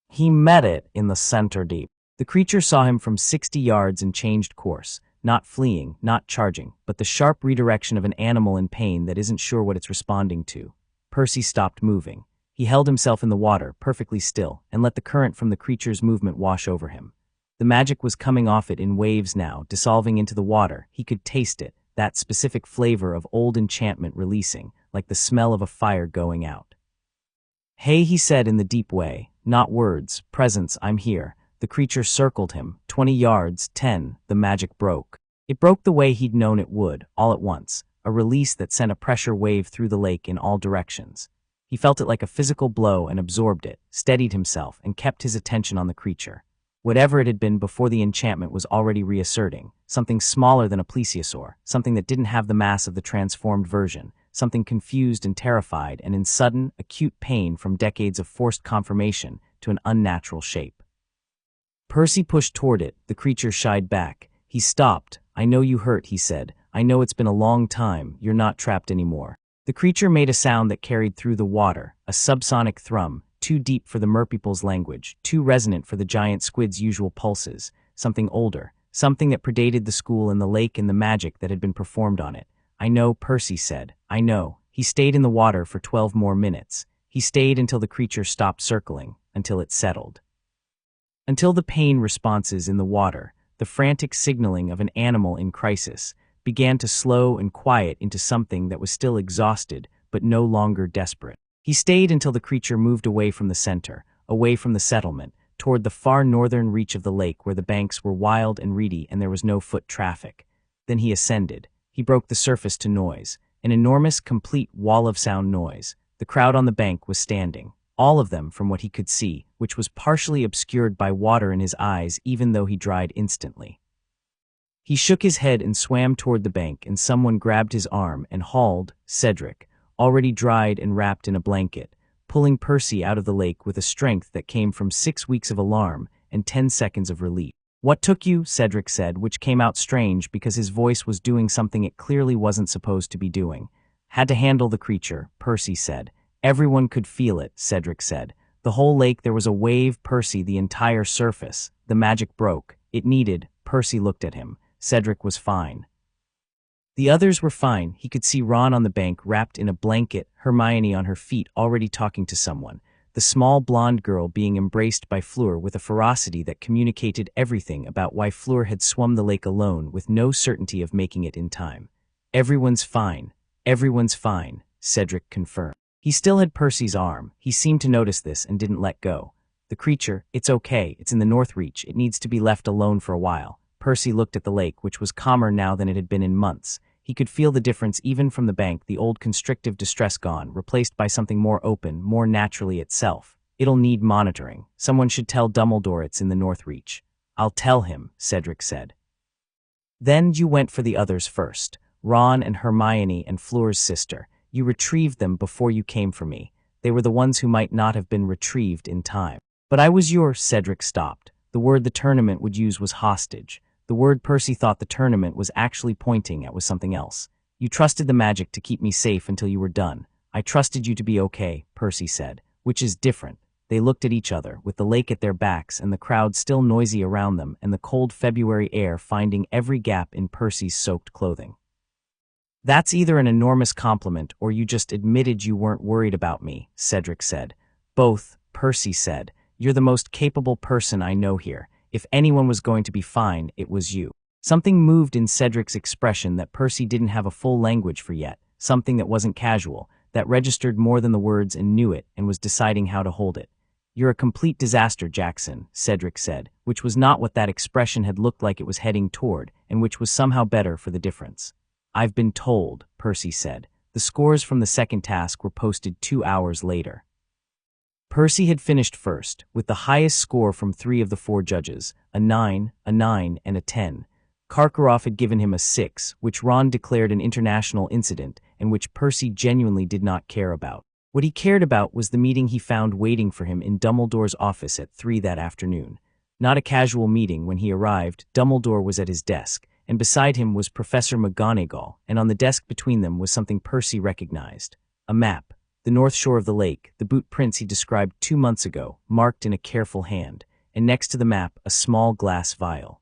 He met it in the center deep. The creature saw him from 60 yards and changed course, not fleeing, not charging, but the sharp redirection of an animal in pain that isn't sure what it's responding to. Percy stopped moving. He held himself in the water, perfectly still, and let the current from the creature's movement wash over him. The magic was coming off it in waves now, dissolving into the water. He could taste it, that specific flavor of old enchantment releasing, like the smell of a fire going out. "Hey," he said in the deep way, not words, presence, "I'm here." The creature circled him, 20 yards, 10, the magic broke. It broke the way he'd known it would, all at once, a release that sent a pressure wave through the lake in all directions. He felt it like a physical blow and absorbed it, steadied himself, and kept his attention on the creature. Whatever it had been before the enchantment was already reasserting, something smaller than a plesiosaur, something that didn't have the mass of the transformed version, something confused and terrified and in sudden, acute pain from decades of forced conformation to an unnatural shape. Percy pushed toward it, the creature shied back. He stopped. "I know you hurt," he said. "I know it's been a long time, you're not trapped anymore." The creature made a sound that carried through the water, a subsonic thrum, too deep for the merpeople's language, too resonant for the giant squid's usual pulses, something older, something that predated the school and the lake and the magic that had been performed on it. "I know," Percy said. "I know." He stayed in the water for 12 more minutes. He stayed until the creature stopped circling, until it settled. Until the pain responses in the water, the frantic signaling of an animal in crisis, began to slow and quiet into something that was still exhausted, but no longer desperate. He stayed until the creature moved away from the center, away from the settlement, toward the far northern reach of the lake where the banks were wild and reedy and there was no foot traffic. Then he ascended. He broke the surface to noise, an enormous, complete wall of sound noise. The crowd on the bank was standing, all of them from what he could see, which was partially obscured by water in his eyes even though he dried instantly. He shook his head and swam toward the bank, and someone grabbed his arm and hauled Cedric, already dried and wrapped in a blanket, pulling Percy out of the lake with a strength that came from 6 weeks of alarm and 10 seconds of relief. "What took you?" Cedric said, which came out strange because his voice was doing something it clearly wasn't supposed to be doing. "Had to handle the creature," Percy said. "Everyone could feel it," Cedric said. "The whole lake, there was a wave, Percy, the entire surface. The magic broke. It needed." Percy looked at him. Cedric was fine. The others were fine. He could see Ron on the bank wrapped in a blanket, Hermione on her feet already talking to someone, the small blonde girl being embraced by Fleur with a ferocity that communicated everything about why Fleur had swum the lake alone with no certainty of making it in time. "Everyone's fine. Everyone's fine," Cedric confirmed. He still had Percy's arm. He seemed to notice this and didn't let go. "The creature, it's okay. It's in the North Reach. It needs to be left alone for a while." Percy looked at the lake, which was calmer now than it had been in months. He could feel the difference even from the bank, the old constrictive distress gone, replaced by something more open, more naturally itself. "It'll need monitoring. Someone should tell Dumbledore it's in the North Reach." "I'll tell him," Cedric said. "Then you went for the others first. Ron and Hermione and Fleur's sister. You retrieved them before you came for me. They were the ones who might not have been retrieved in time." "But I was your—" Cedric stopped. The word the tournament would use was hostage. The word Percy thought the tournament was actually pointing at was something else. "You trusted the magic to keep me safe until you were done. I trusted you to be okay," Percy said, "which is different." They looked at each other, with the lake at their backs and the crowd still noisy around them and the cold February air finding every gap in Percy's soaked clothing. "That's either an enormous compliment or you just admitted you weren't worried about me," Cedric said. "Both," Percy said. "You're the most capable person I know here. If anyone was going to be fine, it was you." Something moved in Cedric's expression that Percy didn't have a full language for yet, something that wasn't casual, that registered more than the words and knew it and was deciding how to hold it. "You're a complete disaster, Jackson," Cedric said, which was not what that expression had looked like it was heading toward, and which was somehow better for the difference. "I've been told," Percy said. The scores from the second task were posted 2 hours later. Percy had finished first, with the highest score from 3 of the 4 judges, a 9, a 9, and a 10. Karkaroff had given him a 6, which Ron declared an international incident, and which Percy genuinely did not care about. What he cared about was the meeting he found waiting for him in Dumbledore's office at 3 that afternoon. Not a casual meeting. When he arrived, Dumbledore was at his desk, and beside him was Professor McGonagall, and on the desk between them was something Percy recognized. A map, the north shore of the lake, the boot prints he described 2 months ago, marked in a careful hand, and next to the map a small glass vial.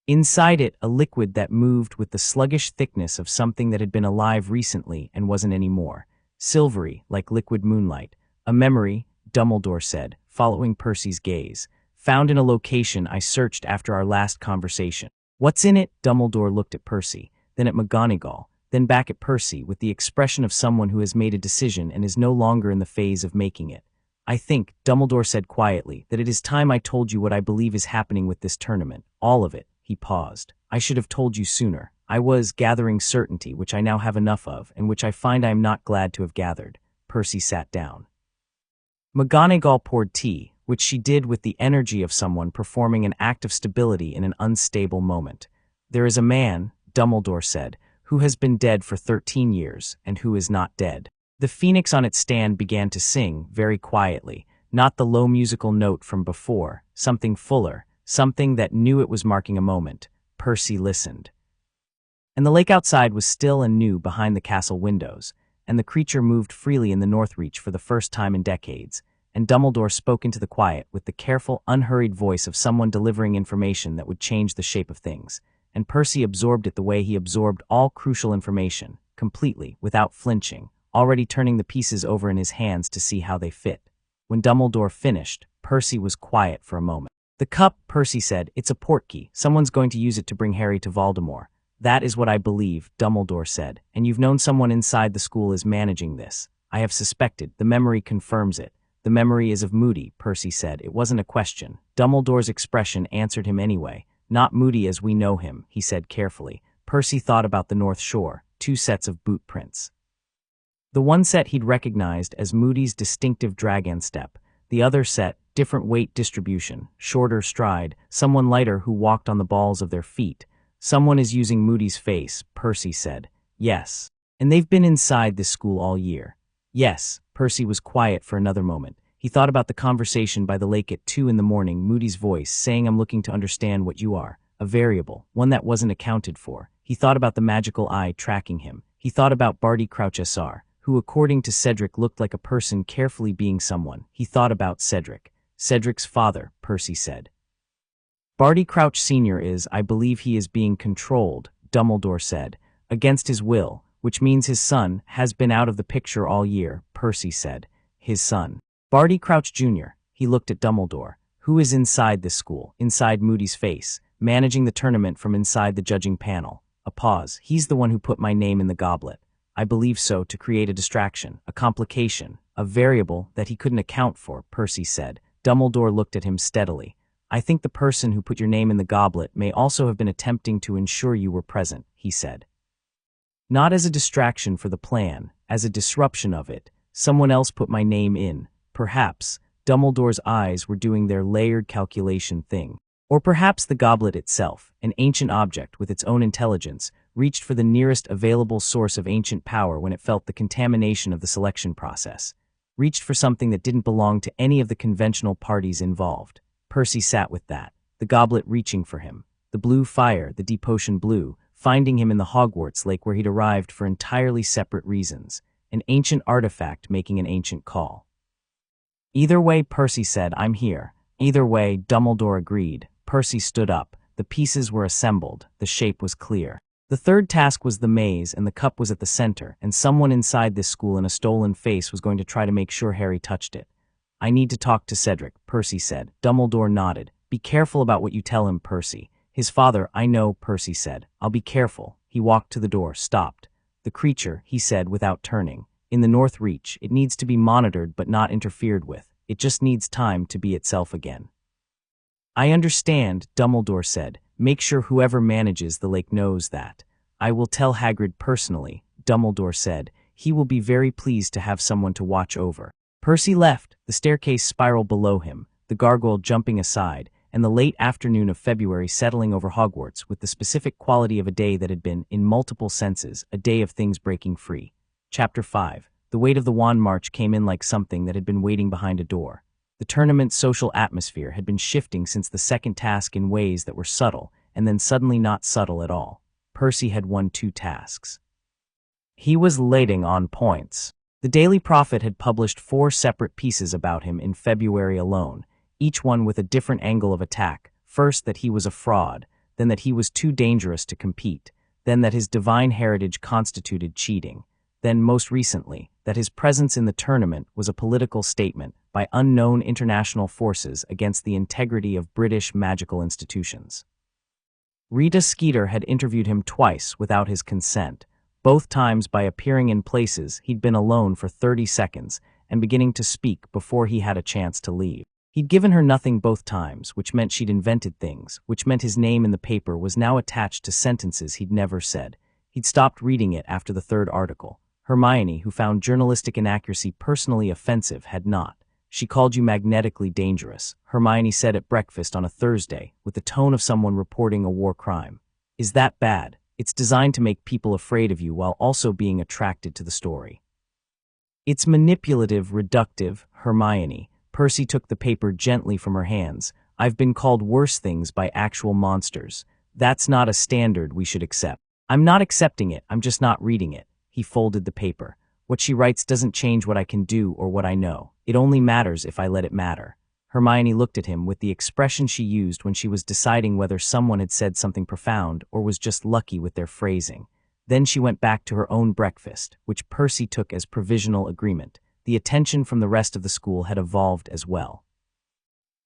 Inside it, a liquid that moved with the sluggish thickness of something that had been alive recently and wasn't anymore. Silvery, like liquid moonlight. "A memory," Dumbledore said, following Percy's gaze. "Found in a location I searched after our last conversation." "What's in it?" Dumbledore looked at Percy, then at McGonagall, then back at Percy with the expression of someone who has made a decision and is no longer in the phase of making it. "I think," Dumbledore said quietly, "that it is time I told you what I believe is happening with this tournament. All of it." He paused. "I should have told you sooner. I was gathering certainty, which I now have enough of, and which I find I am not glad to have gathered." Percy sat down. McGonagall poured tea, which she did with the energy of someone performing an act of stability in an unstable moment. "There is a man," Dumbledore said, "who has been dead for 13 years, and who is not dead." The phoenix on its stand began to sing, very quietly, not the low musical note from before, something fuller, something that knew it was marking a moment. Percy listened. And the lake outside was still and new behind the castle windows, and the creature moved freely in the Northreach for the first time in decades, and Dumbledore spoke into the quiet with the careful, unhurried voice of someone delivering information that would change the shape of things, and Percy absorbed it the way he absorbed all crucial information, completely, without flinching, already turning the pieces over in his hands to see how they fit. When Dumbledore finished, Percy was quiet for a moment. "The cup," Percy said, "it's a portkey. Someone's going to use it to bring Harry to Voldemort." "That is what I believe," Dumbledore said, "and you've known someone inside the school is managing this." "I have suspected. The memory confirms it." "The memory is of Moody," Percy said. It wasn't a question. Dumbledore's expression answered him anyway. "Not Moody as we know him," he said carefully. Percy thought about the North Shore, 2 sets of boot prints. The one set he'd recognized as Moody's distinctive dragon step, the other set, different weight distribution, shorter stride, someone lighter who walked on the balls of their feet. "Someone is using Moody's face," Percy said. "Yes. And they've been inside this school all year." "Yes." Percy was quiet for another moment. He thought about the conversation by the lake at 2 in the morning, Moody's voice saying, "I'm looking to understand what you are." A variable, one that wasn't accounted for. He thought about the magical eye tracking him. He thought about Barty Crouch SR, who according to Cedric looked like a person carefully being someone. He thought about Cedric. "Cedric's father," Percy said. "Barty Crouch Sr. is, I believe he is being controlled," Dumbledore said, "against his will, which means his son has been out of the picture all year," Percy said. "His son. Barty Crouch Jr." He looked at Dumbledore. "Who is inside this school, inside Moody's face, managing the tournament from inside the judging panel?" A pause. "He's the one who put my name in the goblet." "I believe so, to create a distraction, a complication, a variable that he couldn't account for," Percy said. Dumbledore looked at him steadily. "I think the person who put your name in the goblet may also have been attempting to ensure you were present," he said. "Not as a distraction for the plan, as a disruption of it. Someone else put my name in. Perhaps." Dumbledore's eyes were doing their layered calculation thing. "Or perhaps the goblet itself, an ancient object with its own intelligence, reached for the nearest available source of ancient power when it felt the contamination of the selection process. Reached for something that didn't belong to any of the conventional parties involved." Percy sat with that, the goblet reaching for him, the blue fire, the deep ocean blue, finding him in the Hogwarts lake where he'd arrived for entirely separate reasons, an ancient artifact making an ancient call. "Either way," Percy said, "I'm here." "Either way," Dumbledore agreed. Percy stood up. The pieces were assembled. The shape was clear. The third task was the maze, and the cup was at the center, and someone inside this school in a stolen face was going to try to make sure Harry touched it. "I need to talk to Cedric," Percy said. Dumbledore nodded. "Be careful about what you tell him, Percy." "His father, I know," Percy said. "I'll be careful." He walked to the door, stopped. "The creature," he said without turning. "In the North Reach, it needs to be monitored but not interfered with. It just needs time to be itself again. I understand, Dumbledore said. Make sure whoever manages the lake knows that. I will tell Hagrid personally, Dumbledore said. He will be very pleased to have someone to watch over. Percy left, the staircase spiral below him, the gargoyle jumping aside, and the late afternoon of February settling over Hogwarts with the specific quality of a day that had been, in multiple senses, a day of things breaking free. Chapter 5. The weight of the wand march came in like something that had been waiting behind a door. The tournament's social atmosphere had been shifting since the second task in ways that were subtle, and then suddenly not subtle at all. Percy had won 2 tasks. He was leading on points. The Daily Prophet had published 4 separate pieces about him in February alone, each one with a different angle of attack. First, that he was a fraud, then that he was too dangerous to compete, then that his divine heritage constituted cheating, then, most recently, that his presence in the tournament was a political statement by unknown international forces against the integrity of British magical institutions. Rita Skeeter had interviewed him twice without his consent, both times by appearing in places he'd been alone for 30 seconds and beginning to speak before he had a chance to leave. He'd given her nothing both times, which meant she'd invented things, which meant his name in the paper was now attached to sentences he'd never said. He'd stopped reading it after the 3rd article. Hermione, who found journalistic inaccuracy personally offensive, had not. She called you magnetically dangerous, Hermione said at breakfast on a Thursday, with the tone of someone reporting a war crime. Is that bad? It's designed to make people afraid of you while also being attracted to the story. It's manipulative, reductive, Hermione. Percy took the paper gently from her hands. I've been called worse things by actual monsters. That's not a standard we should accept. I'm not accepting it, I'm just not reading it. He folded the paper. What she writes doesn't change what I can do or what I know. It only matters if I let it matter. Hermione looked at him with the expression she used when she was deciding whether someone had said something profound or was just lucky with their phrasing. Then she went back to her own breakfast, which Percy took as provisional agreement. The attention from the rest of the school had evolved as well.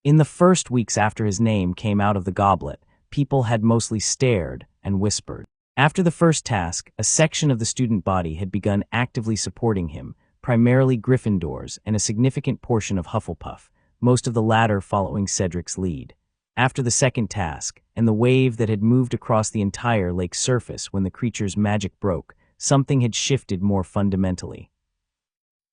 In the first weeks after his name came out of the goblet, people had mostly stared and whispered. After the first task, a section of the student body had begun actively supporting him, primarily Gryffindors and a significant portion of Hufflepuff, most of the latter following Cedric's lead. After the second task, and the wave that had moved across the entire lake's surface when the creature's magic broke, something had shifted more fundamentally.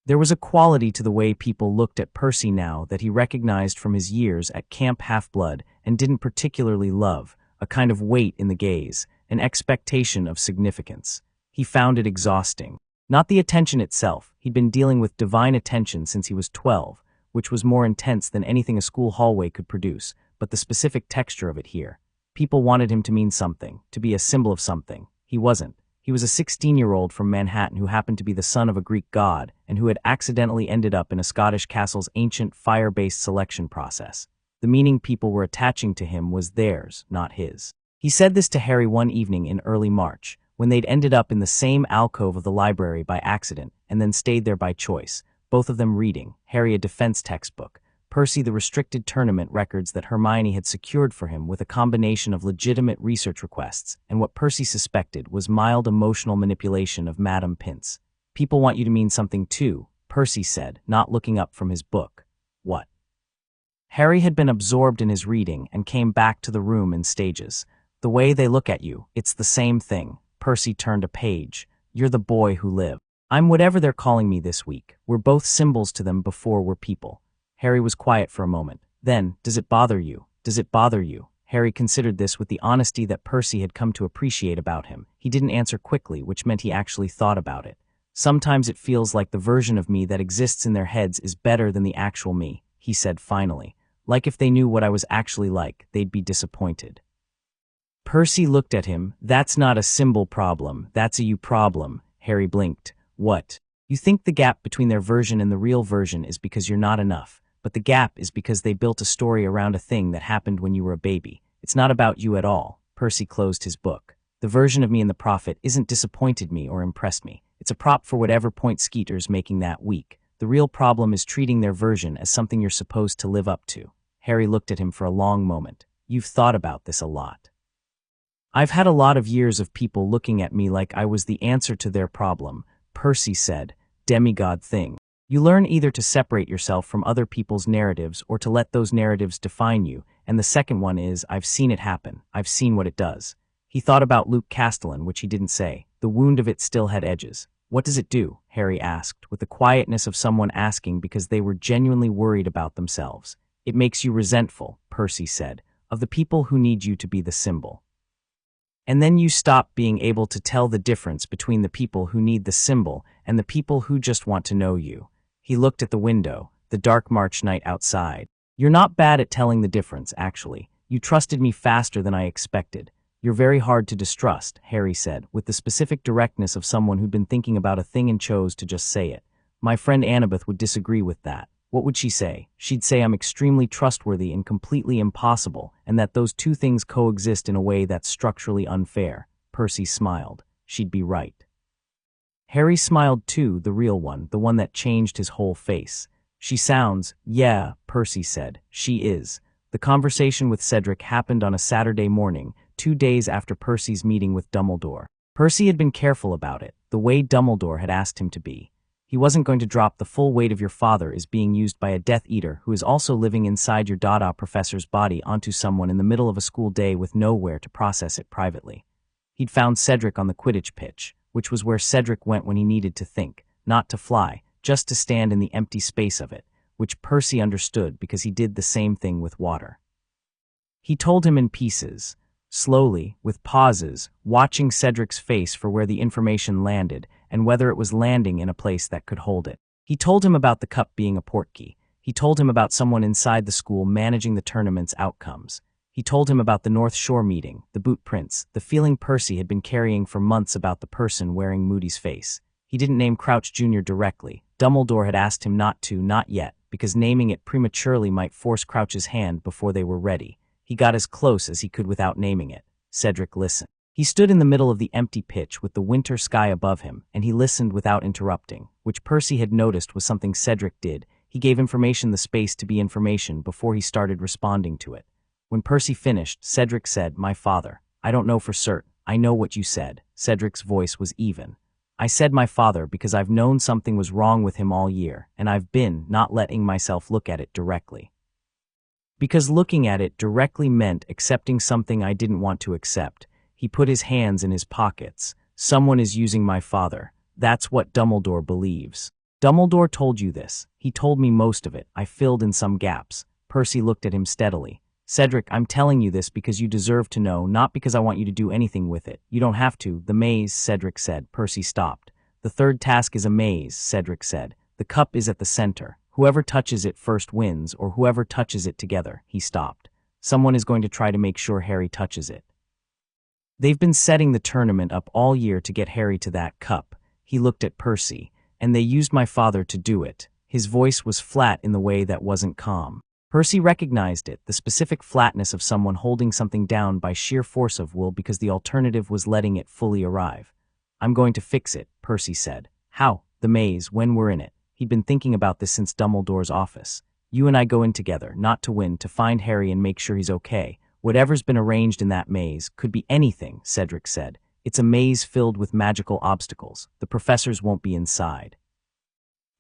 There was a quality to the way people looked at Percy now that he recognized from his years at Camp Half-Blood and didn't particularly love, a kind of weight in the gaze, an expectation of significance. He found it exhausting. Not the attention itself. He'd been dealing with divine attention since he was 12, which was more intense than anything a school hallway could produce, but the specific texture of it here. People wanted him to mean something, to be a symbol of something. He wasn't. He was a 16-year-old from Manhattan who happened to be the son of a Greek god and who had accidentally ended up in a Scottish castle's ancient fire-based selection process. The meaning people were attaching to him was theirs, not his. He said this to Harry one evening in early March, when they'd ended up in the same alcove of the library by accident and then stayed there by choice, both of them reading, Harry a defense textbook, Percy the restricted tournament records that Hermione had secured for him with a combination of legitimate research requests and what Percy suspected was mild emotional manipulation of Madame Pince. People want you to mean something too, Percy said, not looking up from his book. What? Harry had been absorbed in his reading and came back to the room in stages. The way they look at you, it's the same thing. Percy turned a page. You're the boy who lived. I'm whatever they're calling me this week. We're both symbols to them before we're people. Harry was quiet for a moment. Then, does it bother you? Does it bother you? Harry considered this with the honesty that Percy had come to appreciate about him. He didn't answer quickly, which meant he actually thought about it. Sometimes it feels like the version of me that exists in their heads is better than the actual me, he said finally. Like if they knew what I was actually like, they'd be disappointed. Percy looked at him. That's not a symbol problem, that's a you problem. Harry blinked. What? You think the gap between their version and the real version is because you're not enough, but the gap is because they built a story around a thing that happened when you were a baby. It's not about you at all. Percy closed his book. The version of me in the Prophet isn't disappointed me or impressed me. It's a prop for whatever point Skeeter's making that week. The real problem is treating their version as something you're supposed to live up to. Harry looked at him for a long moment. You've thought about this a lot. I've had a lot of years of people looking at me like I was the answer to their problem, Percy said. Demigod thing. You learn either to separate yourself from other people's narratives or to let those narratives define you, and the second one is, I've seen it happen. I've seen what it does. He thought about Luke Castellan, which he didn't say. The wound of it still had edges. What does it do? Harry asked, with the quietness of someone asking because they were genuinely worried about themselves. It makes you resentful, Percy said, of the people who need you to be the symbol. And then you stop being able to tell the difference between the people who need the symbol and the people who just want to know you. He looked at the window, the dark March night outside. You're not bad at telling the difference, actually. You trusted me faster than I expected. You're very hard to distrust, Harry said, with the specific directness of someone who'd been thinking about a thing and chose to just say it. My friend Annabeth would disagree with that. What would she say? She'd say I'm extremely trustworthy and completely impossible, and that those two things coexist in a way that's structurally unfair. Percy smiled. She'd be right. Harry smiled too, the real one, the one that changed his whole face. She sounds, yeah, Percy said. She is. The conversation with Cedric happened on a Saturday morning, 2 days after Percy's meeting with Dumbledore. Percy had been careful about it, the way Dumbledore had asked him to be. He wasn't going to drop the full weight of your father is being used by a Death Eater who is also living inside your Dada professor's body onto someone in the middle of a school day with nowhere to process it privately. He'd found Cedric on the Quidditch pitch, which was where Cedric went when he needed to think, not to fly, just to stand in the empty space of it, which Percy understood because he did the same thing with water. He told him in pieces, slowly, with pauses, watching Cedric's face for where the information landed and whether it was landing in a place that could hold it. He told him about the cup being a portkey. He told him about someone inside the school managing the tournament's outcomes. He told him about the North Shore meeting, the boot prints, the feeling Percy had been carrying for months about the person wearing Moody's face. He didn't name Crouch Jr. directly. Dumbledore had asked him not yet, because naming it prematurely might force Crouch's hand before they were ready. He got as close as he could without naming it. Cedric listened. He stood in the middle of the empty pitch with the winter sky above him, and he listened without interrupting, which Percy had noticed was something Cedric did. He gave information the space to be information before he started responding to it. When Percy finished, Cedric said, "My father. I don't know for certain. I know what you said." Cedric's voice was even. "I said my father because I've known something was wrong with him all year, and I've been not letting myself look at it directly. Because looking at it directly meant accepting something I didn't want to accept." He put his hands in his pockets. "Someone is using my father. That's what Dumbledore believes." "Dumbledore told you this." "He told me most of it. I filled in some gaps." Percy looked at him steadily. "Cedric, I'm telling you this because you deserve to know, not because I want you to do anything with it. You don't have to." "The maze," Cedric said. Percy stopped. "The third task is a maze," Cedric said. "The cup is at the center. Whoever touches it first wins, or whoever touches it together." He stopped. "Someone is going to try to make sure Harry touches it. They've been setting the tournament up all year to get Harry to that cup." He looked at Percy. "And they used my father to do it." His voice was flat in the way that wasn't calm. Percy recognized it, the specific flatness of someone holding something down by sheer force of will because the alternative was letting it fully arrive. "I'm going to fix it," Percy said. "How?" "The maze, when we're in it." He'd been thinking about this since Dumbledore's office. "You and I go in together, not to win, to find Harry and make sure he's okay. Whatever's been arranged in that maze could be anything," Cedric said. "It's a maze filled with magical obstacles. The professors won't be inside.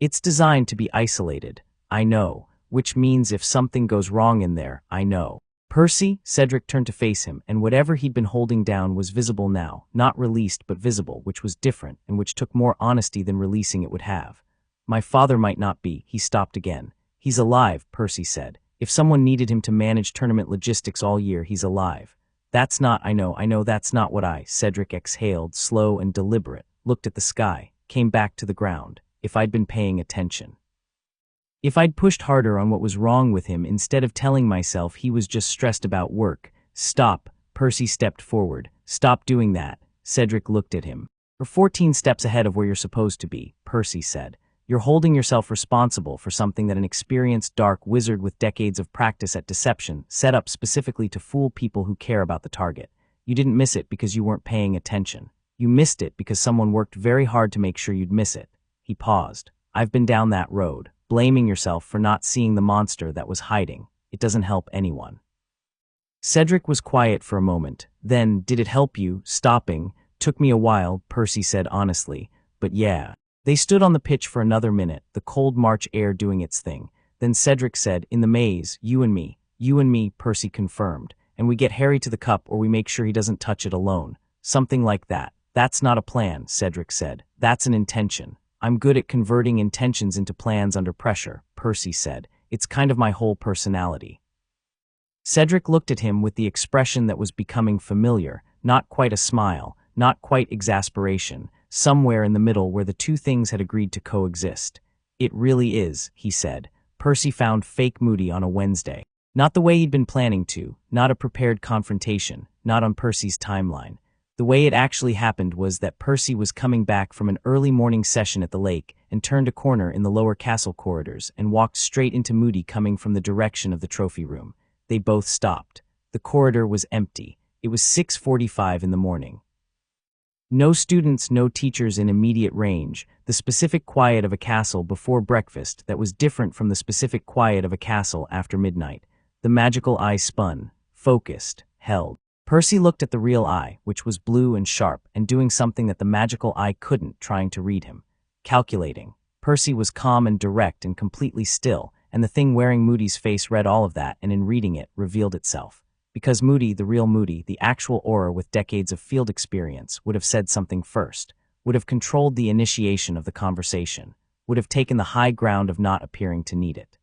It's designed to be isolated." "I know. Which means if something goes wrong in there, I know." "Percy?" Cedric turned to face him, and whatever he'd been holding down was visible now, not released but visible, which was different, and which took more honesty than releasing it would have. "My father might not be." He stopped again. "He's alive," Percy said. "If someone needed him to manage tournament logistics all year, he's alive." "That's not, I know that's not what I," Cedric exhaled, slow and deliberate, looked at the sky, came back to the ground. "If I'd been paying attention. If I'd pushed harder on what was wrong with him instead of telling myself he was just stressed about work." "Stop." Percy stepped forward. "Stop doing that." Cedric looked at him. "You're 14 steps ahead of where you're supposed to be," Percy said. "You're holding yourself responsible for something that an experienced dark wizard with decades of practice at deception set up specifically to fool people who care about the target. You didn't miss it because you weren't paying attention. You missed it because someone worked very hard to make sure you'd miss it." He paused. "I've been down that road. Blaming yourself for not seeing the monster that was hiding. It doesn't help anyone." Cedric was quiet for a moment. Then, "Did it help you?" "Stopping took me a while," Percy said honestly. "But yeah." They stood on the pitch for another minute, the cold March air doing its thing. Then Cedric said, "In the maze, you and me," Percy confirmed, "and we get Harry to the cup or we make sure he doesn't touch it alone." Something like that. "That's not a plan," Cedric said. "That's an intention." "I'm good at converting intentions into plans under pressure," Percy said. "It's kind of my whole personality." Cedric looked at him with the expression that was becoming familiar, not quite a smile, not quite exasperation, somewhere in the middle where the two things had agreed to coexist. "It really is," he said. Percy found fake moody on a Wednesday. Not the way he'd been planning to, not a prepared confrontation, not on Percy's timeline. The way it actually happened was that Percy was coming back from an early morning session at the lake and turned a corner in the lower castle corridors and walked straight into Moody coming from the direction of the trophy room. They both stopped. The corridor was empty. It was 6:45 in the morning. No students, no teachers in immediate range, the specific quiet of a castle before breakfast that was different from the specific quiet of a castle after midnight. The magical eye spun, focused, held. Percy looked at the real eye, which was blue and sharp, and doing something that the magical eye couldn't, trying to read him. Calculating. Percy was calm and direct and completely still, and the thing wearing Moody's face read all of that and in reading it, revealed itself. Because Moody, the real Moody, the actual aura with decades of field experience, would have said something first, would have controlled the initiation of the conversation, would have taken the high ground of not appearing to need it.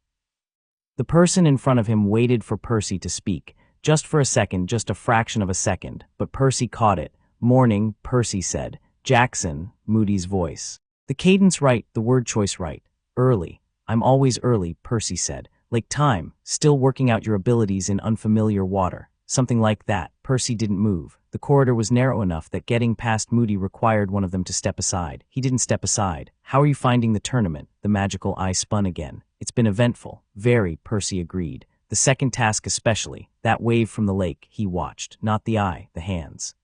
The person in front of him waited for Percy to speak, just for a second, just a fraction of a second, but Percy caught it. "Morning," Percy said. "Jackson," Moody's voice. The cadence right, the word choice right. "Early. I'm always early," Percy said. "Like time, still working out your abilities in unfamiliar water." Something like that. Percy didn't move. The corridor was narrow enough that getting past Moody required one of them to step aside. He didn't step aside. "How are you finding the tournament?" The magical eye spun again. "It's been eventful." "Very," Percy agreed. "The second task especially, that wave from the lake," he watched, not the eye, the hands.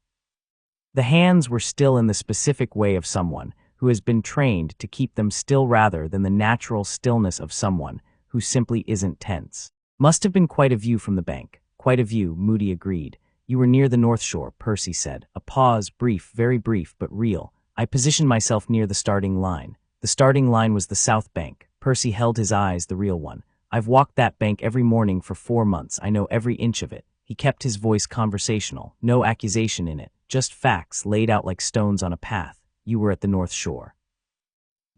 The hands were still in the specific way of someone who has been trained to keep them still rather than the natural stillness of someone who simply isn't tense. "Must have been quite a view from the bank." "Quite a view," Moody agreed. "You were near the North Shore," Percy said. A pause, brief, very brief, but real. "I positioned myself near the starting line." The starting line was the South Bank. Percy held his eyes, the real one. "I've walked that bank every morning for 4 months. I know every inch of it." He kept his voice conversational, no accusation in it, just facts laid out like stones on a path. "You were at the North Shore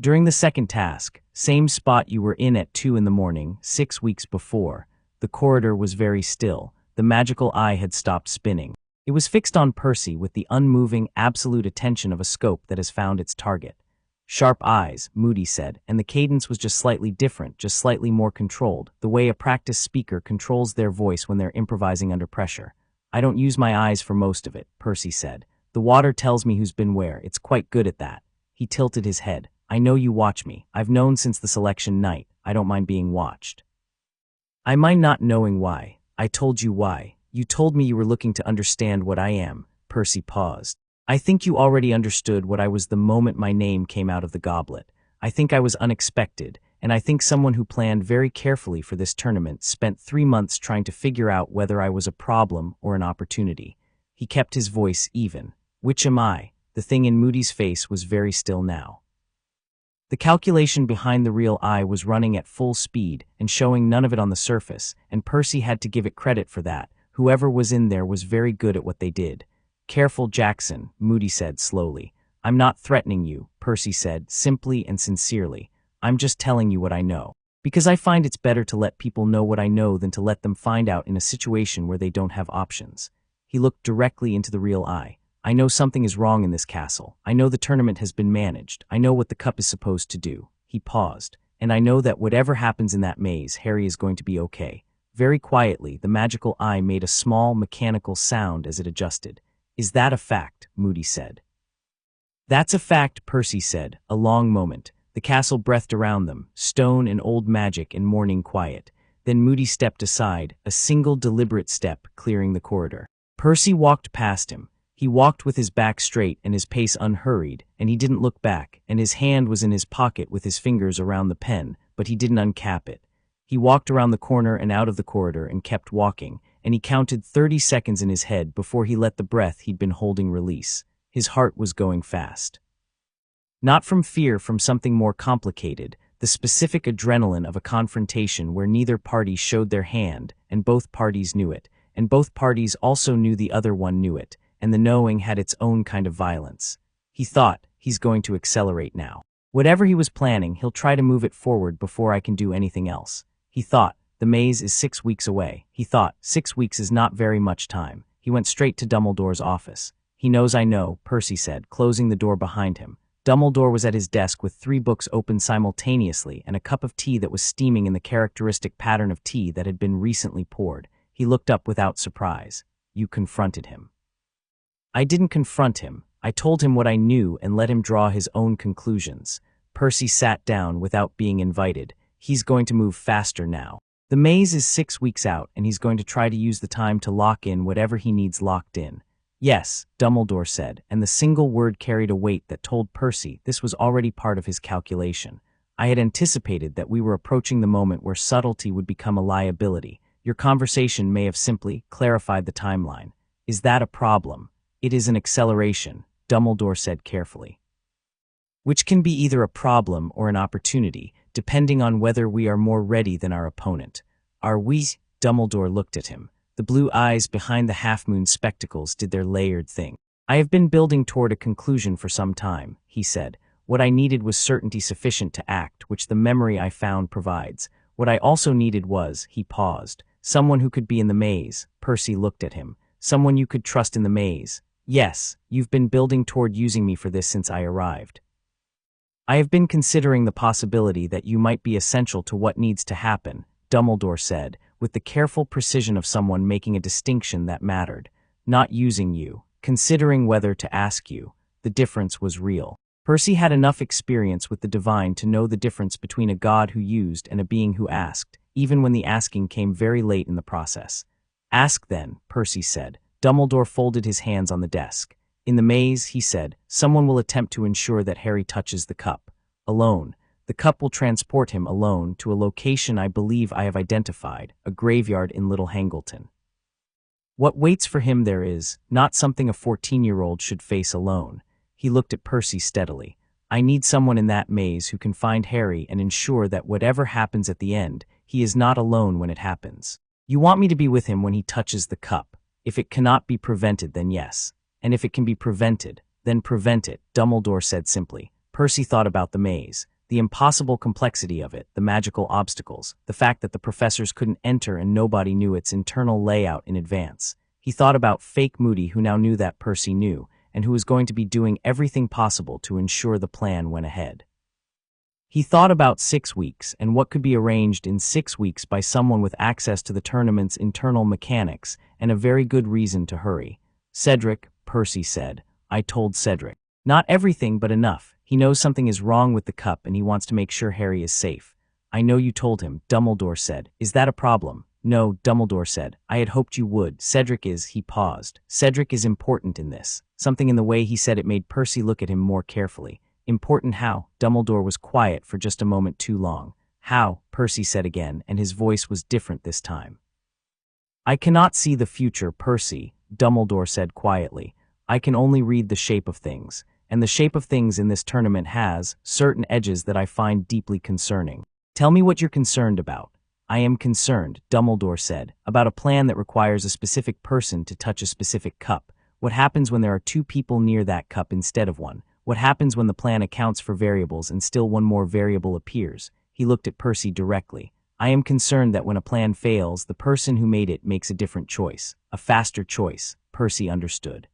during the second task, same spot you were in at 2 in the morning, 6 weeks before." The corridor was very still. The magical eye had stopped spinning. It was fixed on Percy with the unmoving, absolute attention of a scope that has found its target. "Sharp eyes," Moody said, and the cadence was just slightly different, just slightly more controlled, the way a practiced speaker controls their voice when they're improvising under pressure. "I don't use my eyes for most of it," Percy said. "The water tells me who's been where. It's quite good at that." He tilted his head. "I know you watch me. I've known since the selection night. I don't mind being watched." "I mind not knowing why." "I told you why. You told me you were looking to understand what I am." Percy paused. "I think you already understood what I was the moment my name came out of the goblet. I think I was unexpected, and I think someone who planned very carefully for this tournament spent 3 months trying to figure out whether I was a problem or an opportunity." He kept his voice even. "Which am I?" The thing in Moody's face was very still now. The calculation behind the real eye was running at full speed and showing none of it on the surface, and Percy had to give it credit for that. Whoever was in there was very good at what they did. "Careful, Jackson," Moody said slowly. "I'm not threatening you," Percy said, simply and sincerely. "I'm just telling you what I know. Because I find it's better to let people know what I know than to let them find out in a situation where they don't have options." He looked directly into the real eye. "I know something is wrong in this castle. I know the tournament has been managed. I know what the cup is supposed to do." He paused. "And I know that whatever happens in that maze, Harry is going to be okay." Very quietly, the magical eye made a small, mechanical sound as it adjusted. "Is that a fact?" Moody said. "That's a fact," Percy said. A long moment. The castle breathed around them, stone and old magic and morning quiet. Then Moody stepped aside, a single deliberate step, clearing the corridor. Percy walked past him. He walked with his back straight and his pace unhurried, and he didn't look back, and his hand was in his pocket with his fingers around the pen, but he didn't uncap it. He walked around the corner and out of the corridor and kept walking, and he counted 30 seconds in his head before he let the breath he'd been holding release. His heart was going fast. Not from fear, from something more complicated, the specific adrenaline of a confrontation where neither party showed their hand, and both parties knew it, and both parties also knew the other one knew it, and the knowing had its own kind of violence. He thought, he's going to accelerate now. Whatever he was planning, he'll try to move it forward before I can do anything else. He thought, the maze is 6 weeks away. He thought, 6 weeks is not very much time. He went straight to Dumbledore's office. He knows I know, Percy said, closing the door behind him. Dumbledore was at his desk with 3 books open simultaneously and a cup of tea that was steaming in the characteristic pattern of tea that had been recently poured. He looked up without surprise. You confronted him. I didn't confront him. I told him what I knew and let him draw his own conclusions. Percy sat down without being invited. He's going to move faster now. The maze is 6 weeks out, and he's going to try to use the time to lock in whatever he needs locked in. Yes, Dumbledore said, and the single word carried a weight that told Percy this was already part of his calculation. I had anticipated that we were approaching the moment where subtlety would become a liability. Your conversation may have simply clarified the timeline. Is that a problem? It is an acceleration, Dumbledore said carefully. Which can be either a problem or an opportunity, depending on whether we are more ready than our opponent. Are we? Dumbledore looked at him. The blue eyes behind the half-moon spectacles did their layered thing. I have been building toward a conclusion for some time, he said. What I needed was certainty sufficient to act, which the memory I found provides. What I also needed was, he paused, someone who could be in the maze. Percy looked at him. Someone you could trust in the maze. Yes, you've been building toward using me for this since I arrived. I have been considering the possibility that you might be essential to what needs to happen, Dumbledore said, with the careful precision of someone making a distinction that mattered. Not using you, considering whether to ask you. The difference was real. Percy had enough experience with the divine to know the difference between a god who used and a being who asked, even when the asking came very late in the process. Ask then, Percy said. Dumbledore folded his hands on the desk. In the maze, he said, someone will attempt to ensure that Harry touches the cup. Alone. The cup will transport him alone to a location I believe I have identified, a graveyard in Little Hangleton. What waits for him there is, not something a 14-year-old should face alone. He looked at Percy steadily. I need someone in that maze who can find Harry and ensure that whatever happens at the end, he is not alone when it happens. You want me to be with him when he touches the cup. If it cannot be prevented, then yes. And if it can be prevented, then prevent it, Dumbledore said simply. Percy thought about the maze. The impossible complexity of it, the magical obstacles, the fact that the professors couldn't enter and nobody knew its internal layout in advance. He thought about fake Moody, who now knew that Percy knew, and who was going to be doing everything possible to ensure the plan went ahead. He thought about 6 weeks and what could be arranged in 6 weeks by someone with access to the tournament's internal mechanics and a very good reason to hurry. Cedric, Percy said. I told Cedric. Not everything, but enough. He knows something is wrong with the cup and he wants to make sure Harry is safe. I know you told him, Dumbledore said. Is that a problem? No, Dumbledore said. I had hoped you would. Cedric is, he paused. Cedric is important in this. Something in the way he said it made Percy look at him more carefully. Important how? Dumbledore was quiet for just a moment too long. How? Percy said again, and his voice was different this time. I cannot see the future, Percy, Dumbledore said quietly. I can only read the shape of things. And the shape of things in this tournament has certain edges that I find deeply concerning. Tell me what you're concerned about. I am concerned, Dumbledore said, about a plan that requires a specific person to touch a specific cup. What happens when there are 2 people near that cup instead of 1? What happens when the plan accounts for variables and still one more variable appears? He looked at Percy directly. I am concerned that when a plan fails, the person who made it makes a different choice, a faster choice. Percy understood.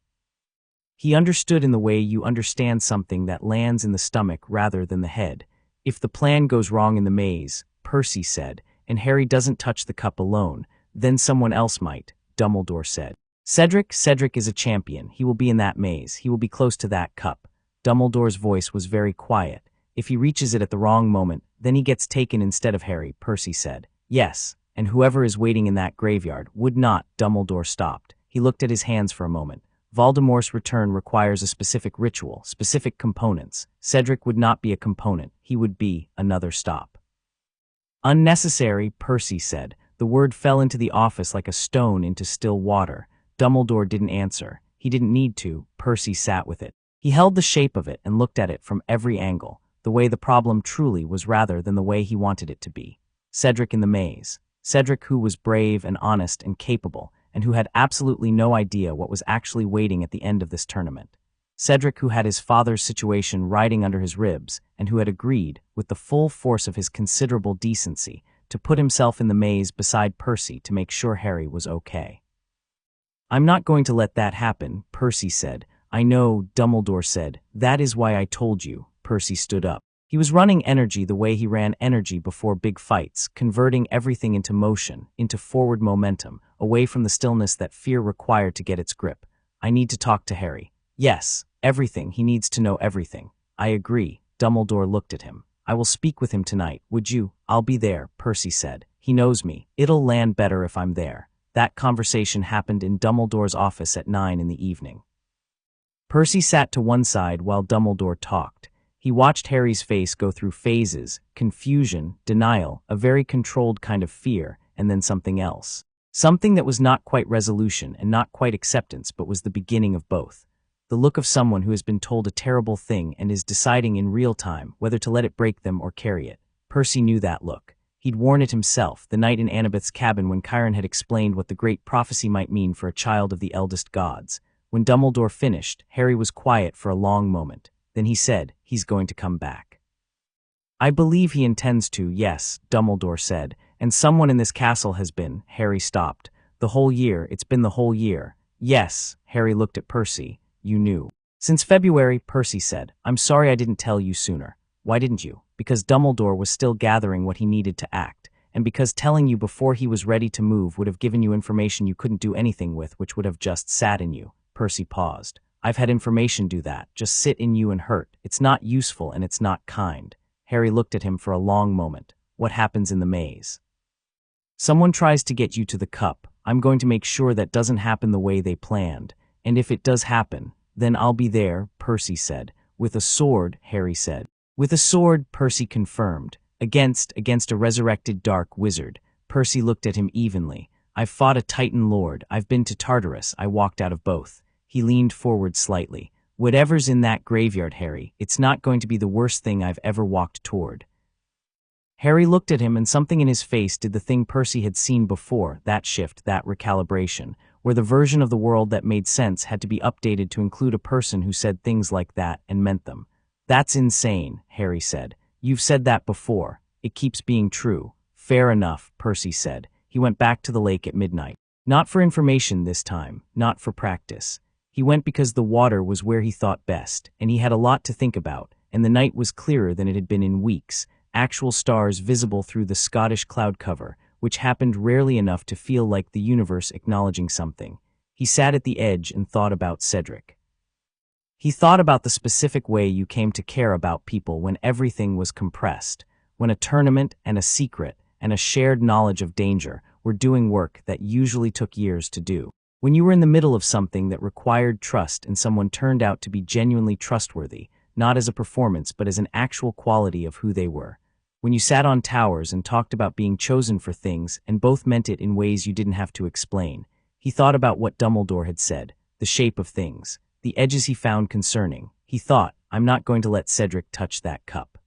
He understood in the way you understand something that lands in the stomach rather than the head. If the plan goes wrong in the maze, Percy said, and Harry doesn't touch the cup alone, then someone else might, Dumbledore said. Cedric is a champion. He will be in that maze. He will be close to that cup. Dumbledore's voice was very quiet. If he reaches it at the wrong moment, then he gets taken instead of Harry, Percy said. Yes, and whoever is waiting in that graveyard would not. Dumbledore stopped. He looked at his hands for a moment. Voldemort's return requires a specific ritual, specific components. Cedric would not be a component. He would be another stop. Unnecessary, Percy said. The word fell into the office like a stone into still water. Dumbledore didn't answer. He didn't need to. Percy sat with it. He held the shape of it and looked at it from every angle, the way the problem truly was rather than the way he wanted it to be. Cedric in the maze. Cedric, who was brave and honest and capable, and who had absolutely no idea what was actually waiting at the end of this tournament. Cedric, who had his father's situation riding under his ribs, and who had agreed, with the full force of his considerable decency, to put himself in the maze beside Percy to make sure Harry was okay. "I'm not going to let that happen," Percy said. "I know," Dumbledore said. "That is why I told you." Percy stood up. He was running energy the way he ran energy before big fights, converting everything into motion, into forward momentum, away from the stillness that fear required to get its grip. "I need to talk to Harry." "Yes, everything. He needs to know everything." "I agree." Dumbledore looked at him. "I will speak with him tonight. Would you?" "I'll be there," Percy said. "He knows me. It'll land better if I'm there." That conversation happened in Dumbledore's office at 9 in the evening. Percy sat to one side while Dumbledore talked. He watched Harry's face go through phases: confusion, denial, a very controlled kind of fear, and then something else. Something that was not quite resolution and not quite acceptance, but was the beginning of both. The look of someone who has been told a terrible thing and is deciding in real time whether to let it break them or carry it. Percy knew that look. He'd worn it himself, the night in Annabeth's cabin when Chiron had explained what the great prophecy might mean for a child of the eldest gods. When Dumbledore finished, Harry was quiet for a long moment. Then he said, "He's going to come back." "I believe he intends to, yes," Dumbledore said. "And someone in this castle has been." Harry stopped. "The whole year. It's been the whole year." "Yes." Harry looked at Percy. "You knew." "Since February," Percy said. "I'm sorry I didn't tell you sooner." "Why didn't you?" "Because Dumbledore was still gathering what he needed to act, and because telling you before he was ready to move would have given you information you couldn't do anything with, which would have just sat in you." Percy paused. "I've had information do that, just sit in you and hurt. It's not useful and it's not kind." Harry looked at him for a long moment. "What happens in the maze?" "Someone tries to get you to the cup. I'm going to make sure that doesn't happen the way they planned. And if it does happen, then I'll be there," Percy said. "With a sword," Harry said. "With a sword," Percy confirmed. Against a resurrected dark wizard." Percy looked at him evenly. "I've fought a Titan Lord. I've been to Tartarus. I walked out of both." He leaned forward slightly. "Whatever's in that graveyard, Harry, it's not going to be the worst thing I've ever walked toward." Harry looked at him, and something in his face did the thing Percy had seen before, that shift, that recalibration, where the version of the world that made sense had to be updated to include a person who said things like that and meant them. "That's insane," Harry said. "You've said that before. It keeps being true." "Fair enough," Percy said. He went back to the lake at midnight. Not for information this time, not for practice. He went because the water was where he thought best, and he had a lot to think about, and the night was clearer than it had been in weeks, actual stars visible through the Scottish cloud cover, which happened rarely enough to feel like the universe acknowledging something. He sat at the edge and thought about Cedric. He thought about the specific way you came to care about people when everything was compressed, when a tournament and a secret and a shared knowledge of danger were doing work that usually took years to do. When you were in the middle of something that required trust and someone turned out to be genuinely trustworthy, not as a performance but as an actual quality of who they were. When you sat on towers and talked about being chosen for things and both meant it in ways you didn't have to explain. He thought about what Dumbledore had said, the shape of things, the edges he found concerning. He thought, "I'm not going to let Cedric touch that cup."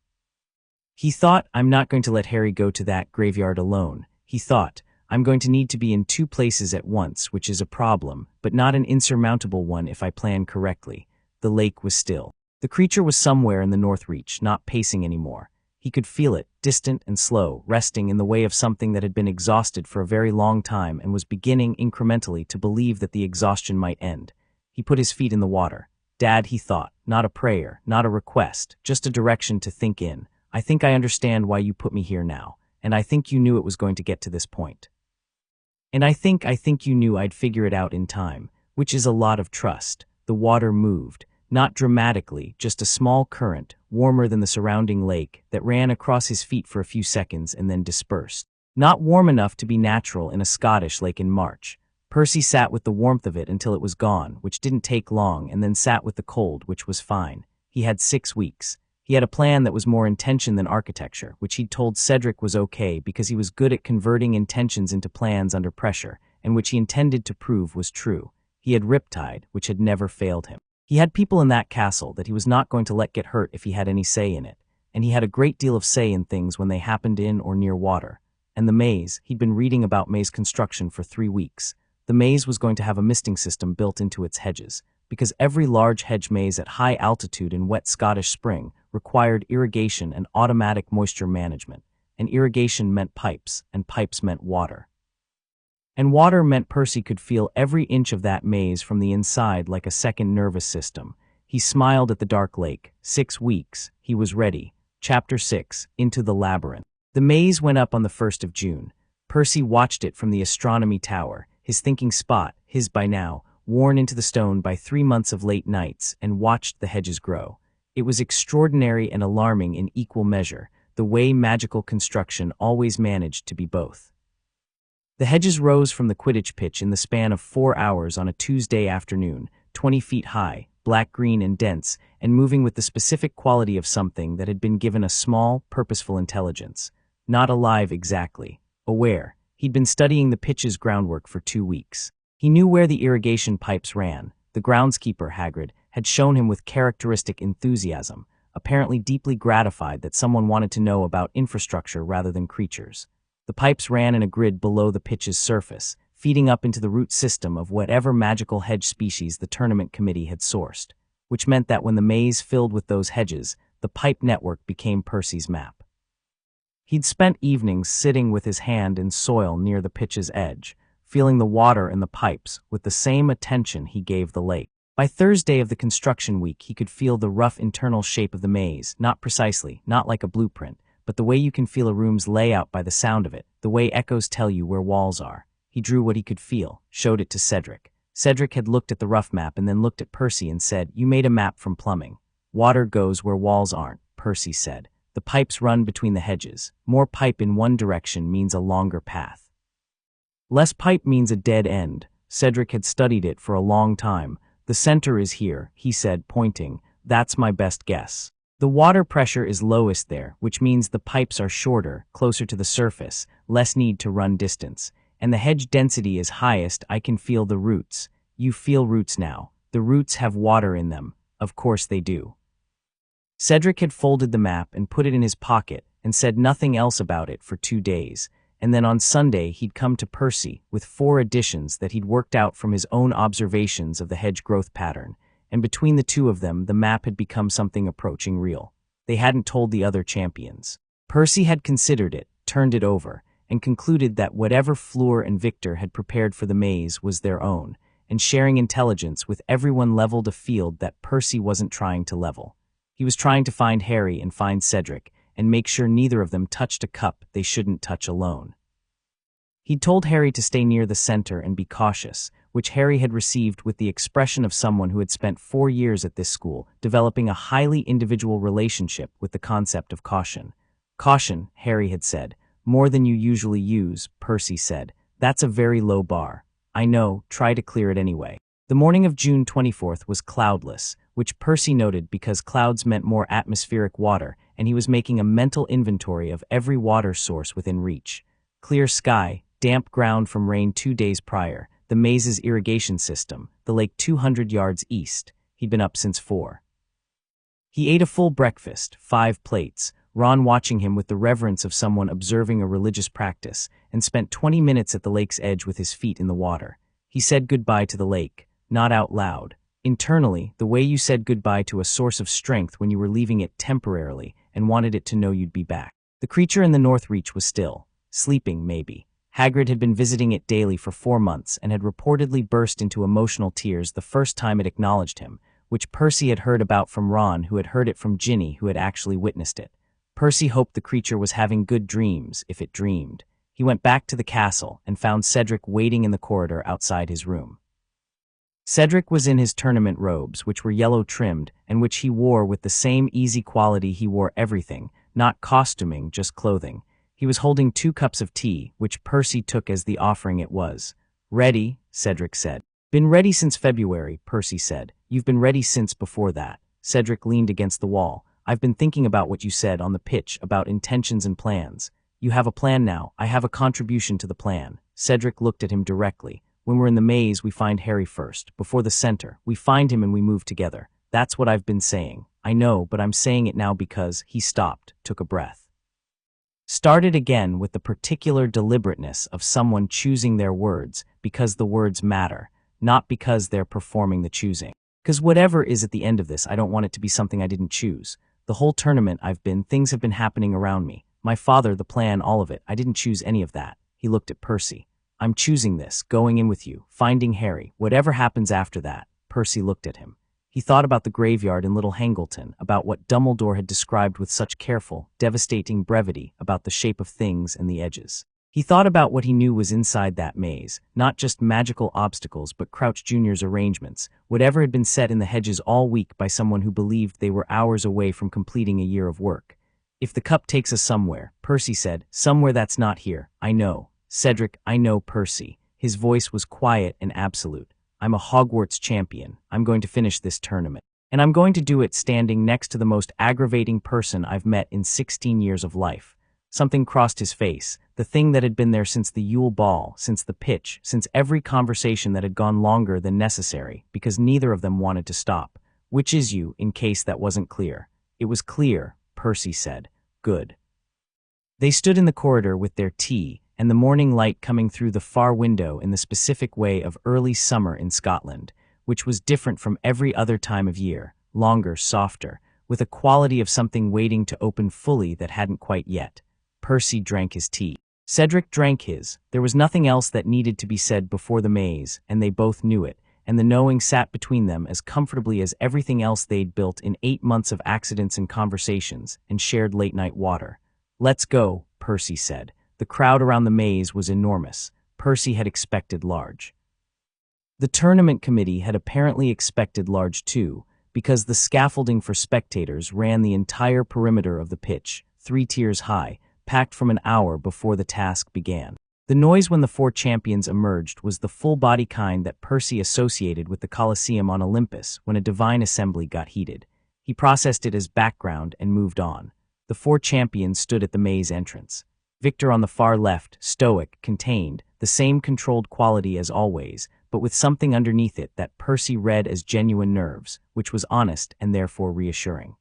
He thought, "I'm not going to let Harry go to that graveyard alone." He thought, "I'm going to need to be in two places at once, which is a problem, but not an insurmountable one if I plan correctly." The lake was still. The creature was somewhere in the North Reach, not pacing anymore. He could feel it, distant and slow, resting in the way of something that had been exhausted for a very long time and was beginning incrementally to believe that the exhaustion might end. He put his feet in the water. "Dad," he thought, "not a prayer, not a request, just a direction to think in. I think I understand why you put me here now, and I think you knew it was going to get to this point. And I think you knew I'd figure it out in time, which is a lot of trust." The water moved, not dramatically, just a small current, warmer than the surrounding lake, that ran across his feet for a few seconds and then dispersed. Not warm enough to be natural in a Scottish lake in March. Percy sat with the warmth of it until it was gone, which didn't take long, and then sat with the cold, which was fine. He had 6 weeks. He had a plan that was more intention than architecture, which he'd told Cedric was okay because he was good at converting intentions into plans under pressure, and which he intended to prove was true. He had Riptide, which had never failed him. He had people in that castle that he was not going to let get hurt if he had any say in it, and he had a great deal of say in things when they happened in or near water. And the maze, he'd been reading about maze construction for 3 weeks. The maze was going to have a misting system built into its hedges, because every large hedge maze at high altitude in wet Scottish spring required irrigation and automatic moisture management, and irrigation meant pipes, and pipes meant water. And water meant Percy could feel every inch of that maze from the inside like a second nervous system. He smiled at the dark lake. 6 weeks. He was ready. Chapter 6. Into the Labyrinth. The maze went up on the 1st of June. Percy watched it from the astronomy tower, his thinking spot, his by now, worn into the stone by 3 months of late nights, and watched the hedges grow. It was extraordinary and alarming in equal measure, the way magical construction always managed to be both. The hedges rose from the Quidditch pitch in the span of 4 hours on a Tuesday afternoon, 20 feet high, black-green and dense, and moving with the specific quality of something that had been given a small, purposeful intelligence. Not alive exactly. Aware. He'd been studying the pitch's groundwork for 2 weeks. He knew where the irrigation pipes ran. The groundskeeper, Hagrid, had shown him with characteristic enthusiasm, apparently deeply gratified that someone wanted to know about infrastructure rather than creatures. The pipes ran in a grid below the pitch's surface, feeding up into the root system of whatever magical hedge species the tournament committee had sourced, which meant that when the maze filled with those hedges, the pipe network became Percy's map. He'd spent evenings sitting with his hand in soil near the pitch's edge, feeling the water in the pipes with the same attention he gave the lake. By Thursday of the construction week, he could feel the rough internal shape of the maze, not precisely, not like a blueprint, but the way you can feel a room's layout by the sound of it, the way echoes tell you where walls are. He drew what he could feel, showed it to Cedric. Cedric had looked at the rough map and then looked at Percy and said, "You made a map from plumbing. Water goes where walls aren't," Percy said. "The pipes run between the hedges. More pipe in one direction means a longer path. Less pipe means a dead end." Cedric had studied it for a long time. "The center is here," he said, pointing. "That's my best guess. The water pressure is lowest there, which means the pipes are shorter, closer to the surface, less need to run distance. And the hedge density is highest. I can feel the roots." "You feel roots now. The roots have water in them." "Of course they do." Cedric had folded the map and put it in his pocket and said nothing else about it for 2 days. And then on Sunday he'd come to Percy with 4 additions that he'd worked out from his own observations of the hedge growth pattern. And between the 2 of them, the map had become something approaching real. They hadn't told the other champions. Percy had considered it, turned it over, and concluded that whatever Fleur and Victor had prepared for the maze was their own, and sharing intelligence with everyone leveled a field that Percy wasn't trying to level. He was trying to find Harry and find Cedric, and make sure neither of them touched a cup they shouldn't touch alone. He'd told Harry to stay near the center and be cautious, which Harry had received with the expression of someone who had spent 4 years at this school, developing a highly individual relationship with the concept of caution. "Caution," Harry had said. "More than you usually use," Percy said. "That's a very low bar." "I know, try to clear it anyway." The morning of June 24th was cloudless, which Percy noted because clouds meant more atmospheric water, and he was making a mental inventory of every water source within reach. Clear sky, damp ground from rain 2 days prior, the maze's irrigation system, the lake 200 yards east. He'd been up since 4. He ate a full breakfast, 5 plates, Ron watching him with the reverence of someone observing a religious practice, and spent 20 minutes at the lake's edge with his feet in the water. He said goodbye to the lake, not out loud. Internally, the way you said goodbye to a source of strength when you were leaving it temporarily and wanted it to know you'd be back. The creature in the North Reach was still, sleeping maybe. Hagrid had been visiting it daily for 4 months and had reportedly burst into emotional tears the first time it acknowledged him, which Percy had heard about from Ron, who had heard it from Ginny, who had actually witnessed it. Percy hoped the creature was having good dreams, if it dreamed. He went back to the castle and found Cedric waiting in the corridor outside his room. Cedric was in his tournament robes, which were yellow-trimmed, and which he wore with the same easy quality he wore everything, not costuming, just clothing. He was holding 2 cups of tea, which Percy took as the offering it was. "Ready," Cedric said. "Been ready since February," Percy said. "You've been ready since before that." Cedric leaned against the wall. "I've been thinking about what you said on the pitch about intentions and plans. You have a plan now. I have a contribution to the plan." Cedric looked at him directly. When we're in the maze, we find Harry first, before the center. We find him and we move together. That's what I've been saying. I know, but I'm saying it now because he stopped, took a breath. Started again with the particular deliberateness of someone choosing their words because the words matter, not because they're performing the choosing. Because whatever is at the end of this, I don't want it to be something I didn't choose. The whole tournament things have been happening around me. My father, the plan, all of it. I didn't choose any of that. He looked at Percy. I'm choosing this, going in with you, finding Harry. Whatever happens after that. Percy looked at him. He thought about the graveyard in Little Hangleton, about what Dumbledore had described with such careful, devastating brevity about the shape of things and the edges. He thought about what he knew was inside that maze, not just magical obstacles but Crouch Jr.'s arrangements, whatever had been set in the hedges all week by someone who believed they were hours away from completing a year of work. If the cup takes us somewhere, Percy said, somewhere that's not here. I know. Cedric, I know, Percy. His voice was quiet and absolute. I'm a Hogwarts champion. I'm going to finish this tournament. And I'm going to do it standing next to the most aggravating person I've met in 16 years of life. Something crossed his face, the thing that had been there since the Yule Ball, since the pitch, since every conversation that had gone longer than necessary, because neither of them wanted to stop. Which is you, in case that wasn't clear? It was clear, Percy said. Good. They stood in the corridor with their tea, and the morning light coming through the far window in the specific way of early summer in Scotland, which was different from every other time of year, longer, softer, with a quality of something waiting to open fully that hadn't quite yet. Percy drank his tea. Cedric drank his. There was nothing else that needed to be said before the maze, and they both knew it, and the knowing sat between them as comfortably as everything else they'd built in 8 months of accidents and conversations and shared late-night water. Let's go, Percy said. The crowd around the maze was enormous. Percy had expected large. The tournament committee had apparently expected large too, because the scaffolding for spectators ran the entire perimeter of the pitch, 3 tiers high, packed from an hour before the task began. The noise when the 4 champions emerged was the full-body kind that Percy associated with the Colosseum on Olympus when a divine assembly got heated. He processed it as background and moved on. The 4 champions stood at the maze entrance. Victor on the far left, stoic, contained, the same controlled quality as always, but with something underneath it that Percy read as genuine nerves, which was honest and therefore reassuring.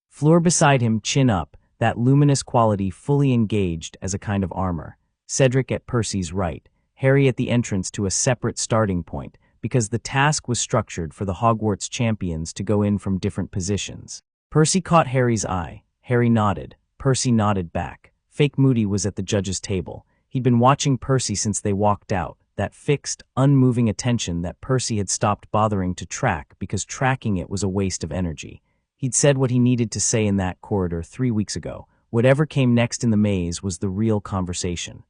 Fleur beside him, chin up, that luminous quality fully engaged as a kind of armor. Cedric at Percy's right, Harry at the entrance to a separate starting point, because the task was structured for the Hogwarts champions to go in from different positions. Percy caught Harry's eye. Harry nodded. Percy nodded back. Fake Moody was at the judges' table. He'd been watching Percy since they walked out, that fixed, unmoving attention that Percy had stopped bothering to track because tracking it was a waste of energy. He'd said what he needed to say in that corridor 3 weeks ago. Whatever came next in the maze was the real conversation.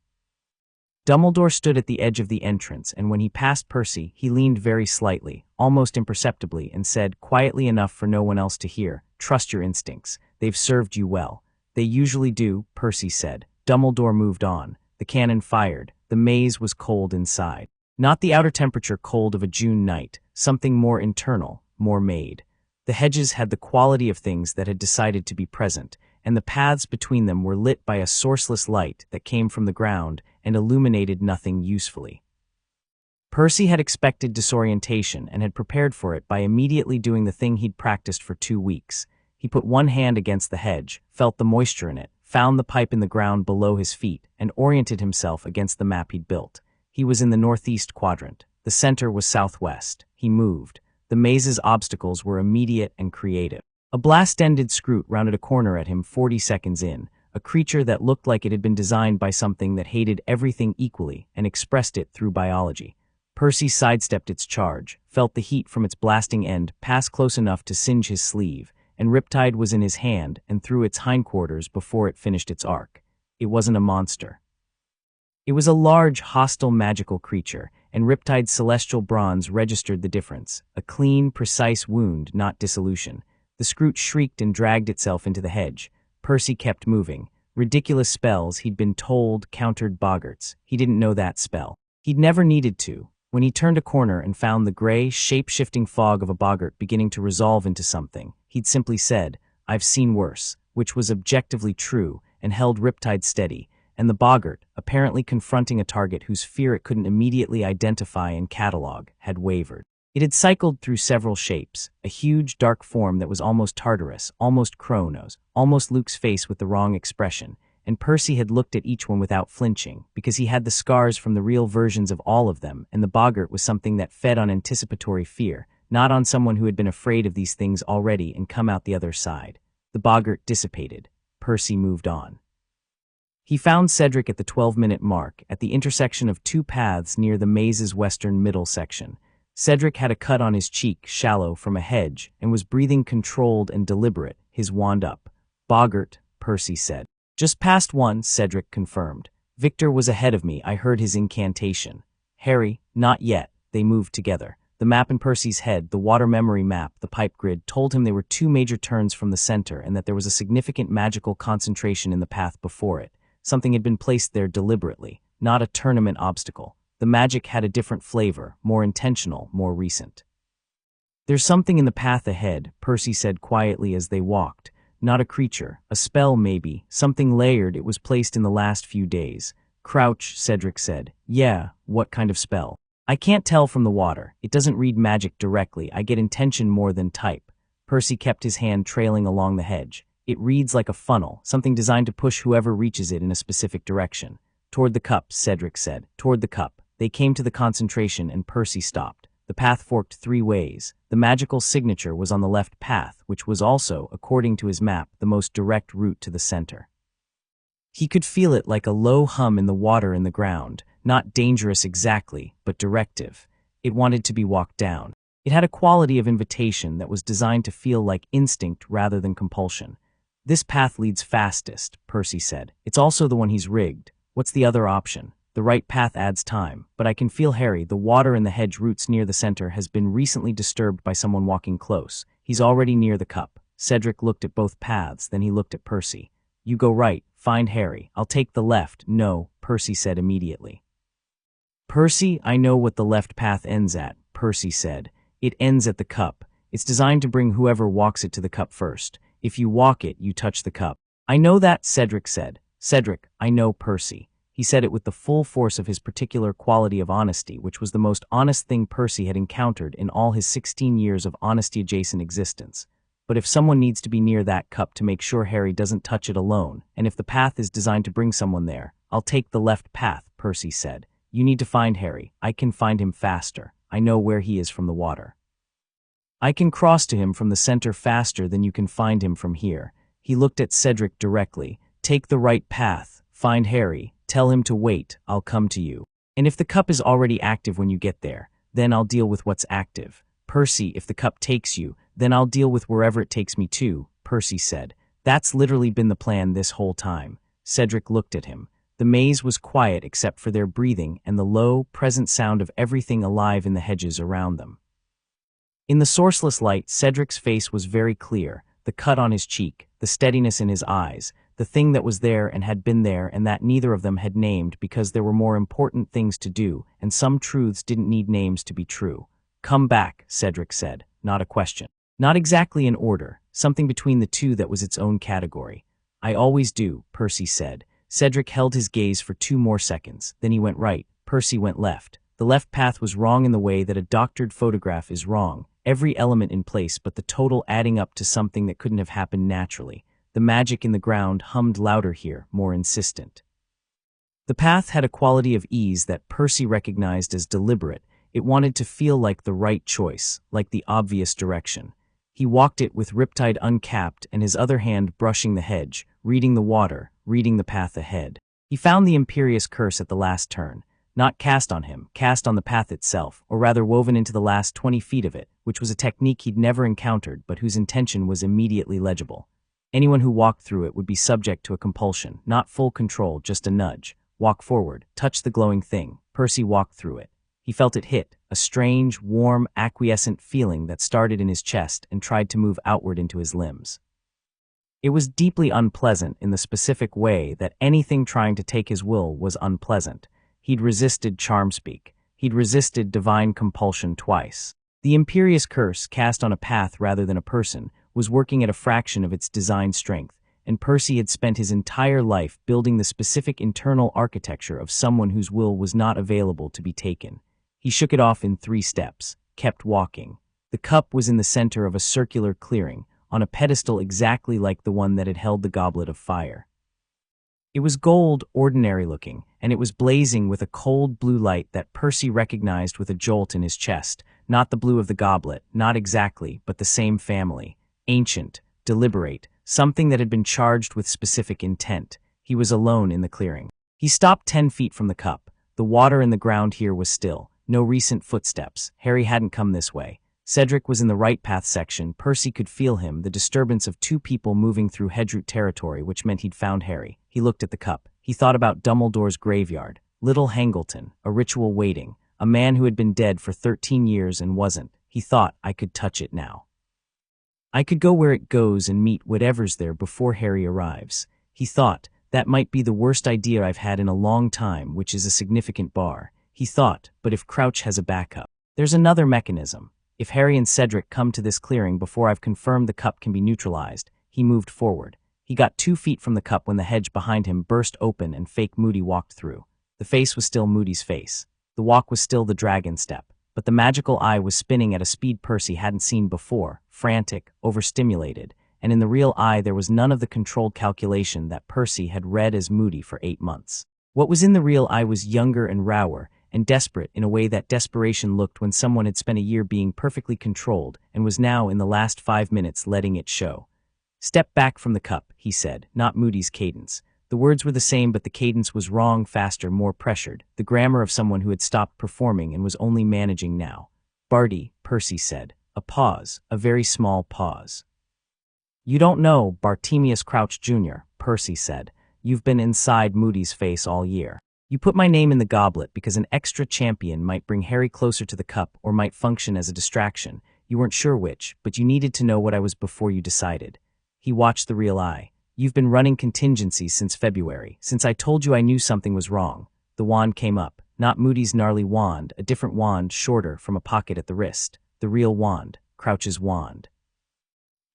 Dumbledore stood at the edge of the entrance, and when he passed Percy, he leaned very slightly, almost imperceptibly, and said, quietly enough for no one else to hear, "Trust your instincts. They've served you well." "They usually do," Percy said. Dumbledore moved on. The cannon fired. The maze was cold inside. Not the outer temperature cold of a June night, something more internal, more made. The hedges had the quality of things that had decided to be present, and the paths between them were lit by a sourceless light that came from the ground and illuminated nothing usefully. Percy had expected disorientation and had prepared for it by immediately doing the thing he'd practiced for 2 weeks. He put one hand against the hedge, felt the moisture in it, found the pipe in the ground below his feet, and oriented himself against the map he'd built. He was in the northeast quadrant. The center was southwest. He moved. The maze's obstacles were immediate and creative. A blast-ended Scroot rounded a corner at him 40 seconds in, a creature that looked like it had been designed by something that hated everything equally and expressed it through biology. Percy sidestepped its charge, felt the heat from its blasting end pass close enough to singe his sleeve, and Riptide was in his hand and through its hindquarters before it finished its arc. It wasn't a monster. It was a large, hostile, magical creature, and Riptide's celestial bronze registered the difference, a clean, precise wound, not dissolution. The Scroot shrieked and dragged itself into the hedge. Percy kept moving. Ridiculous spells, he'd been told, countered Boggarts. He didn't know that spell. He'd never needed to. When he turned a corner and found the gray, shape-shifting fog of a Boggart beginning to resolve into something, he'd simply said, "I've seen worse," which was objectively true, and held Riptide steady, and the boggart, apparently confronting a target whose fear it couldn't immediately identify and catalog, had wavered. It had cycled through several shapes, a huge, dark form that was almost Tartarus, almost Crow-nose, almost Luke's face with the wrong expression, and Percy had looked at each one without flinching, because he had the scars from the real versions of all of them, and the boggart was something that fed on anticipatory fear, not on someone who had been afraid of these things already and come out the other side. The boggart dissipated. Percy moved on. He found Cedric at the 12-minute mark, at the intersection of two paths near the maze's western middle section. Cedric had a cut on his cheek, shallow, from a hedge, and was breathing controlled and deliberate, his wand up. "Boggart," Percy said. "Just past one," Cedric confirmed. "Victor was ahead of me. I heard his incantation." "Harry, not yet." They moved together. The map in Percy's head, the water memory map, the pipe grid, told him they were 2 major turns from the center and that there was a significant magical concentration in the path before it. Something had been placed there deliberately, not a tournament obstacle. The magic had a different flavor, more intentional, more recent. "There's something in the path ahead," Percy said quietly as they walked. "Not a creature, a spell maybe, something layered. It was placed in the last few days." "Crouch," Cedric said. "Yeah, what kind of spell?" "I can't tell from the water. It doesn't read magic directly. I get intention more than type." Percy kept his hand trailing along the hedge. "It reads like a funnel, something designed to push whoever reaches it in a specific direction." "Toward the cup," Cedric said. "Toward the cup." They came to the concentration and Percy stopped. The path forked 3 ways. The magical signature was on the left path, which was also, according to his map, the most direct route to the center. He could feel it like a low hum in the water in the ground, not dangerous exactly, but directive. It wanted to be walked down. It had a quality of invitation that was designed to feel like instinct rather than compulsion. "This path leads fastest," Percy said. "It's also the one he's rigged. What's the other option? The right path adds time, but I can feel Harry. The water in the hedge roots near the center has been recently disturbed by someone walking close. He's already near the cup." Cedric looked at both paths, then he looked at Percy. "You go right, find Harry. I'll take the left." "No," Percy said immediately. "Percy, I know what the left path ends at," Percy said. "It ends at the cup. It's designed to bring whoever walks it to the cup first. If you walk it, you touch the cup." "I know that," Cedric said. "Cedric, I know Percy." He said it with the full force of his particular quality of honesty, which was the most honest thing Percy had encountered in all his 16 years of honesty-adjacent existence. "But if someone needs to be near that cup to make sure Harry doesn't touch it alone, and if the path is designed to bring someone there, I'll take the left path," Percy said. "You need to find Harry. I can find him faster. I know where he is from the water. I can cross to him from the center faster than you can find him from here." He looked at Cedric directly. "Take the right path. Find Harry. Tell him to wait. I'll come to you. And if the cup is already active when you get there, then I'll deal with what's active. Percy, if the cup takes you, then I'll deal with wherever it takes me too," Percy said. "That's literally been the plan this whole time." Cedric looked at him. The maze was quiet except for their breathing and the low, present sound of everything alive in the hedges around them. In the sourceless light, Cedric's face was very clear, the cut on his cheek, the steadiness in his eyes, the thing that was there and had been there and that neither of them had named because there were more important things to do, and some truths didn't need names to be true. "Come back," Cedric said, not a question. Not exactly in order, something between the two that was its own category. "I always do," Percy said. Cedric held his gaze for 2 more seconds, then he went right. Percy went left. The left path was wrong in the way that a doctored photograph is wrong, every element in place but the total adding up to something that couldn't have happened naturally. The magic in the ground hummed louder here, more insistent. The path had a quality of ease that Percy recognized as deliberate. It wanted to feel like the right choice, like the obvious direction. He walked it with riptide uncapped and his other hand brushing the hedge, reading the water, reading the path ahead. He found the imperious curse at the last turn, not cast on him, cast on the path itself, or rather woven into the last 20 feet of it, which was a technique he'd never encountered but whose intention was immediately legible. Anyone who walked through it would be subject to a compulsion, not full control, just a nudge. Walk forward, touch the glowing thing. Percy walked through it. He felt it hit, a strange, warm, acquiescent feeling that started in his chest and tried to move outward into his limbs. It was deeply unpleasant in the specific way that anything trying to take his will was unpleasant. He'd resisted Charmspeak. He'd resisted divine compulsion twice. The imperious curse, cast on a path rather than a person, was working at a fraction of its design strength, and Percy had spent his entire life building the specific internal architecture of someone whose will was not available to be taken. He shook it off in 3 steps, kept walking. The cup was in the center of a circular clearing, on a pedestal exactly like the one that had held the Goblet of Fire. It was gold, ordinary-looking, and it was blazing with a cold blue light that Percy recognized with a jolt in his chest. Not the blue of the goblet, not exactly, but the same family. Ancient, deliberate, something that had been charged with specific intent. He was alone in the clearing. He stopped 10 feet from the cup. The water in the ground here was still. No recent footsteps. Harry hadn't come this way. Cedric was in the right path section. Percy could feel him, the disturbance of 2 people moving through hedgeroot territory, which meant he'd found Harry. He looked at the cup. He thought about Dumbledore's graveyard, Little Hangleton, a ritual waiting, a man who had been dead for 13 years and wasn't. He thought, I could touch it now. I could go where it goes and meet whatever's there before Harry arrives. He thought, that might be the worst idea I've had in a long time, which is a significant bar. He thought, but if Crouch has a backup, there's another mechanism. If Harry and Cedric come to this clearing before I've confirmed the cup can be neutralized, he moved forward. He got 2 feet from the cup when the hedge behind him burst open and fake Moody walked through. The face was still Moody's face. The walk was still the dragon step, but the magical eye was spinning at a speed Percy hadn't seen before, frantic, overstimulated, and in the real eye there was none of the controlled calculation that Percy had read as Moody for 8 months. What was in the real eye was younger and rawer, and desperate in a way that desperation looked when someone had spent a year being perfectly controlled and was now in the last 5 minutes letting it show. Step back from the cup, he said, not Moody's cadence. The words were the same, but the cadence was wrong, faster, more pressured, the grammar of someone who had stopped performing and was only managing now. Barty, Percy said. A pause, a very small pause. You don't know, Bartemius Crouch Jr., Percy said. You've been inside Moody's face all year. You put my name in the goblet because an extra champion might bring Harry closer to the cup or might function as a distraction. You weren't sure which, but you needed to know what I was before you decided. He watched the real eye. You've been running contingencies since February, since I told you I knew something was wrong. The wand came up, not Moody's gnarly wand, a different wand, shorter, from a pocket at the wrist. The real wand, Crouch's wand.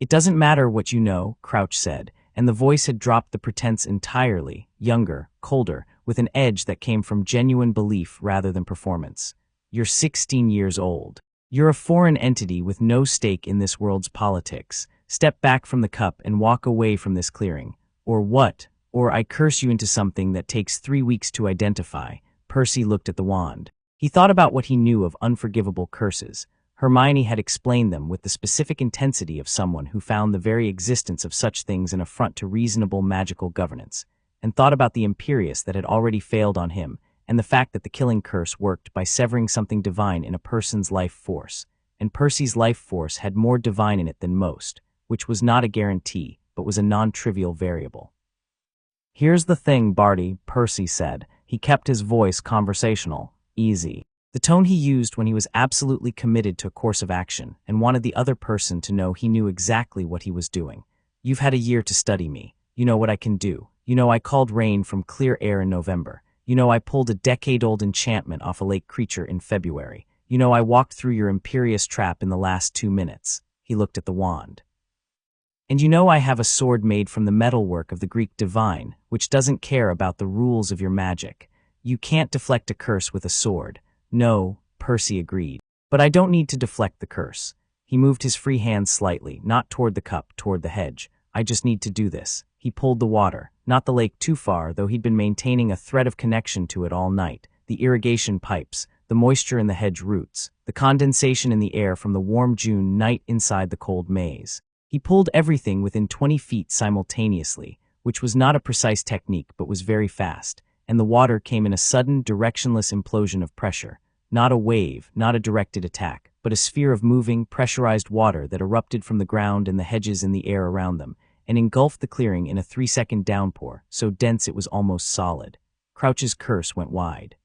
It doesn't matter what you know, Crouch said, and the voice had dropped the pretense entirely, younger, colder, with an edge that came from genuine belief rather than performance. You're 16 years old. You're a foreign entity with no stake in this world's politics. Step back from the cup and walk away from this clearing. Or what? Or I curse you into something that takes 3 weeks to identify. Percy looked at the wand. He thought about what he knew of unforgivable curses. Hermione had explained them with the specific intensity of someone who found the very existence of such things an affront to reasonable magical governance, and thought about the Imperius that had already failed on him, and the fact that the killing curse worked by severing something divine in a person's life force, and Percy's life force had more divine in it than most, which was not a guarantee, but was a non-trivial variable. Here's the thing, Barty, Percy said. He kept his voice conversational, easy. The tone he used when he was absolutely committed to a course of action and wanted the other person to know he knew exactly what he was doing. You've had a year to study me. You know what I can do. You know I called rain from clear air in November. You know I pulled a decade-old enchantment off a lake creature in February. You know I walked through your Imperius trap in the last 2 minutes. He looked at the wand. And you know I have a sword made from the metalwork of the Greek divine, which doesn't care about the rules of your magic. You can't deflect a curse with a sword. No, Percy agreed. But I don't need to deflect the curse. He moved his free hand slightly, not toward the cup, toward the hedge. I just need to do this. He pulled the water, not the lake too far, though he'd been maintaining a thread of connection to it all night. The irrigation pipes, the moisture in the hedge roots, the condensation in the air from the warm June night inside the cold maze. He pulled everything within 20 feet simultaneously, which was not a precise technique but was very fast, and the water came in a sudden, directionless implosion of pressure. Not a wave, not a directed attack, but a sphere of moving, pressurized water that erupted from the ground and the hedges in the air around them, and engulfed the clearing in a 3-second downpour, so dense it was almost solid. Crouch's curse went wide.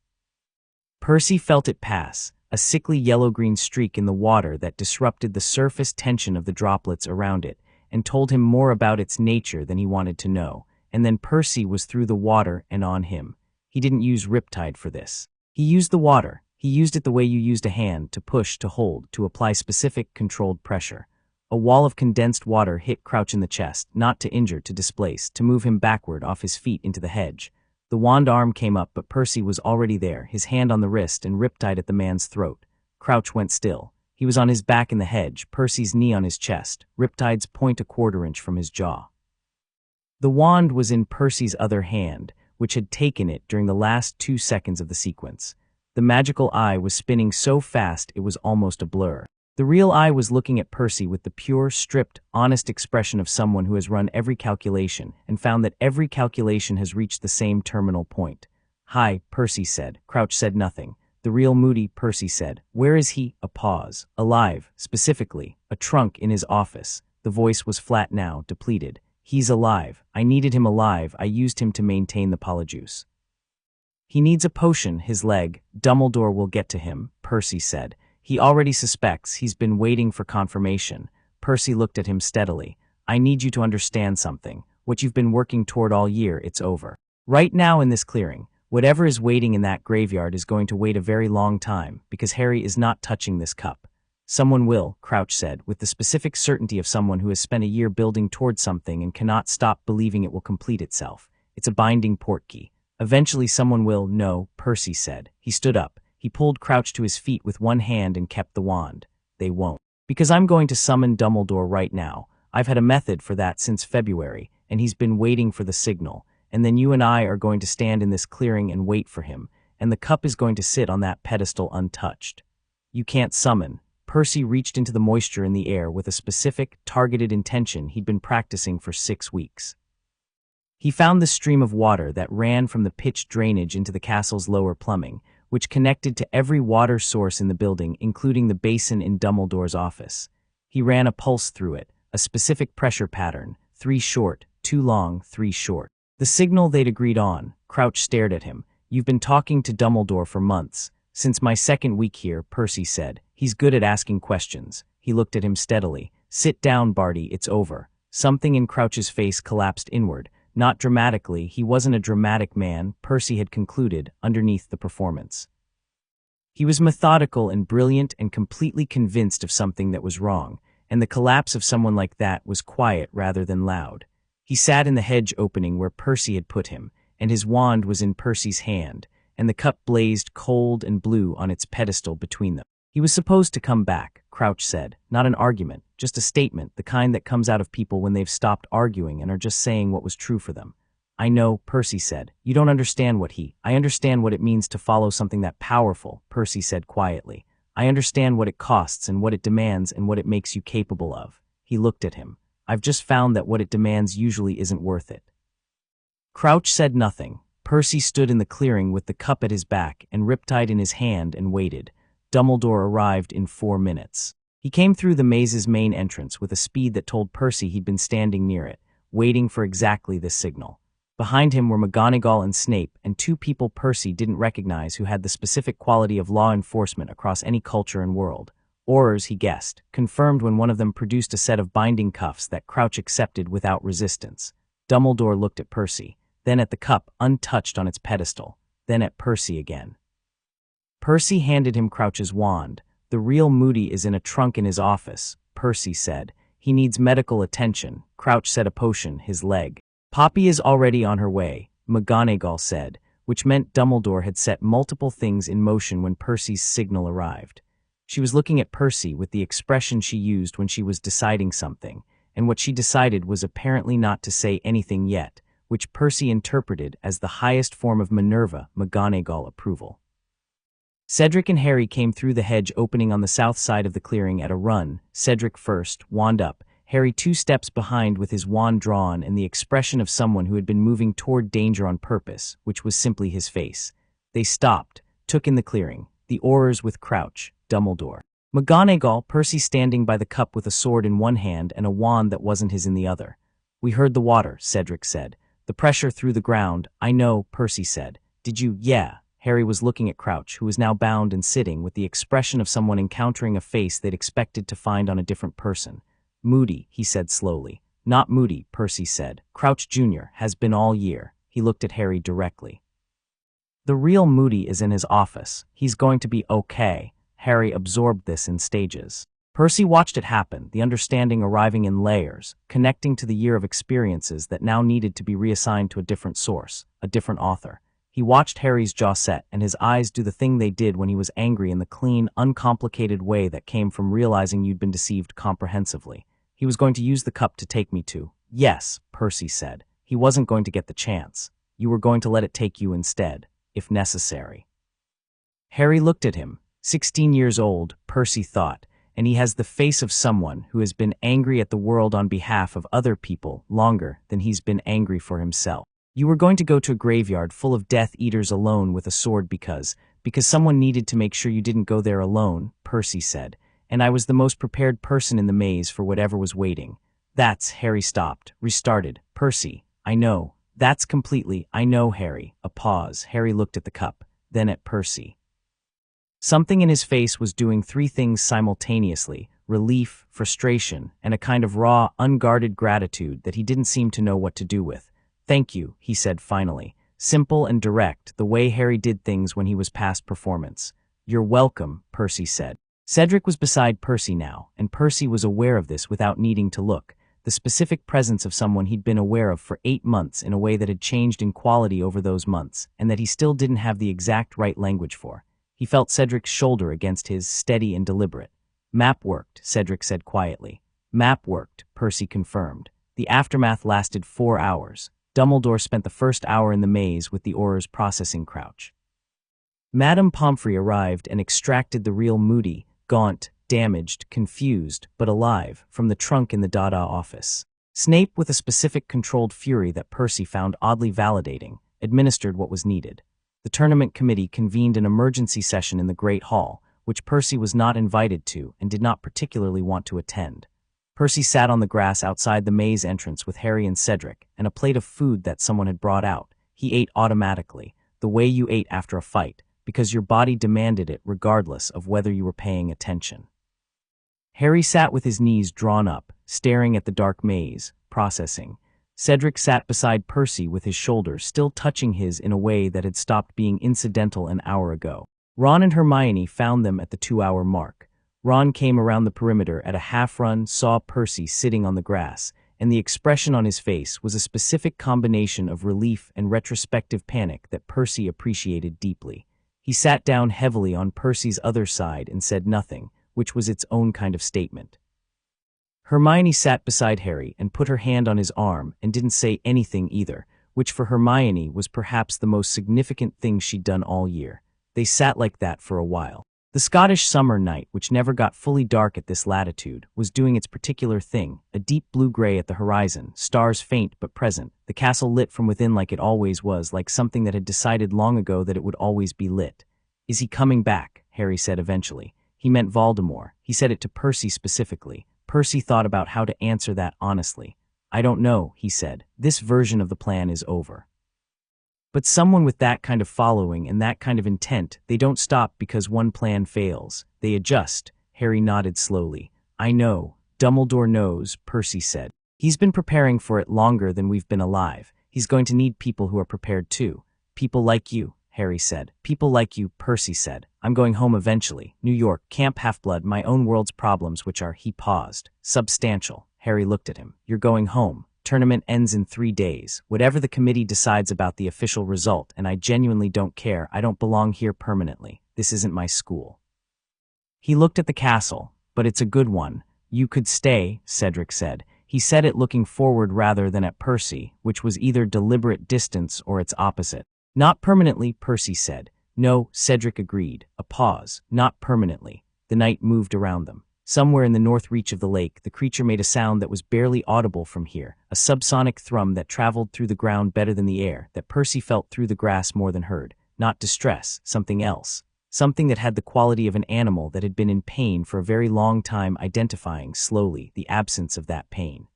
Percy felt it pass, a sickly yellow-green streak in the water that disrupted the surface tension of the droplets around it, and told him more about its nature than he wanted to know, and then Percy was through the water and on him. He didn't use Riptide for this. He used the water. He used it the way you used a hand, to push, to hold, to apply specific, controlled pressure. A wall of condensed water hit Crouch in the chest, not to injure, to displace, to move him backward off his feet into the hedge. The wand arm came up, but Percy was already there, his hand on the wrist and riptide at the man's throat. Crouch went still. He was on his back in the hedge, Percy's knee on his chest, riptide's point a quarter-inch from his jaw. The wand was in Percy's other hand, which had taken it during the last 2 seconds of the sequence. The magical eye was spinning so fast it was almost a blur. The real eye was looking at Percy with the pure, stripped, honest expression of someone who has run every calculation and found that every calculation has reached the same terminal point. "Hi," Percy said. Crouch said nothing. The real moody Percy said, "Where is he?" A pause. "Alive, specifically. A trunk in his office." The voice was flat now, depleted. "He's alive. I needed him alive. I used him to maintain the polyjuice." "He needs a potion, his leg. Dumbledore will get to him," Percy said. "He already suspects. He's been waiting for confirmation." Percy looked at him steadily. "I need you to understand something. What you've been working toward all year, it's over. Right now in this clearing, whatever is waiting in that graveyard is going to wait a very long time, because Harry is not touching this cup. Someone will," Crouch said, with the specific certainty of someone who has spent a year building toward something and cannot stop believing it will complete itself. It's a binding portkey. "Eventually someone will." "No," Percy said. He stood up. He pulled Crouch to his feet with one hand and kept the wand. "They won't. Because I'm going to summon Dumbledore right now. I've had a method for that since February, and he's been waiting for the signal. And then you and I are going to stand in this clearing and wait for him, and the cup is going to sit on that pedestal untouched. You can't summon." Percy reached into the moisture in the air with a specific, targeted intention he'd been practicing for 6 weeks. He found the stream of water that ran from the pitched drainage into the castle's lower plumbing, which connected to every water source in the building, including the basin in Dumbledore's office. He ran a pulse through it, a specific pressure pattern, 3 short, 2 long, 3 short. The signal they'd agreed on. Crouch stared at him. "You've been talking to Dumbledore for months. Since my 2nd week here," Percy said. "He's good at asking questions." He looked at him steadily. "Sit down, Barty, it's over." Something in Crouch's face collapsed inward. Not dramatically, he wasn't a dramatic man, Percy had concluded, underneath the performance. He was methodical and brilliant and completely convinced of something that was wrong, and the collapse of someone like that was quiet rather than loud. He sat in the hedge opening where Percy had put him, and his wand was in Percy's hand, and the cup blazed cold and blue on its pedestal between them. "He was supposed to come back," Crouch said. "Not an argument, just a statement, the kind that comes out of people when they've stopped arguing and are just saying what was true for them." "I know," Percy said. "You don't understand I understand what it means to follow something that powerful," Percy said quietly. "I understand what it costs and what it demands and what it makes you capable of." He looked at him. "I've just found that what it demands usually isn't worth it." Crouch said nothing. Percy stood in the clearing with the cup at his back and riptide in his hand and waited. Dumbledore arrived in 4 minutes. He came through the maze's main entrance with a speed that told Percy he'd been standing near it, waiting for exactly this signal. Behind him were McGonagall and Snape, and 2 people Percy didn't recognize who had the specific quality of law enforcement across any culture and world. Aurors, he guessed, confirmed when one of them produced a set of binding cuffs that Crouch accepted without resistance. Dumbledore looked at Percy, then at the cup untouched on its pedestal, then at Percy again. Percy handed him Crouch's wand. "The real Moody is in a trunk in his office," Percy said. "He needs medical attention." Crouch said, "A potion, his leg." "Poppy is already on her way," McGonagall said, which meant Dumbledore had set multiple things in motion when Percy's signal arrived. She was looking at Percy with the expression she used when she was deciding something, and what she decided was apparently not to say anything yet, which Percy interpreted as the highest form of Minerva McGonagall approval. Cedric and Harry came through the hedge opening on the south side of the clearing at a run, Cedric first, wand up, Harry 2 steps behind with his wand drawn and the expression of someone who had been moving toward danger on purpose, which was simply his face. They stopped, took in the clearing, the Aurors with Crouch, Dumbledore. McGonagall, Percy standing by the cup with a sword in one hand and a wand that wasn't his in the other. "We heard the water," Cedric said. "The pressure through the ground." "I know," Percy said. "Did you?" "Yeah." Harry was looking at Crouch, who was now bound and sitting with the expression of someone encountering a face they'd expected to find on a different person. "Moody," he said slowly. "Not Moody," Percy said. "Crouch Jr. has been all year." He looked at Harry directly. "The real Moody is in his office. He's going to be okay." Harry absorbed this in stages. Percy watched it happen, the understanding arriving in layers, connecting to the year of experiences that now needed to be reassigned to a different source, a different author. He watched Harry's jaw set and his eyes do the thing they did when he was angry in the clean, uncomplicated way that came from realizing you'd been deceived comprehensively. He was going to use the cup to take me to. Yes, Percy said. He wasn't going to get the chance. You were going to let it take you instead, if necessary. Harry looked at him. 16 years old, Percy thought, and he has the face of someone who has been angry at the world on behalf of other people longer than he's been angry for himself. You were going to go to a graveyard full of Death Eaters alone with a sword because someone needed to make sure you didn't go there alone, Percy said, and I was the most prepared person in the maze for whatever was waiting. That's, Harry stopped, restarted. Percy, I know. That's completely, I know, Harry. A pause. Harry looked at the cup, then at Percy. Something in his face was doing three things simultaneously: relief, frustration, and a kind of raw, unguarded gratitude that he didn't seem to know what to do with. Thank you, he said finally. Simple and direct, the way Harry did things when he was past performance. You're welcome, Percy said. Cedric was beside Percy now, and Percy was aware of this without needing to look. The specific presence of someone he'd been aware of for 8 months in a way that had changed in quality over those months, and that he still didn't have the exact right language for. He felt Cedric's shoulder against his, steady and deliberate. Map worked, Cedric said quietly. Map worked, Percy confirmed. The aftermath lasted 4 hours. Dumbledore spent the first hour in the maze with the Auror's processing crouch. Madame Pomfrey arrived and extracted the real Moody, gaunt, damaged, confused, but alive, from the trunk in the Dada office. Snape, with a specific controlled fury that Percy found oddly validating, administered what was needed. The tournament committee convened an emergency session in the Great Hall, which Percy was not invited to and did not particularly want to attend. Percy sat on the grass outside the maze entrance with Harry and Cedric, and a plate of food that someone had brought out. He ate automatically, the way you ate after a fight, because your body demanded it regardless of whether you were paying attention. Harry sat with his knees drawn up, staring at the dark maze, processing. Cedric sat beside Percy with his shoulder still touching his in a way that had stopped being incidental an hour ago. Ron and Hermione found them at the 2-hour mark. Ron came around the perimeter at a half-run, saw Percy sitting on the grass, and the expression on his face was a specific combination of relief and retrospective panic that Percy appreciated deeply. He sat down heavily on Percy's other side and said nothing, which was its own kind of statement. Hermione sat beside Harry and put her hand on his arm and didn't say anything either, which for Hermione was perhaps the most significant thing she'd done all year. They sat like that for a while. The Scottish summer night, which never got fully dark at this latitude, was doing its particular thing, a deep blue-gray at the horizon, stars faint but present, the castle lit from within like it always was, like something that had decided long ago that it would always be lit. Is he coming back? Harry said eventually. He meant Voldemort. He said it to Percy specifically. Percy thought about how to answer that honestly. I don't know, he said. This version of the plan is over. But someone with that kind of following and that kind of intent, they don't stop because one plan fails. They adjust. Harry nodded slowly. I know. Dumbledore knows, Percy said. He's been preparing for it longer than we've been alive. He's going to need people who are prepared too. People like you, Harry said. People like you, Percy said. I'm going home eventually. New York, Camp Half-Blood, my own world's problems, which are, he paused, substantial. Harry looked at him. You're going home. Tournament ends in 3 days. Whatever the committee decides about the official result, and I genuinely don't care. I don't belong here permanently. This isn't my school. He looked at the castle. But it's a good one. You could stay, Cedric said. He said it looking forward rather than at Percy, which was either deliberate distance or its opposite. Not permanently, Percy said. No, Cedric agreed. A pause. Not permanently. The night moved around them. Somewhere in the north reach of the lake, the creature made a sound that was barely audible from here, a subsonic thrum that traveled through the ground better than the air, that Percy felt through the grass more than heard. Not distress, something else. Something that had the quality of an animal that had been in pain for a very long time, identifying, slowly, the absence of that pain.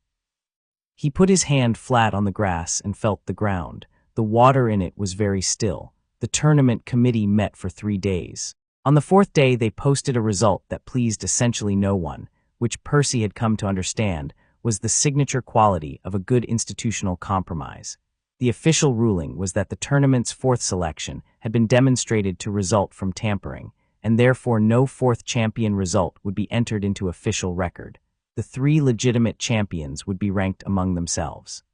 He put his hand flat on the grass and felt the ground. The water in it was very still. The tournament committee met for 3 days. On the 4th day, they posted a result that pleased essentially no one, which Percy had come to understand was the signature quality of a good institutional compromise. The official ruling was that the tournament's 4th selection had been demonstrated to result from tampering, and therefore no fourth champion result would be entered into official record. The 3 legitimate champions would be ranked among themselves.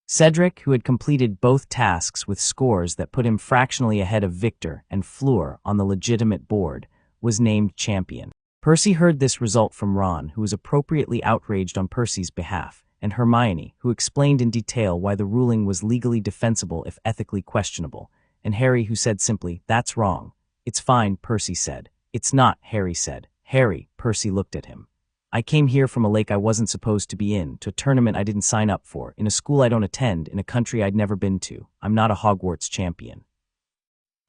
Cedric, who had completed both tasks with scores that put him fractionally ahead of Victor and Fleur on the legitimate board, was named champion. Percy heard this result from Ron, who was appropriately outraged on Percy's behalf, and Hermione, who explained in detail why the ruling was legally defensible if ethically questionable, and Harry, who said simply, "That's wrong." "It's fine," Percy said. "It's not," Harry said. "Harry," Percy looked at him. "I came here from a lake I wasn't supposed to be in, to a tournament I didn't sign up for, in a school I don't attend, in a country I'd never been to. I'm not a Hogwarts champion.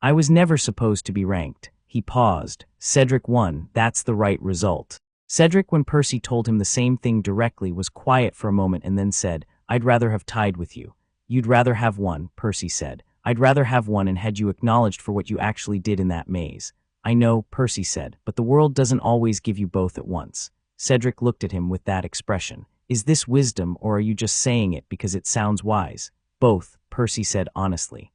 I was never supposed to be ranked." He paused. Cedric won. That's the right result. Cedric, when Percy told him the same thing directly, was quiet for a moment and then said, "I'd rather have tied with you." "You'd rather have won," Percy said. "I'd rather have won and had you acknowledged for what you actually did in that maze." "I know," Percy said, "but the world doesn't always give you both at once." Cedric looked at him with that expression. "Is this wisdom, or are you just saying it because it sounds wise?" "Both," Percy said honestly.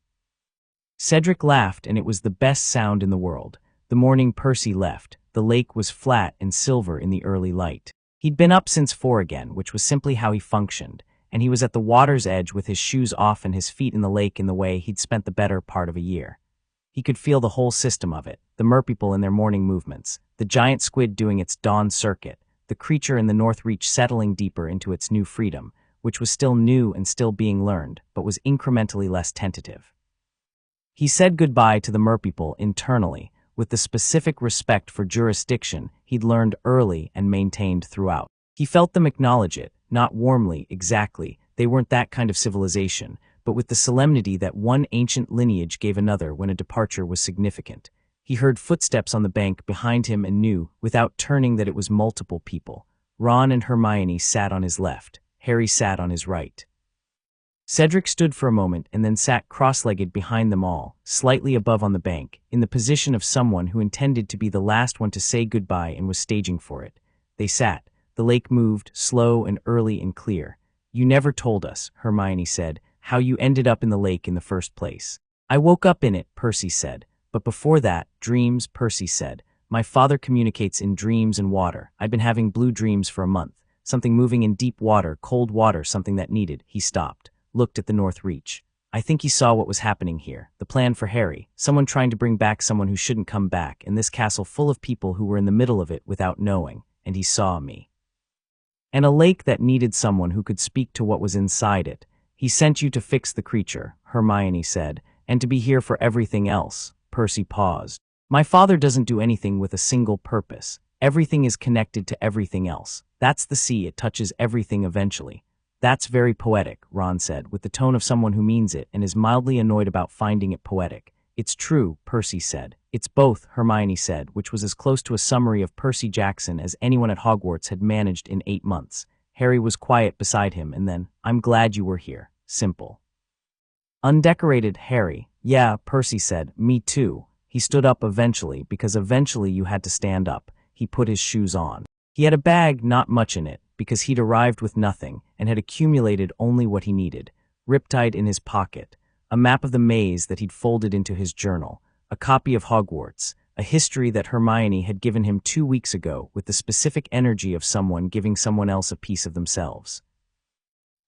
Cedric laughed, and it was the best sound in the world. The morning Percy left, the lake was flat and silver in the early light. He'd been up since 4 again, which was simply how he functioned, and he was at the water's edge with his shoes off and his feet in the lake in the way he'd spent the better part of a year. He could feel the whole system of it, the merpeople in their morning movements, the giant squid doing its dawn circuit, the creature in the North Reach settling deeper into its new freedom, which was still new and still being learned, but was incrementally less tentative. He said goodbye to the merpeople internally, with the specific respect for jurisdiction he'd learned early and maintained throughout. He felt them acknowledge it, not warmly, exactly, they weren't that kind of civilization, but with the solemnity that one ancient lineage gave another when a departure was significant. He heard footsteps on the bank behind him and knew, without turning, that it was multiple people. Ron and Hermione sat on his left. Harry sat on his right. Cedric stood for a moment and then sat cross-legged behind them all, slightly above on the bank, in the position of someone who intended to be the last one to say goodbye and was staging for it. They sat. The lake moved, slow and early and clear. "You never told us," Hermione said, "how you ended up in the lake in the first place." "I woke up in it," Percy said. "But before that, dreams," Percy said. "My father communicates in dreams and water. I'd been having blue dreams for a month. Something moving in deep water, cold water, something that needed." He stopped, looked at the North Reach. "I think he saw what was happening here. The plan for Harry. Someone trying to bring back someone who shouldn't come back, and this castle full of people who were in the middle of it without knowing. And he saw me. And a lake that needed someone who could speak to what was inside it. He sent you to fix the creature," Hermione said, "and to be here for everything else." Percy paused. "My father doesn't do anything with a single purpose. Everything is connected to everything else. That's the sea, it touches everything eventually." "That's very poetic," Ron said, with the tone of someone who means it and is mildly annoyed about finding it poetic. "It's true," Percy said. "It's both," Hermione said, which was as close to a summary of Percy Jackson as anyone at Hogwarts had managed in 8 months. Harry was quiet beside him, and then, "I'm glad you were here." Simple. Undecorated. Harry. "Yeah," Percy said, "me too." He stood up eventually, because eventually you had to stand up. He put his shoes on. He had a bag, not much in it, because he'd arrived with nothing and had accumulated only what he needed. Riptide in his pocket, a map of the maze that he'd folded into his journal, a copy of Hogwarts, a history that Hermione had given him 2 weeks ago with the specific energy of someone giving someone else a piece of themselves.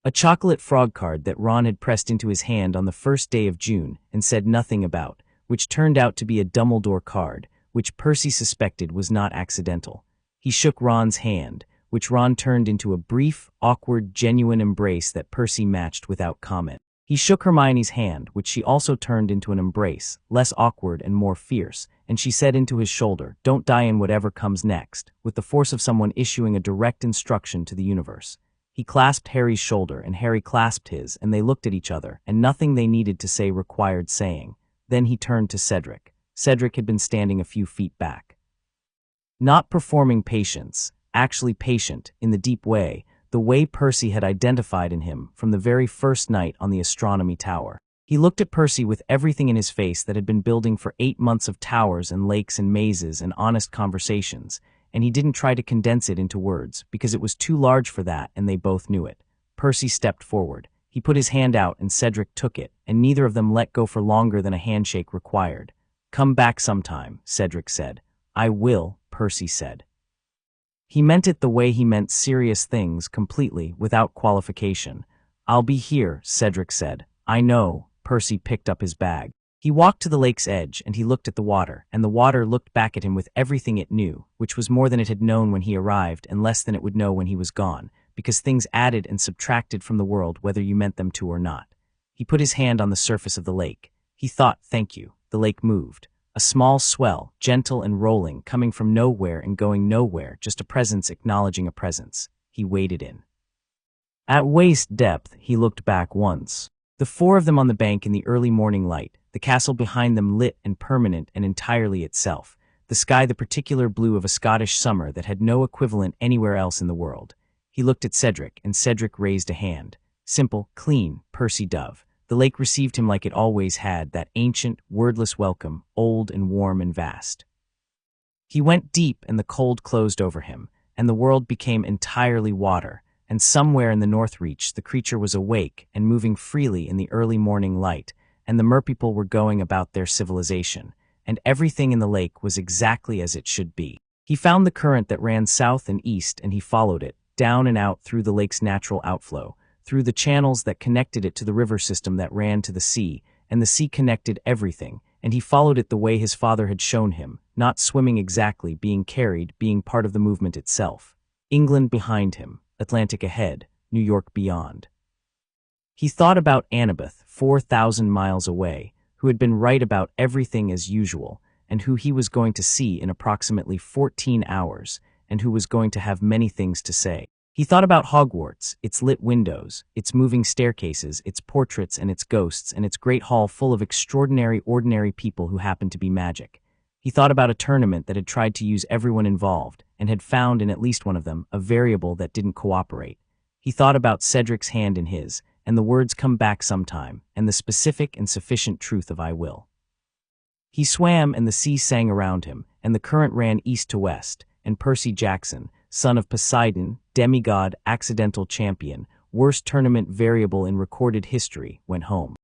A chocolate frog card that Ron had pressed into his hand on the first day of June and said nothing about, which turned out to be a Dumbledore card, which Percy suspected was not accidental. He shook Ron's hand, which Ron turned into a brief, awkward, genuine embrace that Percy matched without comment. He shook Hermione's hand, which she also turned into an embrace, less awkward and more fierce, and she said into his shoulder, "Don't die in whatever comes next," with the force of someone issuing a direct instruction to the universe. He clasped Harry's shoulder, and Harry clasped his, and they looked at each other, and nothing they needed to say required saying. Then he turned to Cedric. Cedric had been standing a few feet back. Not performing patience, actually patient, in the deep way, the way Percy had identified in him from the very first night on the astronomy tower. He looked at Percy with everything in his face that had been building for 8 months of towers and lakes and mazes and honest conversations, and he didn't try to condense it into words, because it was too large for that, and they both knew it. Percy stepped forward. He put his hand out, and Cedric took it, and neither of them let go for longer than a handshake required. Come back sometime, Cedric said. I will, Percy said. He meant it the way he meant serious things, completely, without qualification. I'll be here, Cedric said. I know. Percy picked up his bag. He walked to the lake's edge, and he looked at the water, and the water looked back at him with everything it knew, which was more than it had known when he arrived and less than it would know when he was gone, because things added and subtracted from the world whether you meant them to or not. He put his hand on the surface of the lake. He thought, thank you. The lake moved. A small swell, gentle and rolling, coming from nowhere and going nowhere, just a presence acknowledging a presence. He waded in. At waist depth, he looked back once. The four of them on the bank in the early morning light, the castle behind them lit and permanent and entirely itself, the sky the particular blue of a Scottish summer that had no equivalent anywhere else in the world. He looked at Cedric, and Cedric raised a hand. Simple, clean, Percy Dove. The lake received him like it always had, that ancient, wordless welcome, old and warm and vast. He went deep, and the cold closed over him, and the world became entirely water, and somewhere in the north reach the creature was awake and moving freely in the early morning light, and the merpeople were going about their civilization, and everything in the lake was exactly as it should be. He found the current that ran south and east, and he followed it, down and out through the lake's natural outflow, through the channels that connected it to the river system that ran to the sea, and the sea connected everything, and he followed it the way his father had shown him, not swimming exactly, being carried, being part of the movement itself. England behind him, Atlantic ahead, New York beyond. He thought about Annabeth, 4,000 miles away, who had been right about everything as usual, and who he was going to see in approximately 14 hours, and who was going to have many things to say. He thought about Hogwarts, its lit windows, its moving staircases, its portraits and its ghosts, and its great hall full of extraordinary, ordinary people who happened to be magic. He thought about a tournament that had tried to use everyone involved, and had found in at least one of them a variable that didn't cooperate. He thought about Cedric's hand in his, and the words come back sometime, and the specific and sufficient truth of I will. He swam, and the sea sang around him, and the current ran east to west, and Percy Jackson, son of Poseidon, demigod, accidental champion, worst tournament variable in recorded history, went home.